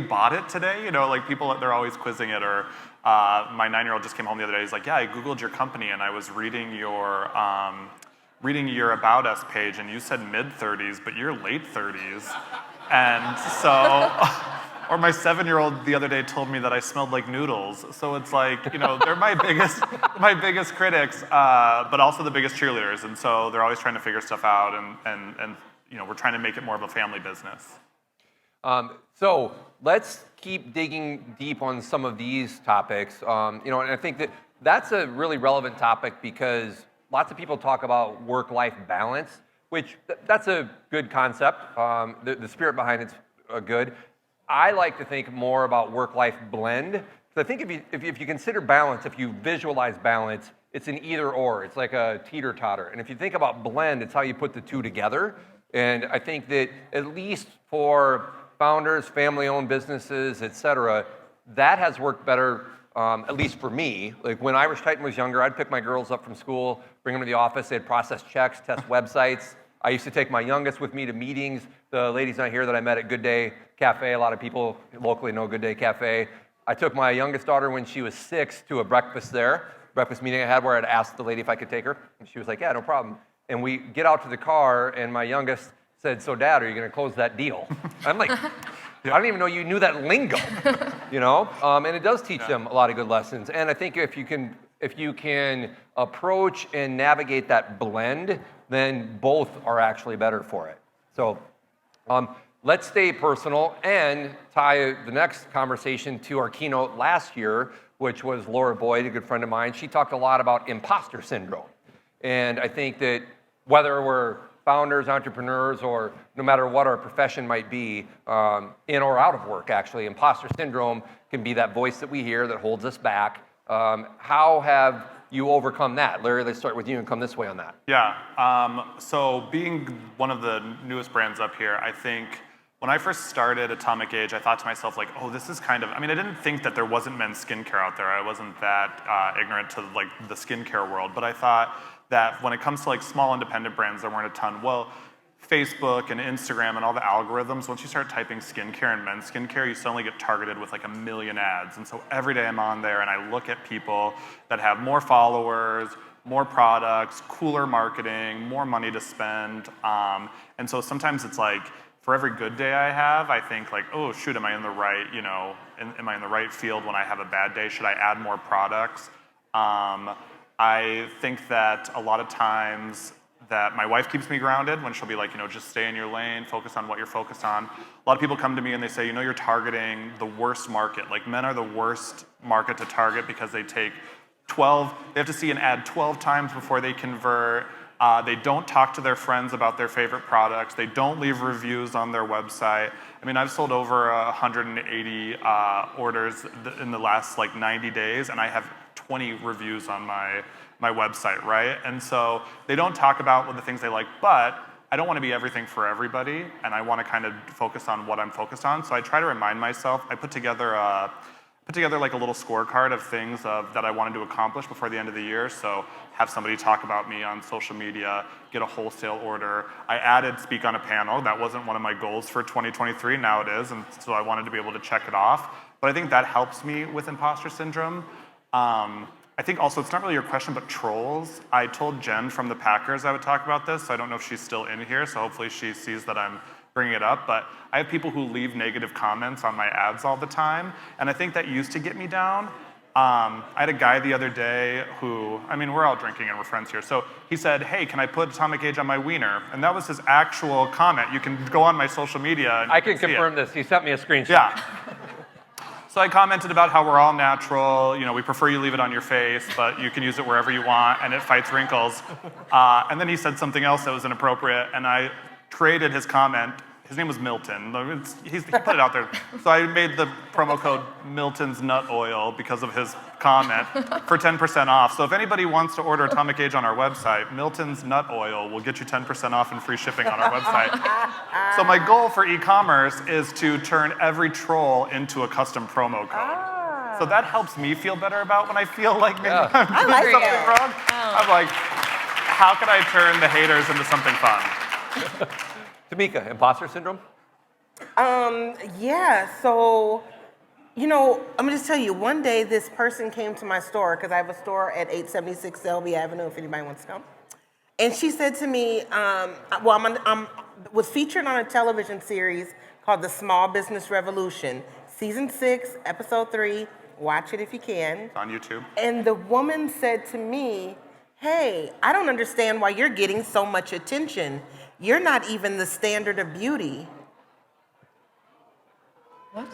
bought it today? Like people, they're always quizzing it. Or my 9-year-old just came home the other day. He's like, yeah, I Googled your company and I was reading your About Us page and you said mid-30s, but you're late 30s. And so Or my 7-year-old the other day told me that I smelled like noodles. So it's like, they're my biggest critics, but also the biggest cheerleaders. And so they're always trying to figure stuff out, and we're trying to make it more of a family business. So let's keep digging deep on some of these topics. And I think that's a really relevant topic because lots of people talk about work-life balance, which that's a good concept. The spirit behind it's good. I like to think more about work-life blend. Because I think if you consider balance, if you visualize balance, it's an either-or. It's like a teeter-totter. And if you think about blend, it's how you put the two together. And I think that at least for founders, family-owned businesses, et cetera, that has worked better, at least for me. Like when Irish Titan was younger, I'd pick my girls up from school, bring them to the office, they'd process checks, test websites. I used to take my youngest with me to meetings. The ladies not here that I met at Good Day Cafe, a lot of people locally know Good Day Cafe. I took my youngest daughter when she was 6 to a breakfast meeting I had where I'd asked the lady if I could take her. And she was like, yeah, no problem. And we get out to the car, and my youngest said, so Dad, are you going to close that deal? I'm like, I didn't even know you knew that lingo, And it does teach them a lot of good lessons. And I think if you can approach and navigate that blend, then both are actually better for it. So let's stay personal and tie the next conversation to our keynote last year, which was Laura Boyd, a good friend of mine. She talked a lot about imposter syndrome. And I think that whether we're founders, entrepreneurs, or no matter what our profession might be, in or out of work, actually, imposter syndrome can be that voice that we hear that holds us back. How have you overcome that? Larry, let's start with you and come this way on that. Yeah, so being one of the newest brands up here, I think when I first started Atomic Age, I thought to myself, like, oh, this is kind of, I didn't think that there wasn't men's skincare out there. I wasn't that ignorant to like the skincare world, but I thought that when it comes to like small independent brands, there weren't a ton. Well, Facebook and Instagram and all the algorithms, once you start typing skincare and men's skincare, you suddenly get targeted with like 1 million ads. And so every day I'm on there and I look at people that have more followers, more products, cooler marketing, more money to spend. And so sometimes it's like, for every good day I have, I think like, oh shoot, am I in the right, am I in the right field when I have a bad day? Should I add more products? I think that a lot of times that my wife keeps me grounded when she'll be like, just stay in your lane, focus on what you're focused on. A lot of people come to me and they say, you're targeting the worst market. Like men are the worst market to target because they take they have to see an ad 12 times before they convert. They don't talk to their friends about their favorite products. They don't leave reviews on their website. I've sold over 180 orders in the last like 90 days, and I have 20 reviews on my website, right? And so they don't talk about the things they like, but I don't want to be everything for everybody, and I want to kind of focus on what I'm focused on. So I try to remind myself. I put together like a little scorecard of things that I wanted to accomplish before the end of the year. So have somebody talk about me on social media, get a wholesale order. I added speak on a panel. That wasn't one of my goals for 2023. Now it is, and so I wanted to be able to check it off. But I think that helps me with imposter syndrome. I think also, it's not really your question, but trolls. I told Jen from the Packers I would talk about this, so I don't know if she's still in here, so hopefully she sees that I'm bringing it up, but I have people who leave negative comments on my ads all the time, and I think that used to get me down. I had a guy the other day who, we're all drinking and we're friends here, so he said, hey, can I put Atomic Age on my wiener? And that was his actual comment. You can go on my social media and I can confirm this. He sent me a screenshot. Yeah. So I commented about how we're all natural, we prefer you leave it on your face, but you can use it wherever you want, and it fights wrinkles. And then he said something else that was inappropriate, and I created his comment. His name was Milton. He put it out there. So I made the promo code Milton's Nut Oil because of his comment for 10% off. So if anybody wants to order Atomic Age on our website, Milton's Nut Oil will get you 10% off and free shipping on our website. So my goal for e-commerce is to turn every troll into a custom promo code. So that helps me feel better about when I feel like maybe I'm doing something wrong. I'm like, how can I turn the haters into something fun? Tamika, imposter syndrome? Yeah, so, I'm gonna just tell you, one day this person came to my store, because I have a store at 876 Selby Avenue, if anybody wants to come. And she said to me, was featured on a television series called The Small Business Revolution. Season 6, episode 3. Watch it if you can. It's on YouTube. And the woman said to me, hey, I don't understand why you're getting so much attention. You're not even the standard of beauty. What?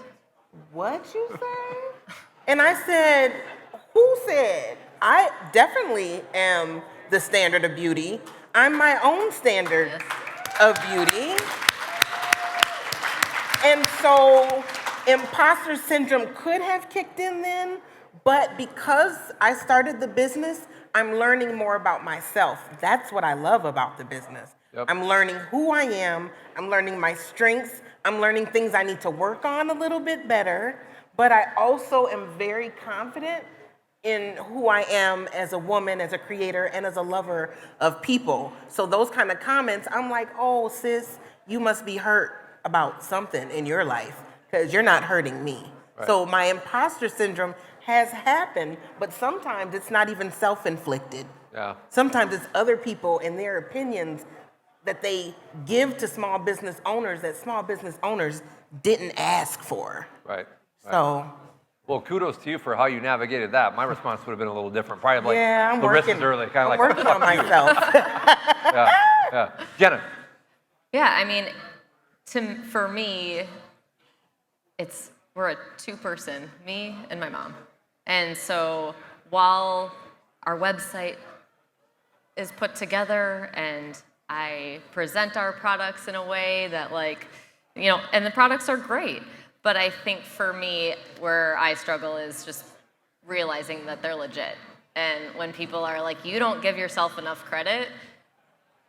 What you say? And I said, who said? I definitely am the standard of beauty. I'm my own standard of beauty. And so imposter syndrome could have kicked in then, but because I started the business, I'm learning more about myself. That's what I love about the business. Yep. I'm learning who I am, I'm learning my strengths, I'm learning things I need to work on a little bit better, but I also am very confident in who I am as a woman, as a creator, and as a lover of people. So those kind of comments, I'm like, oh, sis, you must be hurt about something in your life, because you're not hurting me. Right. So my imposter syndrome has happened, but sometimes it's not even self-inflicted. Yeah. Sometimes it's other people and their opinions that they give to small business owners that small business owners didn't ask for. Right. So. Well, kudos to you for how you navigated that. My response would have been a little different. Probably like Yeah, I'm the working. risks early, kind of like working on fuck you. myself. Yeah. Jenna. Yeah, I mean, for me, we're a two-person, me and my mom. And so while our website is put together and I present our products in a way that and the products are great, but I think for me, where I struggle is just realizing that they're legit. And when people are like, you don't give yourself enough credit,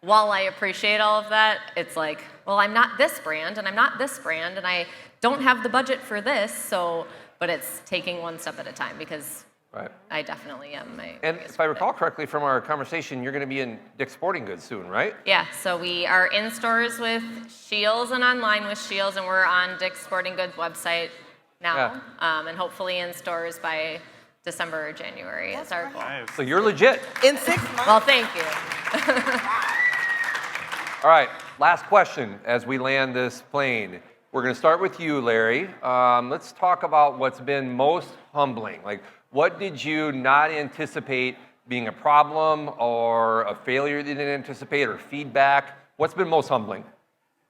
while I appreciate all of that, it's like, well, I'm not this brand, and I'm not this brand, and I don't have the budget for this, but it's taking one step at a time, because I definitely am. And if I recall correctly from our conversation, you're going to be in Dick's Sporting Goods soon, right? Yeah, so we are in stores with Scheels and online with Scheels, and we're on Dick's Sporting Goods website now, and hopefully in stores by December or January is our goal. Nice. So you're legit. In 6 months. Well, thank you. All right, last question as we land this plane. We're going to start with you, Larry. Let's talk about what's been most humbling. Like, what did you not anticipate being a problem or a failure you didn't anticipate or feedback? What's been most humbling?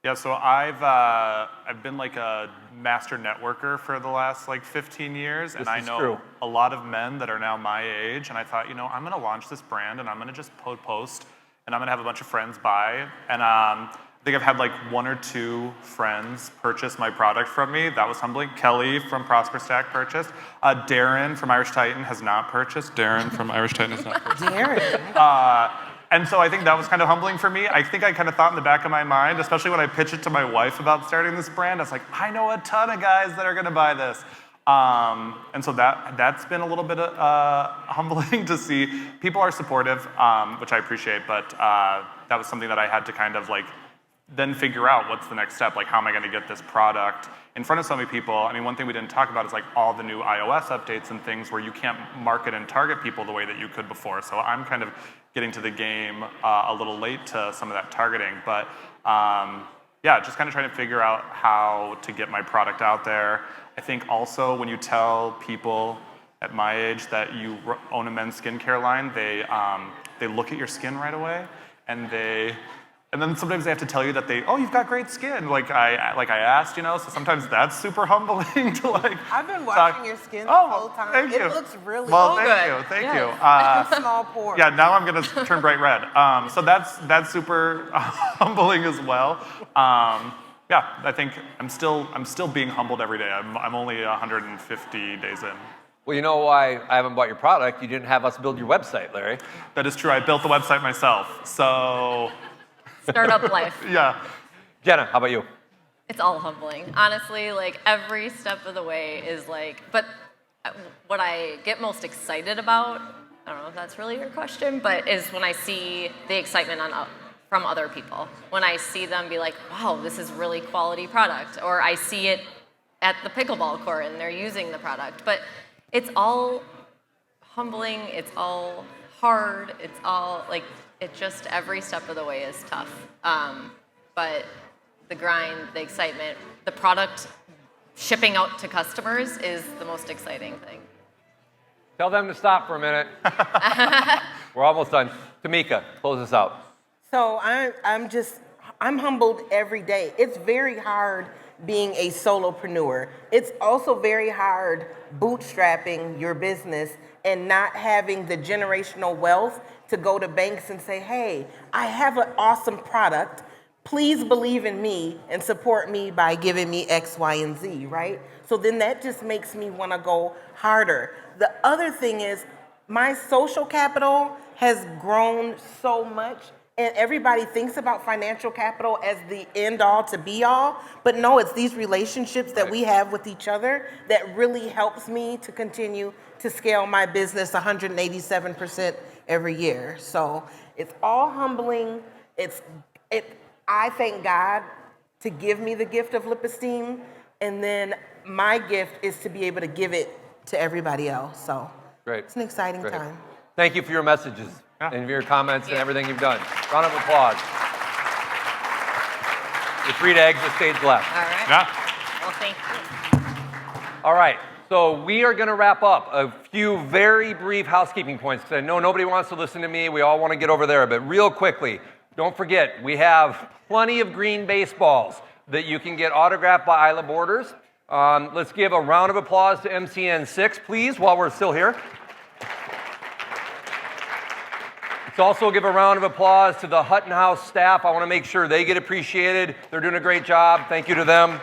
Yeah, so I've been like a master networker for the last 15 years, and I know a lot of men that are now my age, and I thought, I'm going to launch this brand, and I'm going to just post, and I'm going to have a bunch of friends buy, and I think I've had 1 or 2 friends purchase my product from me. That was humbling. Kelly from Prosper Stack purchased. Darin from Irish Titan has not purchased. Darin from Irish Titan has not purchased. Darin. And so I think that was kind of humbling for me. I think I kind of thought in the back of my mind, especially when I pitched it to my wife about starting this brand, I was like, I know a ton of guys that are going to buy this. And so that's been a little bit humbling to see. People are supportive, which I appreciate, but that was something that I had to kind of then figure out what's the next step. How am I going to get this product in front of so many people? I mean, one thing we didn't talk about is all the new iOS updates and things where you can't market and target people the way that you could before. So I'm kind of getting to the game a little late to some of that targeting. But just kind of trying to figure out how to get my product out there. I think also when you tell people at my age that you own a men's skincare line, they look at your skin right away, and then sometimes they have to tell you that you've got great skin, like I asked, so sometimes that's super humbling to I've been watching your skin the whole time. Thank you. It looks really good. Thank you. Small pores. Yeah, now I'm gonna turn bright red. So that's super humbling as well. I think I'm still being humbled every day. I'm only 150 days in. Well, you know why I haven't bought your product? You didn't have us build your website, Larry. That is true. I built the website myself. So. Startup life. Yeah. Jenna, how about you? It's all humbling. Honestly, every step of the way is but what I get most excited about, I don't know if that's really your question, but is when I see the excitement from other people. When I see them be like, wow, this is really quality product. Or I see it at the pickleball court and they're using the product. But it's all humbling, it's all hard, it's all it just every step of the way is tough. But the grind, the excitement, the product shipping out to customers is the most exciting thing. Tell them to stop for a minute. We're almost done. Tamika, close us out. So I'm humbled every day. It's very hard being a solopreneur. It's also very hard bootstrapping your business and not having the generational wealth to go to banks and say, hey, I have an awesome product. Please believe in me and support me by giving me X, Y, and Z, right? So then that just makes me want to go harder. The other thing is my social capital has grown so much, and everybody thinks about financial capital as the end all to be all, but no, it's these relationships that we have with each other that really helps me to continue to scale my business 187% every year. So it's all humbling. I thank God to give me the gift of lip esteem, and then my gift is to be able to give it to everybody else. So Great. It's an exciting Great. time. Thank you for your messages and for your comments and everything you've done. Round of applause. You're free to exit stage left. All right. Well, thank you. All right. So we are going to wrap up. A few very brief housekeeping points, because I know nobody wants to listen to me. We all want to get over there. But real quickly, don't forget, we have plenty of green baseballs that you can get autographed by Ila Borders. Let's give a round of applause to MCN6, please, while we're still here. Let's also give a round of applause to the Hutton House staff. I want to make sure they get appreciated. They're doing a great job. Thank you to them.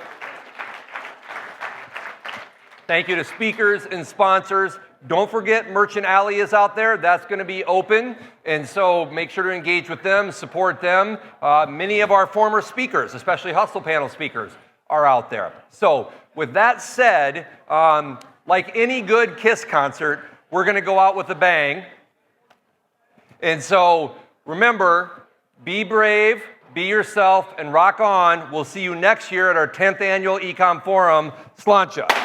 Thank you to speakers and sponsors. Don't forget, Merchant Alley is out there. That's going to be open. And so make sure to engage with them, support them. Many of our former speakers, especially Hustle Panel speakers, are out there. So with that said, like any good KISS concert, we're going to go out with a bang. And so remember, be brave, be yourself, and rock on. We'll see you next year at our 10th annual Ecom Forum. Sláinte.